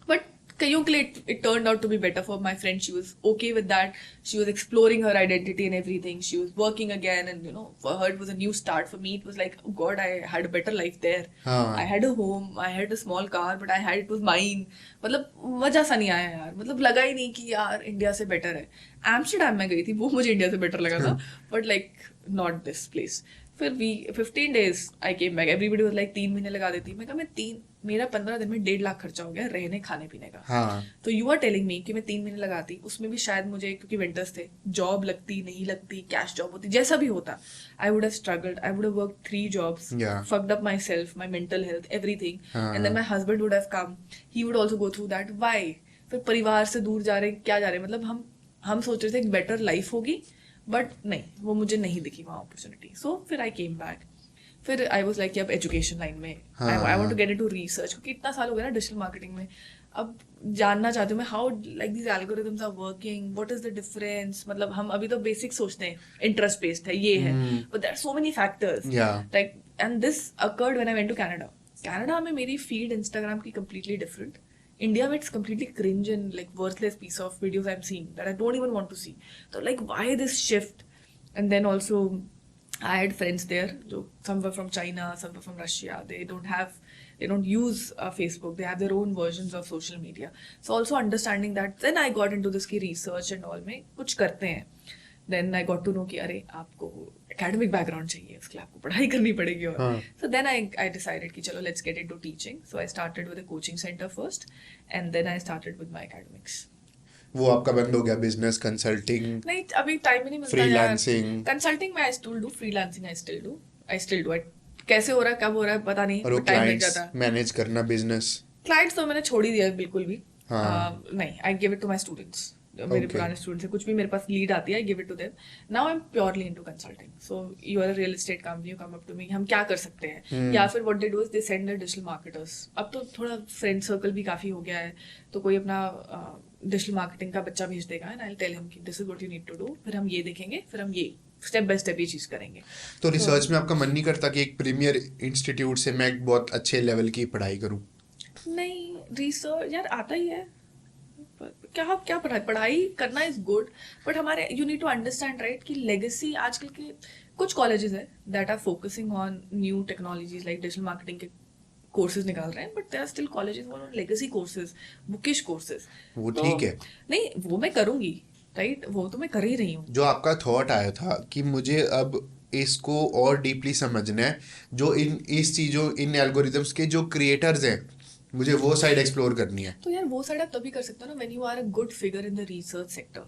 बट कईयों के लिए it turned out to be better. For my friend, she was okay with that. She was exploring her identity and everything. She was working again, and for her it was a new start. For me, it was like, oh God, I had a better life there. हाँ. I had a home, I had a small car, but it was mine. मतलब मजा सा नहीं आया यार, मतलब लगा ही नहीं कि यार इंडिया से बेटर है. एम्स्टरडैम में गई थी, वो मुझे इंडिया से बेटर लगा था, but like not this place. फिर 15 days I came back. Everybody was like 3 महीने लगा देती. मैं कहा मेरा 15 दिन में 1.5 लाख खर्चा हो गया रहने खाने पीने का. हाँ. तो यू आर टेलिंग मी कि मैं 3 महीने लगाती, उसमें भी शायद मुझे, क्योंकि विंटर्स थे, जॉब लगती नहीं लगती, कैश जॉब होती, जैसा भी होता, I would have struggled. I would have worked 3 jobs, Yeah. fucked up myself, my mental health, everything. हाँ. And then my husband would have come, he would also go through that. Why? फिर परिवार से दूर जा रहे, क्या जा रहे, मतलब हम सोच रहे थे एक बेटर लाइफ होगी, बट नहीं, वो मुझे नहीं दिखी वहाँ अपॉर्चुनिटी. सो फिर आई केम बैक. फिर आई वाज लाइक कि अब एजुकेशन लाइन में I want to get into research, क्योंकि इतना साल हो गया ना डिजिटल मार्केटिंग में. अब जानना चाहती हूँ मैं how like these algorithms are working, what is the difference. मतलब हम अभी तो बेसिक सोचते हैं, इंटरेस्ट बेस्ड है, ये है, but there are so many factors. Like and this occurred when I went to Canada. Canada में मेरी फीड इंस्टाग्राम की कंप्लीटली डिफरेंट. India में it's completely cringe and like worthless piece of videos I'm seeing that I don't even want to see. So like why this shift? And then also I had friends there, some were from China, some were from Russia. They don't use Facebook. They have their own versions of social media. So also understanding that, then I got into this की research and all में कुछ करते हैं. Then I got to know कि अरे आपको academic background चाहिए, उसके लिए आपको पढ़ाई करनी पड़ेगी. और so then I decided कि चलो let's get into teaching. So I started with a coaching center first, and then I started with my academics. वो आपका बंद हो गया बिजनेस कंसल्टिंग? नहीं, अभी टाइम ही नहीं मिलता. फ्रीलांसिंग? कंसल्टिंग में I still do, freelancing I still do. कैसे हो रहा है, कब हो रहा है पता नहीं, और वो टाइम लग क्लाइंट्स जाता. मैनेज करना बिजनेस? क्लाइंट्स तो मैंने छोड़ ही दिया है बिल्कुल भी. हाँ. नहीं, I give it to my students. मेरे पुराने स्टूडेंट्स है, कुछ भी मेरे पास लीड आती है, I give it to them. Now I am purely into consulting. So you are a real estate company, you come up to me, हम क्या कर सकते हैं. या फिर what they do is they send their digital marketers. अब तो थोड़ा फ्रेंड सर्कल भी काफी हो गया है, तो कोई अपना डिजिटल मार्केटिंग का बच्चा भेज देगा and I will tell him कि this is what you need to do. फिर हम ये देखेंगे, फिर हम ये स्टेप बाय स्टेप ये चीज करेंगे. तो रिसर्च में आपका मन नहीं करता कि एक प्रीमियर इंस्टीट्यूट से मैं एक बहुत अच्छे लेवल की पढ़ाई करूं? नहीं, रिसर्च यार आता ही है. क्या पढ़ाई करना इज गुड, बट हमारे you need to understand right कि लेगेसी. आजकल के कुछ कॉलेजेस है that are focusing on new technologies like digital marketing के कोर्सेज निकाल रहे हैं, but there are still colleges on legacy courses, bookish courses. वो ठीक है, नहीं वो मैं करूंगी, राइट, वो तो मैं कर ही रही हूँ. जो आपका थॉट आया था कि मुझे अब इसको और डीपली समझना है, जो इस चीजों, इन एल्गोरिथम्स के जो क्रिएटर्स हैं, मुझे वो साइड एक्सप्लोर करनी है. तो यार वो साइड आप तभी कर सकते हो ना when you are a good figure in the research sector,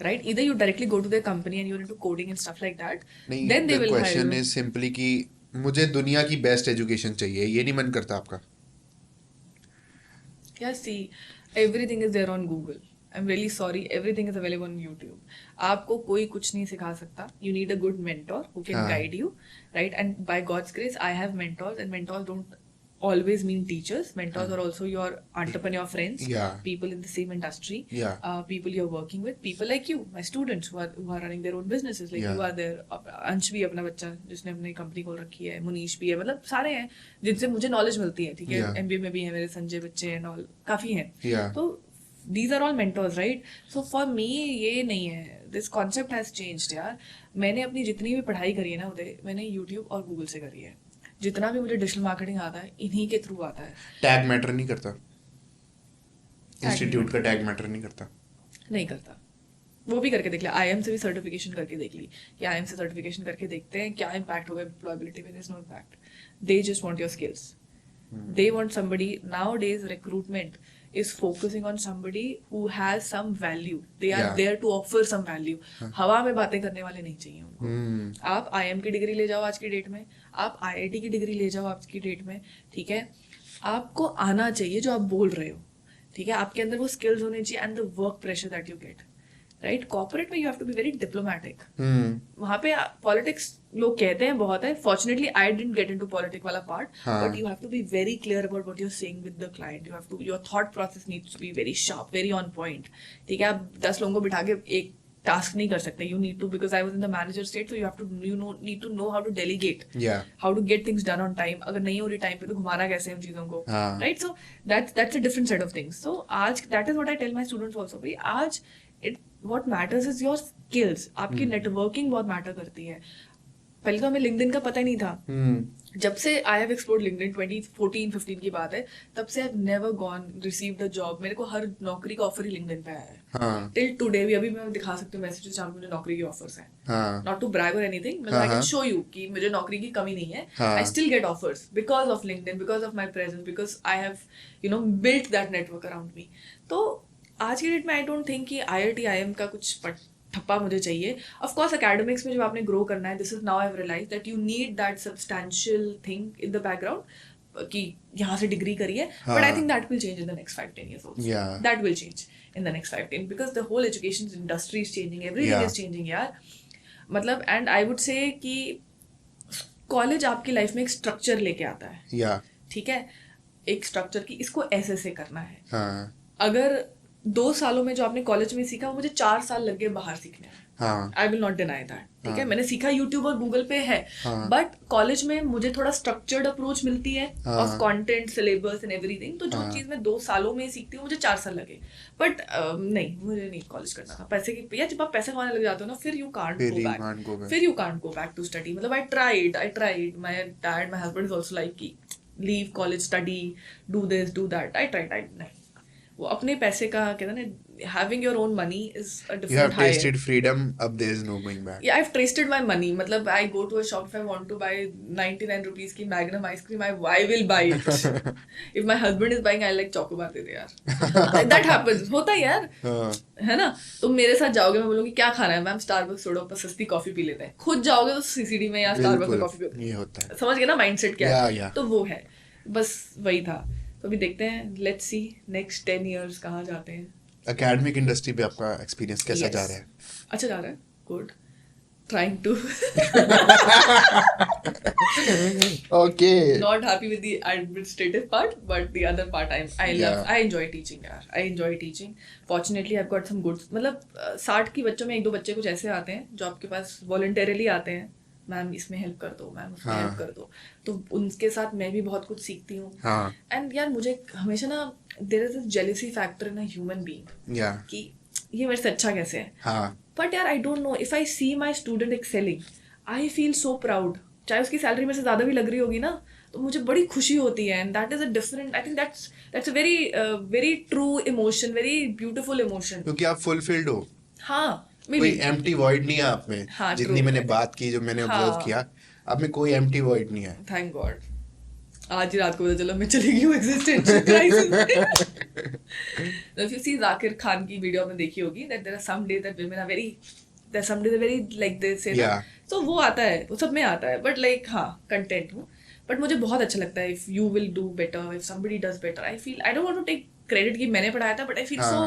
right. Either you directly go to the company and you are into coding and stuff like that, then they will hire you. Question is simply कि मुझे दुनिया की best education चाहिए, ये नहीं मन करता आपका? Yeah, see, everything is there on Google. I'm really sorry, everything is available on YouTube. आपको कोई कुछ नहीं सिखा सकता. You need a good mentor who can guide you, right? And by God's grace, I have mentors, and mentors don't always mean teachers. Mentors are also your entrepreneur friends, people in the same industry, people you're working with, people like you, my students who are running their own businesses, like you are there. अंश भी अपना बच्चा जिसने अपनी company खोल रखी है, मुनीश भी है, मतलब सारे हैं जिनसे मुझे नॉलेज मिलती है. ठीक है, MBA में भी है मेरे संजय बच्चे एंड ऑल, काफी हैं. तो these are all mentors, right? So for me ये नहीं है, this concept has changed यार. मैंने अपनी जितनी भी पढ़ाई करी है ना उदय, मैंने YouTube और Google से करी है. जितना भी मुझे डिजिटल मार्केटिंग आता है इन्हीं के थ्रू आता है. टैग मैटर नहीं करता? इंस्टीट्यूट का टैग मैटर नहीं करता? नहीं करता. वो भी करके देख लिया, IIM से भी सर्टिफिकेशन करके देख ली कि IIM से सर्टिफिकेशन करके देखते हैं क्या इम्पैक्ट होगा एम्प्लॉयबिलिटी में. There is no impact. They just want your skills. They want somebody. Nowadays recruitment is focusing on somebody who has some value. They are there to offer some value. हवा में बातें करने वाले नहीं चाहिए उनको. आप IIM की डिग्री ले जाओ आज की डेट में, आप IIT की डिग्री ले जाओ आज की डेट में, ठीक है, आपको आना चाहिए जो आप बोल रहे हो. ठीक है, आपके अंदर वो स्किल्स होने चाहिए and the work pressure that you get, right. Corporate में you have to be very diplomatic. वहां पे पॉलिटिक्स लोग कहते हैं बहुत है. Fortunately I didn't get into politics वाला part, but you have to be very clear about what you are saying with the client. Your thought process needs to be very sharp, very on point. ठीक है, आप 10 लोगों को बिठा के एक task नहीं कर सकते. You need to, because I was in the manager state, so you have to, need to know how to delegate, Yeah. how to get things done on time. अगर नहीं हो रही टाइम पे तो घुमाना कैसे है उन चीजों को, हाँ. right? So that's a different set of things. So आज that is what I tell my students also. भाई आज what matters is your skills. आपकी networking बहुत matter करती है. पहले तो हमें लिंक्डइन का पता ही नहीं था. जब से आई हैव एक्सप्लोर्ड लिंक्डइन 2014-15 की बात है, तब से I have never gone received a job. मेरे को हर नौकरी का ऑफर ही लिंक्डइन पे आया है. हाँ. टिल टुडे भी. अभी मैं दिखा सकती हूँ मैसेजेस जहाँ पे मुझे नौकरी के ऑफर्स हैं. हाँ. नॉट टू ब्रैग और एनीथिंग, मतलब आई कैन शो यू कि मुझे नौकरी की कमी नहीं है. हाँ. I still get offers because of LinkedIn, because of my presence, because I have built that network around me. तो आज की डेट में आई डोंट थिंक कि IIT-IIM का कुछ ठप्पा मुझे चाहिए. ऑफ कोर्स एकेडमिक्स में जब आपने ग्रो करना है, this is now I have realize that you need that substantial thing in the background कि यहाँ से डिग्री करिए. But I think that will change in the next 5-10 years also. Yeah. That will change in the next 5-10, because the whole education industry is changing, everything Yeah. is changing यार. मतलब and I would say कि college आपकी life में एक structure लेके आता है. Yeah. ठीक है, एक स्ट्रक्चर की इसको ऐसे करना है. हाँ. अगर 2 सालों में जो आपने कॉलेज में सीखा वो मुझे 4 साल लग गए बाहर सीखने में. हाँ. आई विल नॉट डिनाई दैट. ठीक है, मैंने सीखा यूट्यूब और गूगल पे है, हाँ. बट कॉलेज में मुझे थोड़ा स्ट्रक्चर्ड अप्रोच मिलती है हाँ. Of content, syllabus and everything. तो जो हाँ. चीज मैं 2 सालों में सीखती हूँ मुझे 4 साल लगे. बट नहीं, मुझे नहीं कॉलेज करना था पैसे की. या जब आप पैसे कमाने लग जाते हो ना, फिर यू कांट फिर go you back. can't go back. फिर you can't go back to study. मतलब I tried. My dad, my husband is also like कि leave college, study, do this, do that. I tried. नहीं, वो अपने पैसे का कहते हैं ना, having your own money is a You different have high. tasted freedom. Up there is no going back. Yeah, I've tasted my money. मतलब I go to a shop if I want to buy 99 rupees की Magnum ice cream, I will buy it. If my husband is buying, I like chocobar दे दे यार. That happens. होता है यार. हाँ. है ना. तुम मेरे साथ जाओगे, मैं बोलूँगी क्या खाना है मैम, स्टारबक्स छोड़ो, पर सस्ती कॉफी पी लेते हैं. खुद जाओगे तो CCD में या स्टारबक्स में कॉफी बिल्कुल, ये होता है. समझ गए ना माइंडसेट क्या है. Yeah. तो वो है, बस वही था. तो अभी देखते हैं, लेट्स सी नेक्स्ट 10 years कहाँ जाते हैं. एकेडमिक इंडस्ट्री पे आपका एक्सपीरियंस कैसा Yes. जा रहा है? अच्छा जा रहा है. Good. Trying to. Okay. Not happy with the administrative part, but the other part Yeah. I enjoy teaching यार. I enjoy teaching. Fortunately I've got some good, मतलब 60 की बच्चों में 1-2 बच्चे कुछ ऐसे आते हैं जो आपके पास voluntarily आते हैं. मैम इसमें हेल्प कर दो, मैम उसमें हाँ. हेल्प कर दो. तो उनके साथ मैं भी बहुत कुछ सीखती हूँ. हाँ. एंड यार मुझे हमेशा ना there is a jealousy factor in a human being या. कि ये मेरे से अच्छा कैसे है. हाँ. बट यार I don't know, if I see my student excelling, I feel so proud. चाहे उसकी सैलरी मेरे से ज्यादा भी लग रही होगी ना, तो मुझे बड़ी खुशी होती है. And that is a different, I think that's a very true emotion, very beautiful emotion. क्योंकि आप फुलफिल्ड हो. हाँ, कोई maybe. एम्प्टी वॉइड नहीं है आप में. हाँ, जितनी true. मैंने बात की, जो मैंने हाँ. ऑब्जर्व किया, आप में कोई एम्प्टी वॉइड नहीं है. Thank God. आज ही रात को पता चला मैं चली गई हूँ एग्जिस्टेंशियल क्राइसिस में. If you see Zakir Khan की वीडियो आपने देखी होगी, that there are some days that women are very, there are some days very like they say Yeah. that. So वो आता है, वो सब में आता है. But like हाँ, content हूँ. But मुझे बहुत अच्छा लगता है if you will do better, if somebody does better. I feel I don't want to take credit कि मैंने पढ़ाया था, but I feel so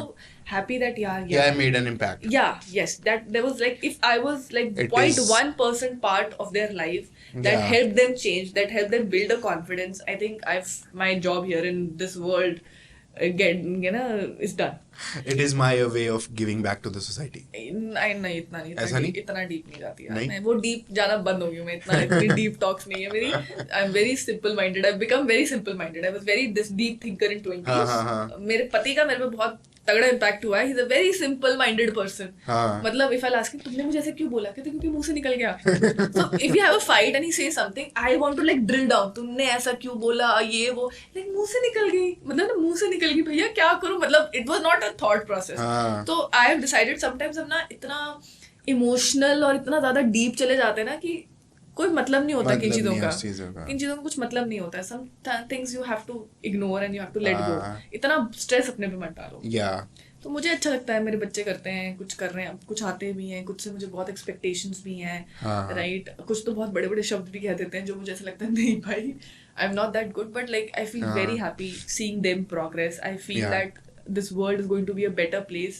happy that यार Yeah, I made an impact. yeah, yes, that there was like, if I was like It 0.1% part of their life that Yeah. helped them change, that helped them build a confidence, I think my job here in this world is done. It is my way of giving back to the society. नहीं, ऐसा नहीं? इतना deep नहीं जाती यार. नहीं? मैं वो डीप जाना बंद हो गई हूँ. मैं इतनी डीप टॉक्स नहीं है मेरी. आई am very simple minded. I become very simple minded. I was very this deep thinker in 20s. हाँ. मेरे पति का मेरे पे बहुत तगड़ा इम्पैक्ट हुआ है. He is a very simple minded person. हाँ. मतलब इफ आई आस्क हिम, तुमने मुझे ऐसे क्यों बोला, कहते क्योंकि मुंह से निकल गया. So if you have a fight and he say something, I want to like drill down, तुमने ऐसा क्यों बोला, ये वो, लाइक मुंह से निकल गई. मतलब ना मुंह से निकल गई भैया, क्या करूं. मतलब it was not a thought process. हाँ. तो आई हैव डिसाइडेड समटाइम्स हम ना इतना इमोशनल और इतना ज्यादा डीप चले जाते हैं ना कि कोई मतलब नहीं होता किन मतलब चीजों नहीं है का. उस चीज़ों का. किन चीजों का कुछ मतलब नहीं होता है. Some things you have to ignore and you have to let go. हाँ. इतना स्ट्रेस अपने पे मत डालो. Yeah. तो मुझे अच्छा लगता है, मेरे बच्चे करते हैं, कुछ कर रहे हैं, कुछ आते भी हैं, कुछ से मुझे बहुत एक्सपेक्टेशंस भी हैं. हाँ. राइट. कुछ तो बहुत बड़े बड़े शब्द भी कह देते हैं जो मुझे ऐसा लगता है नहीं भाई, I am not that good. But like I feel हाँ. Very happy seeing them progress. I feel Yeah. That this world is going to be a better place.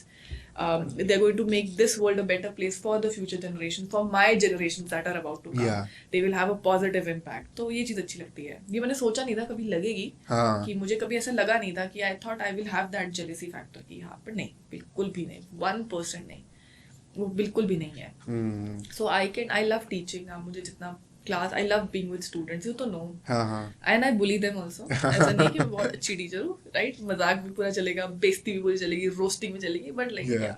They're going to make this world a better place for the future generations, for my generations that are about to come. Yeah. They will have a positive impact. तो ये चीज़ अच्छी लगती है. ये मैंने सोचा नहीं था कभी लगेगी. हाँ. कि मुझे कभी ऐसा लगा नहीं था कि I thought I will have that jealousy factor कि हाँ, पर नहीं, बिल्कुल भी नहीं, 1% नहीं. वो बिल्कुल भी नहीं है. So I love teaching. मुझे जितना class, I love being with students, you तो नो. हाँ and I bully them also. ऐसा नहीं कि मैं बहुत अच्छी टीचर हूँ, राइट. मजाक भी पूरा चलेगा, बेइज्जती भी पूरी चलेगी, रोस्टिंग भी चलेगी, बट लाइक Yeah. या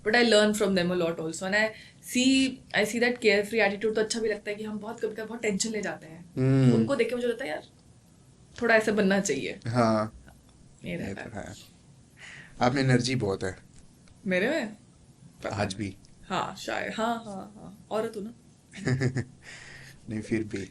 but I learn from them a lot also. And I see that care free attitude. तो अच्छा भी लगता है कि हम बहुत कभी कभी बहुत टेंशन ले जाते हैं. तो उनको देख के मुझे लगता है यार थोड़ा ऐसा बनना चाहिए. हाँ, ये ये रहता तो है है. आप में एनर्जी बहुत है मेरे में. आज भी. हाँ शायद. हाँ औरत हूँ ना. नहीं, फिर भी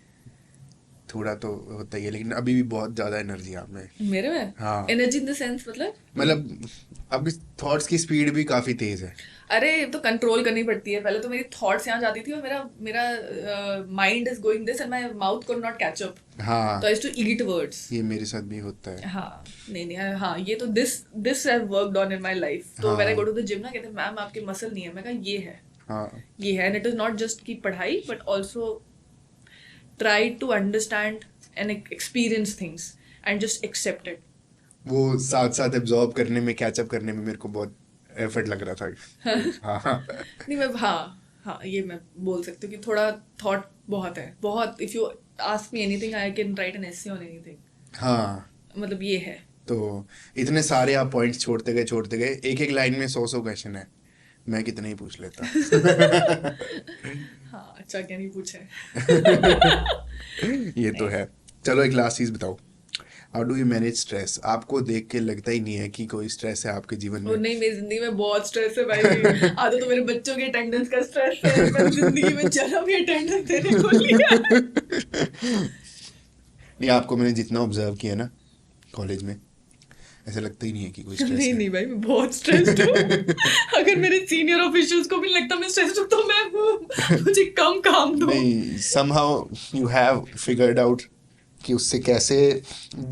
थोड़ा तो होता ही है, लेकिन अभी भी बहुत ज्यादा एनर्जी है आप में. मेरे में हाँ. एनर्जी इन द सेंस मतलब मतलब आपकी थॉट्स की स्पीड भी काफी तेज है. अरे तो कंट्रोल करनी पड़ती है. पहले तो मेरी थॉट्स यहाँ जाती थी और मेरा मेरा mind is going this and my mouth could not catch up. हाँ, तो I used to eat words. ये मेरे साथ भी होता है. हाँ नहीं हाँ ये तो this I worked on in my life. तो when I go to the gym ना कहते हैं मैम आपके मसल नहीं है. मैं कहा ये है. हाँ, ये है. And it is not just की पढ़ाई but also try to understand and experience things and just accept it. वो साथ साथ एब्जॉर्ब करने में, कैचअप करने में मेरे को बहुत एफर्ट लग रहा था. हाँ. नहीं मैं हाँ ये मैं बोल सकती हूँ कि थोड़ा थॉट बहुत है. बहुत. If you ask me anything I can write an essay on anything. हाँ, मतलब ये है. तो इतने सारे आप पॉइंट्स छोड़ते गए, एक एक लाइन में 100 क्वेश्चन है. मैं कितने ही पूछ लेता. हाँ अच्छा क्या नहीं पूछे. ये तो है. चलो एक लास्ट चीज बताओ. How do you manage stress? आपको देख के लगता ही नहीं है कि कोई स्ट्रेस है आपके जीवन वो में. नहीं, मेरी जिंदगी में बहुत स्ट्रेस है भाई. आधा तो मेरे बच्चों के अटेंडेंस का स्ट्रेस है. मैंने जिंदगी में जरा भी अटेंडेंस देने को लिया. नहीं, आपको मैंने जितना ऑब्जर्व किया ना कॉलेज में, ऐसा लगता ही नहीं है कि कोई स्ट्रेस है. नहीं भाई मैं बहुत स्ट्रेस्ड हूँ. अगर मेरे सीनियर ऑफिशियल्स को भी लगता मैं स्ट्रेस्ड हूँ तो मैं हूँ. मुझे कम काम दो. नहीं, somehow you have figured out कि उससे कैसे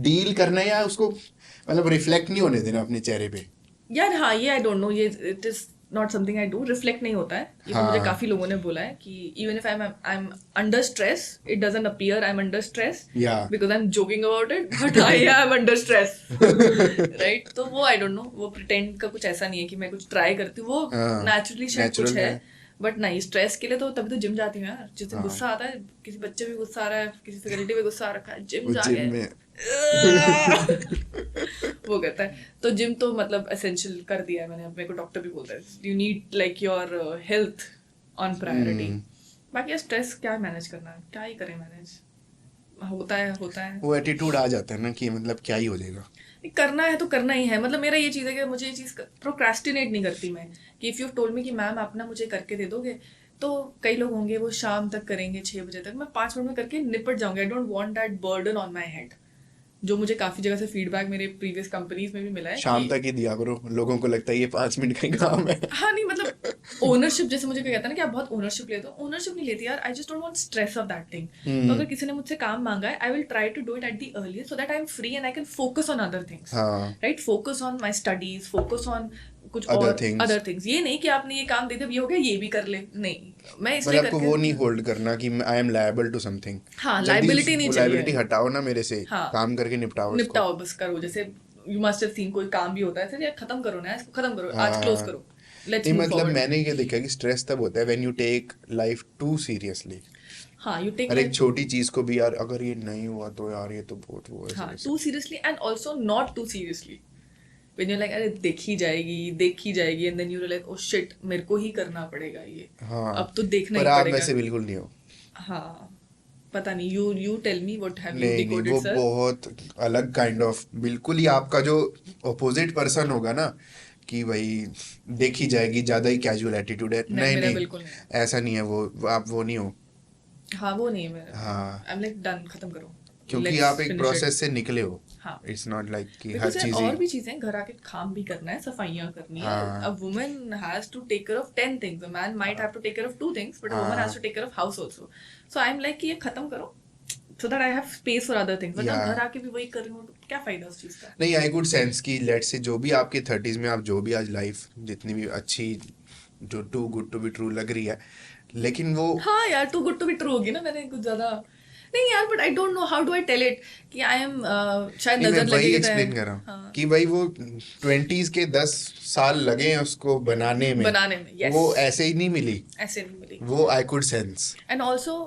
डील करना है, या उसको मतलब रिफ्लेक्ट नहीं होने देना अपने चेहरे पे. यार हाँ ये आई डोंट नो. ये it is not something I do. Reflect नहीं होता है. ये तो मुझे हाँ. काफी लोगों ने बोला है कि even if I M under stress it doesn't appear I am under stress Yeah. Because I am joking about it but I M under stress. Right. तो वो आई डोंट नो. वो प्रिटेंड का कुछ ऐसा नहीं है कि मैं कुछ ट्राई करती हूँ. वो हाँ, नेचुरली शायद कुछ natural है. है. बट नहीं, स्ट्रेस के लिए तो तभी तो जिम जाती हूँ यार. जिस दिन हाँ. गुस्सा आता है, किसी बच्चे पे गुस्सा आ रहा है, किसी फैकल्टी पे गुस्सा आ रखा है, जिम वो जाके जिम में वो कहता है. तो जिम तो मतलब एसेंशियल कर दिया है मैंने. मेरे को डॉक्टर भी बोलता है you need like your health on priority. बाकी स्ट्रेस क्या मैनेज करना है, क्या ही करें मैनेज. होता है. वो एटीट्यूड आ जाता है ना कि मतलब क्या ही हो जाएगा. करना है तो करना ही है. मतलब मेरा ये चीज़ है कि मुझे ये चीज़ प्रोक्रेस्टिनेट नहीं करती मैं. कि इफ़ यू टोल्ड मी कि मैम आप ना मुझे करके दे दोगे, तो कई लोग होंगे वो शाम तक करेंगे 6 बजे तक. मैं 5 मिनट में करके निपट जाऊंगी. आई don't want that burden on my head. जो मुझे काफ़ी जगह से फीडबैक मेरे प्रीवियस कंपनीज में भी मिला है. शाम तक ही दिया करो. लोगों को लगता है ये 5 मिनट का ही काम है. हाँ नहीं मतलब ओनरशिप. जैसे मुझे कोई कहता है ना कि आप बहुत ओनरशिप लेते हो. ओनरशिप नहीं लेती यार. I just don't want stress of that thing. तो अगर किसी ने मुझसे काम मांगा है I will try to do it at the earliest so that I am free and I can focus on other things. हाँ. Right. Focus on my studies, focus on कुछ Other और things. Other things. ये नहीं कि आपने ये काम दे दिया ये हो गया ये भी कर ले. नहीं मैं इसलिए मतलब आपको वो नहीं होल्ड करना कि I am liable to something. हाँ लाइबिलिटी नहीं चाहिए. लायबिलिटी हटाओ ना मेरे से. हाँ. काम करके निपटाओ इसको. निपटाओ बस करो. जैसे यू मस्ट हैव सीन कोई काम भी होता है यार खत्म करो ना इसको. खत्म करो आज हाँ. क्लोज करो. लेट्स नहीं मूव मतलब फॉरवर्ड. मैंने ये देखा कि स्ट्रेस तब होता है when you take life too seriously. हाँ यू टेक हर एक छोटी चीज को भी यार अगर ये नहीं हुआ तो यार ये तो बहुत वो हाँ है. Too seriously and also not too seriously. When you like अरे देखी जाएगी and then you like oh shit मेरे को ही करना पड़ेगा ये. हाँ. अब तो देखना ही पर आप पड़ेगा. वैसे बिल्कुल नहीं हो. हाँ पता नहीं. You tell me what have you नहीं डिकोडेड वो सर. बहुत अलग काइंड ऑफ, बिल्कुल ही आपका जो अपोजिट पर्सन होगा ना कि भाई देखी जाएगी, ज्यादा ही कैजुअल एटीट्यूड है. नहीं, नहीं मेरा नहीं बिल्कुल नहीं. ऐसा नहीं है वो आप वो नहीं हो. हाँ वो नहीं है मेरा. हाँ. आई एम लाइक डन खत्म करो. क्योंकि Let's आप एक finish it. प्रोसेस से निकले हो. हाँ. इट्स नॉट लाइक कि हर Because यार चीज और ही. भी चीजें घर आके काम भी करना है, सफाइयाँ करनी है. हाँ. A woman has to take care of 10 things. A man might have to take care of 2 things, but a woman हाँ. has to take care of house also. So I'm like कि ये खत्म करो so that I have space for other things. वरना Yeah. घर आके भी वही कर रही हूँ तो क्या फायदा उस चीज का. नहीं, आई गुड सेंस कि लेट से जो भी आपके 30s में आप जो भी आज लाइफ जितनी भी अच्छी, जो too good to be true लग रही है, लेकिन वो हाँ यार too good to be true होगी ना. मैंने कुछ ज्यादा नहीं यार, but I don't know how do I tell it कि आई एम शायद नहीं, मैं नजर वही लगी एक्सप्लेन कर रहा हूँ कि भाई वो 20s के 10 साल लगे हैं उसको बनाने में, बनाने में, yes. वो ऐसे ही नहीं मिली, ऐसे नहीं मिली. वो I could sense. And also,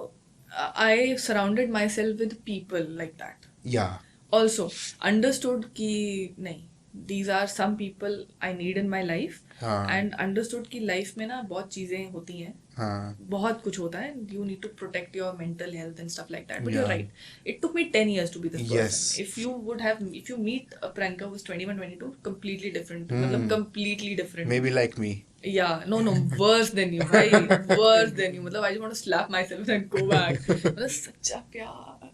I surrounded myself with people like that. या Also, understood कि नहीं, these are some people I need in my life. हाँ. And understood कि life में ना बहुत चीजें होती हैं, हाँ. बहुत कुछ होता है. You need to protect your mental health and stuff like that. But you're Yeah. right. It took me 10 years to be this person. Yes. If you meet a Priyanka who's 21, 22, completely different. मतलब completely different. Maybe like me. Yeah, no, worse than you, भाई, worse than you. मतलब I just want to slap myself and go back. मतलब सच्चा प्यार,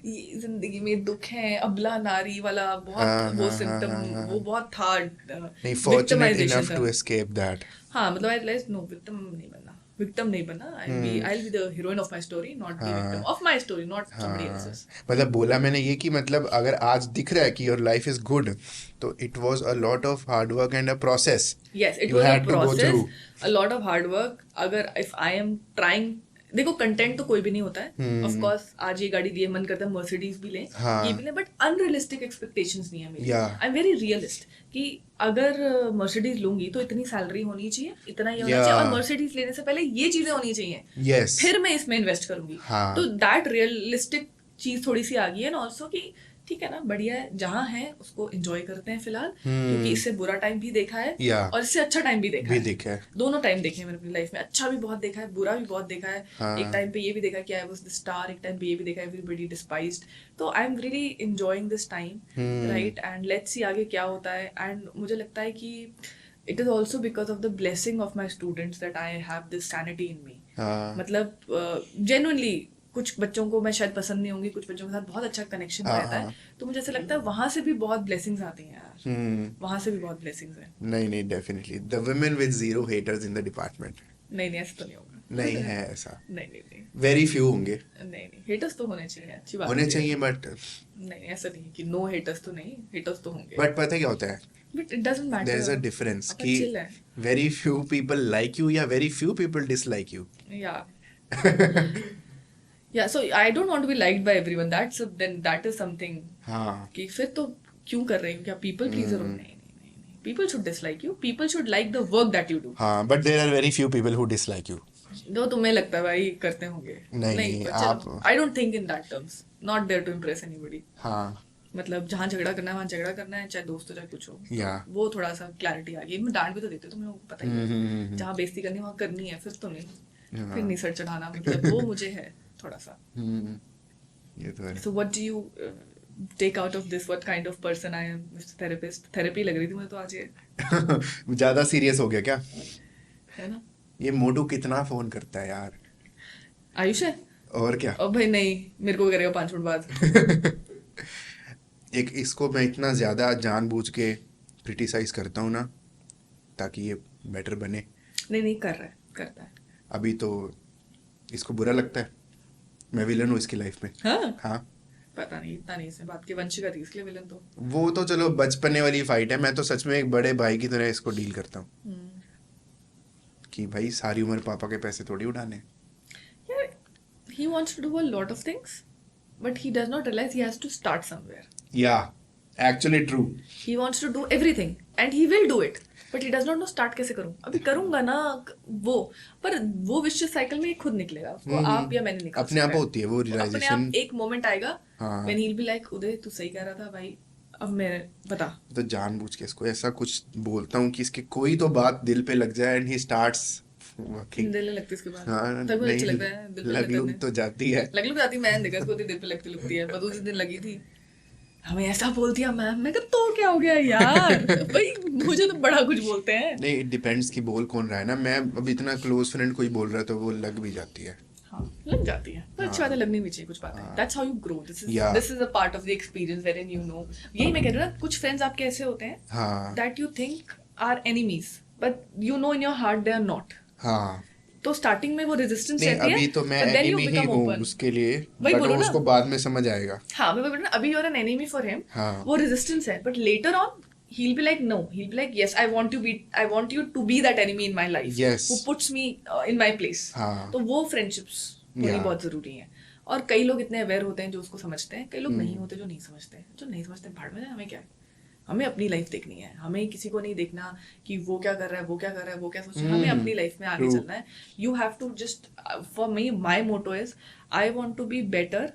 ये जिंदगी में दुख है, अबला नारी वाला बहुत वो सिम्टम, वो बहुत था. नहीं, fortunate victimization enough था. to escape that. हाँ, मतलब I realized no, victim नहीं बनना. I'll be the heroine of my story, not the victim of my story, not somebody else's. मतलब बोला मैंने ये कि मतलब अगर आज दिख रहा है कि योर लाइफ इज गुड, तो it was a lot of hard work and a process. Yes, it You was a had to go process, through. a lot of hard work. अगर if I am trying, देखो content तो कोई भी नहीं होता है. Of course आज ये गाड़ी लिए मन करता है मर्सिडीज भी लें, हाँ. ये भी लें, बट अनरियलिस्टिक एक्सपेक्टेशंस नहीं है मेरी. Yeah. I am very realist कि अगर मर्सिडीज लूंगी तो इतनी सैलरी होनी चाहिए, इतना ये होना Yeah. चाहिए, और मर्सिडीज लेने से पहले ये चीजें होनी चाहिए, यस. फिर मैं इसमें इन्वेस्ट करूंगी. हाँ. तो दैट रियलिस्टिक चीज थोड़ी सी आ गई है. एंड ऑल्सो कि ठीक है ना, बढ़िया है, जहाँ है उसको एंजॉय करते हैं फिलहाल, क्योंकि इससे बुरा टाइम भी देखा है Yeah. और इससे अच्छा टाइम भी देखा है. देखा है. दोनों टाइम देखे हैं मैंने अपनी लाइफ में. अच्छा भी बहुत देखा है, बुरा भी बहुत देखा है. हाँ. एक टाइम पे ये भी देखा कि आई वाज द स्टार, एक टाइम पे ये भी देखा एवरीबॉडी डिस्पाइज्ड. तो I am really enjoying this time, right. And let's see आगे क्या होता है. एंड मुझे लगता है कि it is also because of the blessing of my students that I have this sanity in me. मतलब जेन्युइनली कुछ बच्चों को मैं शायद पसंद नहीं होंगी, कुछ बच्चों के साथ बहुत अच्छा कनेक्शन रहता है, तो मुझे ऐसा लगता है वहां से भी बहुत ब्लेसिंग्स आती हैं यार. वहां से भी बहुत ब्लेसिंग्स हैं. नहीं, definitely the women with zero haters in the department. नहीं, ऐसा तो नहीं होगा. नहीं है ऐसा. नहीं, वेरी फ्यू होंगे. नहीं, हेटर्स तो होने चाहिए, अच्छी बात होने है. चाहिए, बट नहीं, ऐसा नहीं कि नो हेटर्स तो नहीं, हेटर्स तो होंगे. बट पता है क्या होता है, but it doesn't matter. There is a difference अपन कि chill है. Very few people like you या very few people dislike you. Yeah, so I don't want to be liked by everyone. That is something हाँ. कि फिर तो क्यों कर रही हूँ, क्या people pleaser हूँ? नहीं. People should dislike you. People should like the work that you do. हाँ, but there are very few people who dislike you. जो तुम्हें लगता है भाई करते होंगे. नहीं, पर आप- चलो, I don't think in that terms. Not there to impress anybody. हाँ. मतलब जहाँ झगड़ा करना है वहाँ झगड़ा करना है, चाहे दोस्त हो चाहे कुछ हो. Yeah. वो थोड़ा सा क्लैरिटी आ गई. मैं डांट भी तो देती हूँ, तुम्हें वो पता ही है. जहाँ बेइज्जती करनी है वहाँ करनी है, फिर तो नहीं. फिर नहीं सर चढ़ाना, मतलब वो मुझे है थोड़ा सा. ये तो है. So what do you take out of this? What kind of person I am, Mr. Therapist? Therapy लग रही थी मुझे तो आज ये, ज्यादा सीरियस हो गया क्या? है ना? ये मोटू कितना फोन करता है यार. आयुष है? और क्या. अब भाई नहीं, मेरे को करेगा 5 मिनट बाद. एक इसको मैं इतना ज्यादा जानबूझ के क्रिटिसाइज करता हूँ ना, ताकि ये बेटर बने. नहीं कर रहा है, करता है. अभी तो इसको बुरा लगता है, मैं विलन हूँ इसकी लाइफ में. हाँ, हाँ. पता नहीं, इतना नहीं इसमें बात की. वंशिका थी इसके लिए विलन तो. वो तो चलो बचपने वाली फाइट है, मैं तो सच में एक बड़े भाई की तरह इसको डील करता हूँ कि भाई सारी उम्र पापा के पैसे थोड़ी उड़ाने. Yeah, he wants to do a lot of things, but he does not realize he has to start somewhere. या actually true. He wants to do everything and he will do it, but he does not know start कैसे करूं. अभी करूंगा ना वो, पर वो vicious cycle में खुद निकलेगा. उसको आप या मैंने निकाल अपने आप सकते हैं. होती है वो अपने रियलाइजेशन. आप एक मोमेंट आएगा हाँ. when he'll be like, उदय तू सही कह रहा था भाई, अब मैं बता. तो जानबूझ के इसको ऐसा कुछ बोलता हूँ कि इसके कोई तो बात दिल पे लग जाए एंड ही स्टार्ट्स वर्किंग. दिल लगती इसके बाद. हाँ, तब मुझे अच्छा नहीं, लगता है दिल पे लग लुग लगने. तो जाती है. लग जाती. मैं देखा इसको दिल पे लगती है. बस उस दिन लगी थी, हमें ऐसा बोल दिया मैम. मैं कहा तो क्या हो गया यार. भाई मुझे तो बड़ा कुछ बोलते हैं. नहीं, इट डिपेंड्स कि बोल कौन रहा है ना. मैं अब इतना क्लोज फ्रेंड कोई बोल रहा है तो वो लग भी जाती है. हाँ, लग जाती है, पर अच्छी बात है, लगनी भी चाहिए कुछ बातें. That's how you grow. Yeah. This is a part of the experience wherein you know. यही मैं कह रही हूँ ना, कुछ फ्रेंड्स आपके ऐसे होते हैं हाँ. That you think are enemies, but you know in your heart they are not. हाँ. तो स्टार्टिंग में वो रेजिस्टेंस नहीं, रहती है, अभी तो मैं but then you enemy he become हूँ open. उसके लिए, वही बट बोलो ना. उसको बाद में समझ आएगा. हाँ, मैं बोल रहा हूँ ना, अभी you are an enemy for him. हाँ. वो रेजिस्टेंस है, but later on he'll be like no, he'll be like yes, I want you to be that enemy in my life, Yes. who puts me in my place. हाँ. तो वो friendships होनी Yeah. बहुत जरूरी है. और कई लोग इतने अवेयर होते हैं जो उसको समझते हैं, कई लोग नहीं होते जो नहीं समझते, जो नहीं समझते भाड़ में जाए, हमें क्या है, हमें अपनी लाइफ देखनी है, हमें किसी को नहीं देखना कि वो क्या कर रहा है, वो क्या कर रहा है, वो क्या सोच रहा है, हमें अपनी लाइफ में आगे True. चलना है. You have to just, for me my motto is I want to be better,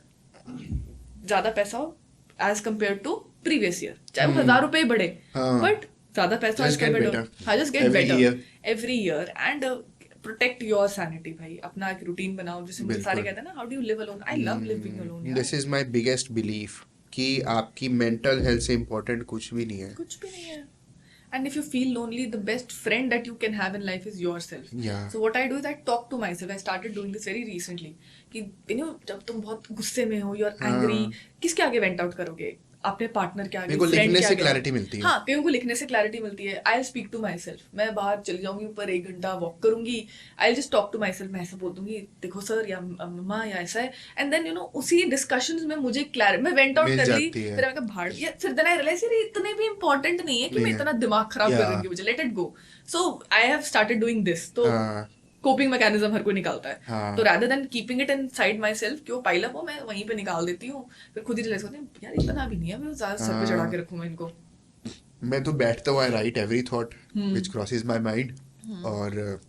ज्यादा पैसा हो as compare to previous year, चाहे वो 1,000 रुपए ही बढ़े, हाँ. बट ज्यादा पैसा Just get better. हाँ, just get Every year. Better every year and protect your sanity. भाई अपना एक रूटीन बनाओ, जैसे मुझे सारे बिल्कुल. कहते हैं ना, how do you live alone, I love living alone. This is my biggest belief कि आपकी मेंटल हेल्थ से इम्पोर्टेंट कुछ भी नहीं है. कुछ भी नहीं है. And if you feel lonely, the best friend that you can have in life is yourself. Yeah. So what I do is I talk to myself. I started doing this very recently. कि you know, जब तुम बहुत गुस्से में हो, you're angry, किसके आगे went out करोगे? अपने पार्टनर के आगे, मेरे को friend लिखने के से आगे. क्लैरिटी मिलती है. हाँ, कईयों को लिखने से क्लैरिटी मिलती है. I'll speak to myself. मैं बाहर चली जाऊंगी, ऊपर 1 घंटा वॉक करूंगी. I'll just talk to myself. मैं ऐसे बोल दूंगी, देखो सर, या मम्मा, या ऐसा है. And then you know, उसी डिस्कशंस में मुझे मैं वेंट आउट मिल कर ली. जाती है. फिर मैं कहा भाड़, या फिर then I realize यार इतने भी इम्पोर्टेंट नहीं है कि मैं नहीं है. इतना दिमाग खराब कर Yeah. रही हूँ मुझे. Let it go. So I have started doing this. तो हाँ. कोपिंग मैकेनिज्म हर कोई निकालता है. हाँ. तो rather than keeping it inside myself, कि वो पाइल अप हो, मैं वहीं पे निकाल देती हूँ. फिर खुद ही रियलाइज होती है यार इतना भी नहीं है, मैं ज्यादा सर पे चढ़ा के रखूँ मैं इनको. मैं तो बैठता हुआ right every thought which crosses my mind, और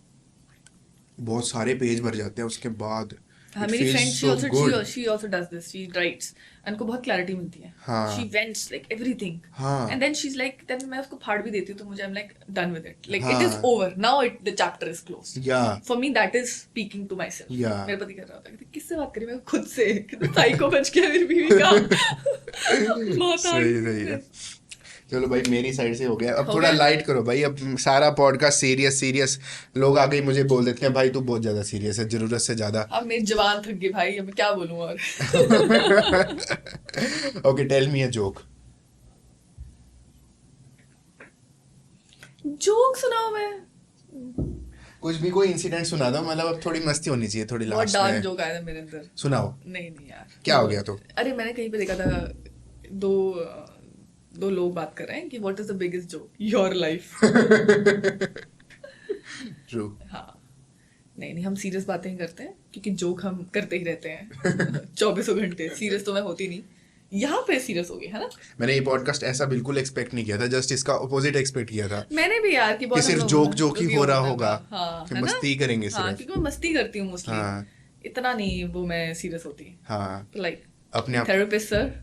बहुत सारे पेज भर जाते हैं उसके बाद. हाँ, It मेरी feels friend so good. she also does this. She writes and उनको बहुत क्लैरिटी मिलती है. हाँ. She vents like everything. हाँ. And then she's like, then मैं उसको फाड़ भी देती हूँ, तो मुझे I'm like done with it. Like हाँ. it is over. Now the chapter is closed. Yeah. For me that is speaking to myself. Yeah. मेरे पति कह रहा होता है कि किससे बात करी, मैं खुद से. साइको बच गया मेरी बीवी का. बहुत सही है. चलो भाई, मेरी साइड से हो गया. अब हो थोड़ा गया? लाइट करो भाई. अब सारा पॉडकास्ट सीरियस लोग आगे मुझे बोल देते हैं भाई तू बहुत ज्यादा सीरियस है, जरूरत से ज्यादा. अब मेरी जवान थक गई भाई, अब क्या बोलूं और. Okay, tell me a joke. Joke सुनाओ. मैं कुछ भी, कोई इंसिडेंट सुना दो. मतलब अब थोड़ी मस्ती होनी चाहिए, थोड़ी बहुत लास्ट डार्क में. जोक आया था मेरे अंदर. सुनाओ. नहीं यार, क्या हो गया तो? अरे मैंने कहीं पे देखा था, दो लोग बात कर रहे हैं कि what is the biggest joke, your life. True. हाँ, नहीं हम सीरियस बातें ही करते हैं, क्योंकि जोक हम करते ही रहते हैं 24 घंटे. सीरियस तो मैं होती नहीं. यहाँ पे सीरियस हो गई है ना. मैंने ये पॉडकास्ट ऐसा बिल्कुल एक्सपेक्ट नहीं किया था, जस्ट इसका ऑपोजिट एक्सपेक्ट किया था मैंने भी यार कि कि सिर्फ जोक ही हो रहा होगा. हाँ, कि है ना? मस्ती करेंगे हाँ, सिर्फ. क्योंकि मैं मस्ती करती हूँ मोस्टली. हाँ. इतना नहीं वो मैं सीरियस होती. हाँ. लाइक अपने आप, therapist sir,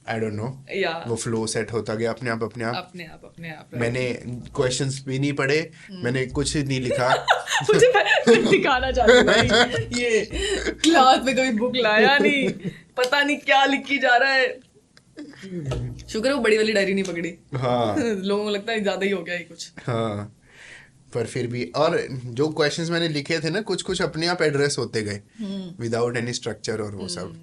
I don't no, या वो फ्लो सेट होता गया अपने आप. अपने आप मैंने क्वेश्चंस भी नहीं पढ़े, मैंने कुछ नहीं लिखा. मुझे मैं दिखाना चाहती हूँ भाई, ये क्लास में कभी बुक लाया नहीं, पता नहीं क्या लिखी जा रहा है. शुक्र है वो बड़ी वाली डायरी नहीं पकड़ी. हाँ. लोगों को लगता है ज्यादा ही हो गया ये कुछ. हाँ, पर फिर भी. और जो क्वेश्चंस मैंने लिखे थे ना, कुछ अपने आप एड्रेस होते गए विदाउट एनी स्ट्रक्चर और वो सब.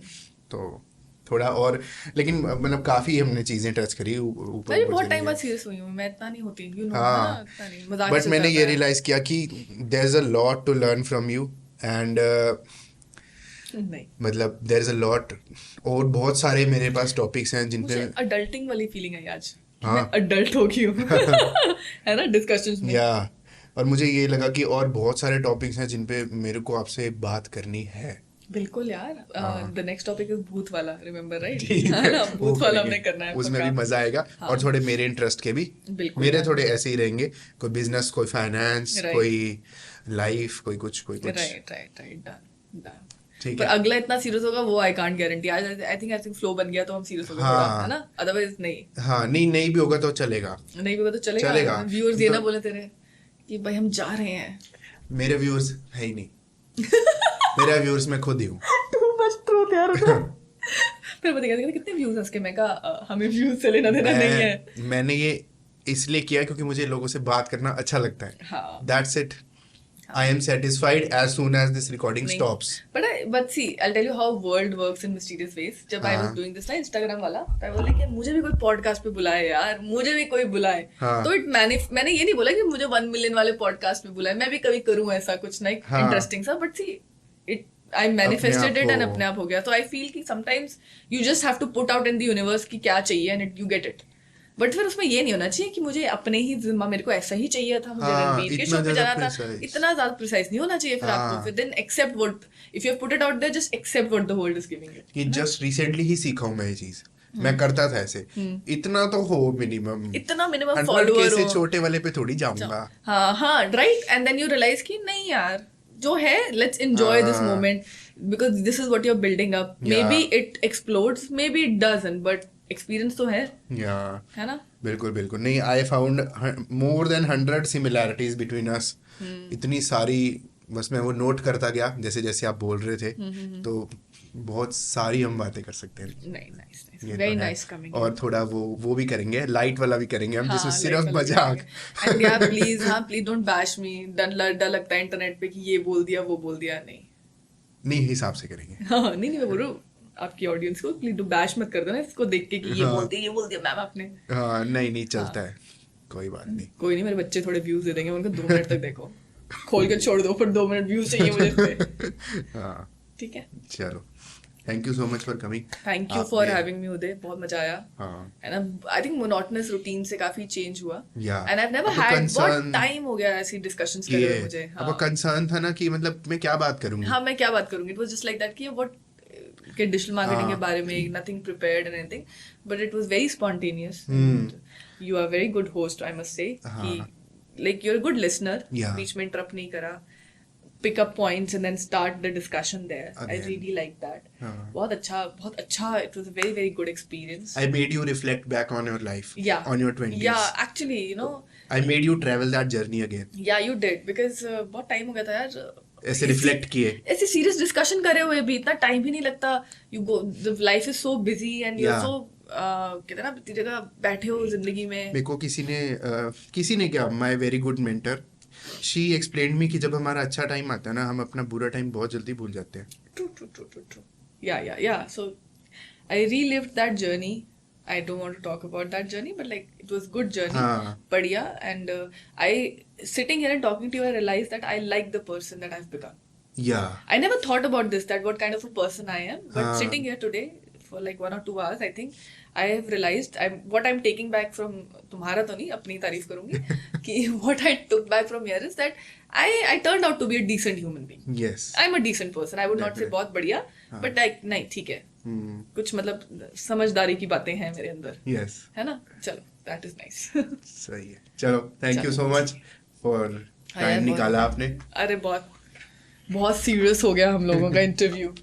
तो थोड़ा और, लेकिन मतलब काफी हमने चीजें टच करी ऊपर. मैं भी बहुत टाइम बाद सीरियस हुई हूँ. मैं इतना नहीं होती, यू नो, हाँ. इतना नहीं, मजाक बट से मैंने चलता ये है. रियलाइज किया कि there is a lot to learn from you, and नहीं, मतलब देयर इज अ लॉट. और बहुत सारे मेरे पास टॉपिक्स हैं जिन पे मुझे अडल्टिंग वाली फीलिंग आई आज. हाँ. मैं अडल्ट हो गई हूँ. है ना, डिस्कशंस में. या, और मुझे ये लगा कि और बहुत सारे टॉपिक्स हैं जिन पे मेरे को आपसे बात करनी है. बिल्कुल यार. द नेक्स्ट टॉपिक इज भूत वाला, रिमेंबर राइट? ठीक है ना, वो भूत वाला हमने करेंगे. करना है. उसमें पक्का. भी मजा आएगा. हाँ. और थोड़े मेरे इंटरेस्ट के भी. बिल्कुल मेरे यार. थोड़े ऐसे ही रहेंगे, कोई बिजनेस, कोई फाइनेंस, Right. कोई लाइफ, कोई कुछ. Right, done. ठीक पर है. अगला इतना सीरियस होगा वो आई कांट गारंटी. आज आई थिंक फ्लो बन गया तो हम सीरियस हो गए हाँ. थोड़ा, है ना. अदरवाइज नहीं. हाँ, नहीं भी होगा तो चलेगा. नहीं भी होगा तो चलेगा. चलेगा. व्यूअर्स ये ना तो- बोले तेरे कि भाई हम जा रहे हैं. मेरे व्यूअर्स है ही नहीं. मेरा व्यूअर्स मैं खुद ही हूँ. टू मच ट्रूथ यार. फिर पता क्या, कितने व्यूज उसके. मैं कहा हमें व्यूज से लेना देना नहीं है. मैंने ये इसलिए किया क्योंकि मुझे लोगों से बात करना अच्छा लगता है. हाँ. That's it. I am satisfied as soon as this recording नहीं. stops. But see, I'll tell you how world works in mysterious ways. जब I was हाँ. doing this ना Instagram वाला, तो I was like, मुझे भी कोई पॉडकास्ट पे बुलाए यार, मुझे भी कोई बुलाए. हाँ. तो मैंने ये नहीं बोला कि मुझे 1 मिलियन वाले पॉडकास्ट पे बुलाए. मैं भी कभी करूँ ऐसा कुछ ना हाँ. इंटरेस्टिंग सा. But see it, I manifested it and हो. अपने आप हो गया. तो I feel कि sometimes you just have to put out in the universe कि क्या चाहिए and you get it. But फिर उसमें ये नहीं होना चाहिए कि मुझे अपने ही जिम्मा, मेरे को ऐसा ही चाहिए था, मुझे हाँ, रणवीर के इतना शो पे ज्यादा जाना था, precise। इतना ज्यादा प्रिसाइज नहीं होना चाहिए फिर आपको। हाँ, फिर then accept what, if you have put it out there, just accept what the world is giving it. कि जस्ट रिसेंटली ही सीखा हूँ मैं ये चीज, मैं करता था ऐसे, इतना तो हो मिनिमम, इतना मिनिमम 100K फॉलोअर से हो। छोटे वाले पे थोड़ी जाऊंगा। हाँ हाँ, right. And then you realise कि नहीं यार, जो है लेट्स एंजॉय दिस हाँ, moment, because this is what you are building up. May या be it explodes, maybe it doesn't, but experience तो या है ना। बिल्कुल बिल्कुल। नहीं, I found more than 100 similarities between us, इतनी सारी, बस मैं वो नोट करता गया जैसे जैसे आप बोल रहे थे, तो बहुत सारी हम बातें कर सकते हैं। नहीं, नाइस नाइस, ये तो वेरी है। Nice coming. और थोड़ा वो भी करेंगे, लाइट वाला भी करेंगे हम, जिसमें हाँ, लाइक सिर्फ वाला भी मजाक। करेंगे। एंड या प्लीज, हाँ प्लीज डोंट बैश मी। डर लगता है इंटरनेट पे कि ये बोल दिया वो बोल दिया। नहीं नहीं, हिसाब से करेंगे। हाँ, नहीं नहीं, मैं बोल रहा हूँ आपकी ऑडियंस को, प्लीज डू बैश मत कर दो ना इसको देख के कि ये हाँ, बोल दिया मैम आपने। हाँ, नहीं नहीं, हाँ, चलता है, कोई बात नहीं। कोई नहीं, मेरे बच्चे थोड़े व्यूज दे देंगे, उनको 2 मिनट तक देखो, खोल के छोड़ दो, फिर 2 मिनट व्यूज चाहिए मुझे इस पे। हाँ, ठीक है। चलो, thank you so much for coming. Thank you for having me Uday, बहुत मजा आया। हाँ, and I think monotonous routine से काफी चेंज हुआ। या एंड आई नेवर अब हैड, बहुत कंसर्न टाइम हो गया ऐसी डिस्कशंस करे किए, हुए मुझे। अब हाँ कंसर्न था ना कि मतलब मैं क्या बात करूंगी। हाँ, मैं क्या बात करूंगी। It was just like that कि व्हाट के डिजिटल मार्केटिंग के हाँ, बारे में, nothing prepared and anything, but it was very spontaneous. You are very good host, I must say कि हाँ, like you are good listener, या बीच में इंटरप्ट नहीं करा, pick up points and then start the discussion there. I again, really like that. हाँ, बहुत अच्छा, it was a very very good experience. I made you reflect back on your life, Yeah, on your 20s. yeah, actually, you know, I made you travel that journey again. yeah, you did, because बहुत time हो गया था यार ऐसे reflect किए। ऐसे serious discussion करे हुए भी इतना टाइम भी नहीं लगता। You go, the life is so busy and you are या सो कहते हैं ना, इतनी जगह बैठे हो जिंदगी में। मेरे को किसी ने क्या, my very good mentor, she explained me कि जब हमारा अच्छा टाइम आता है ना, हम अपना बुरा टाइम बहुत जल्दी भूल जाते हैं। True. Yeah. So I relived that journey. I don't want to talk about that journey, but like it was good journey. हाँ, Padhiya, and I sitting here and talking to you, I realized that I like the person that I've become. या I never thought about this, that what kind of a person I am. But हाँ, sitting here today for like 1 or 2 hours, I think I have realized what I'm taking back from, तुम्हारा तो नहीं, अपनी तारीफ करूंगी कि what I took back from here is that I turned out to be a decent human being. Yes, I'm a decent person. I would not say definite, बहुत बढ़िया, हाँ, but like नहीं, ठीक है, कुछ मतलब समझदारी की बातें हैं मेरे अंदर, यस, है ना। चलो, that is nice. सही है। चलो, थैंक यू चलो, सो मच फॉर हाँ यार, टाइम निकाला आपने। अरे बहुत सीरियस हो गया हम लोगों का इंटरव्यू।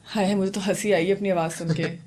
हाय, मुझे तो हंसी आई अपनी आवाज सुन के।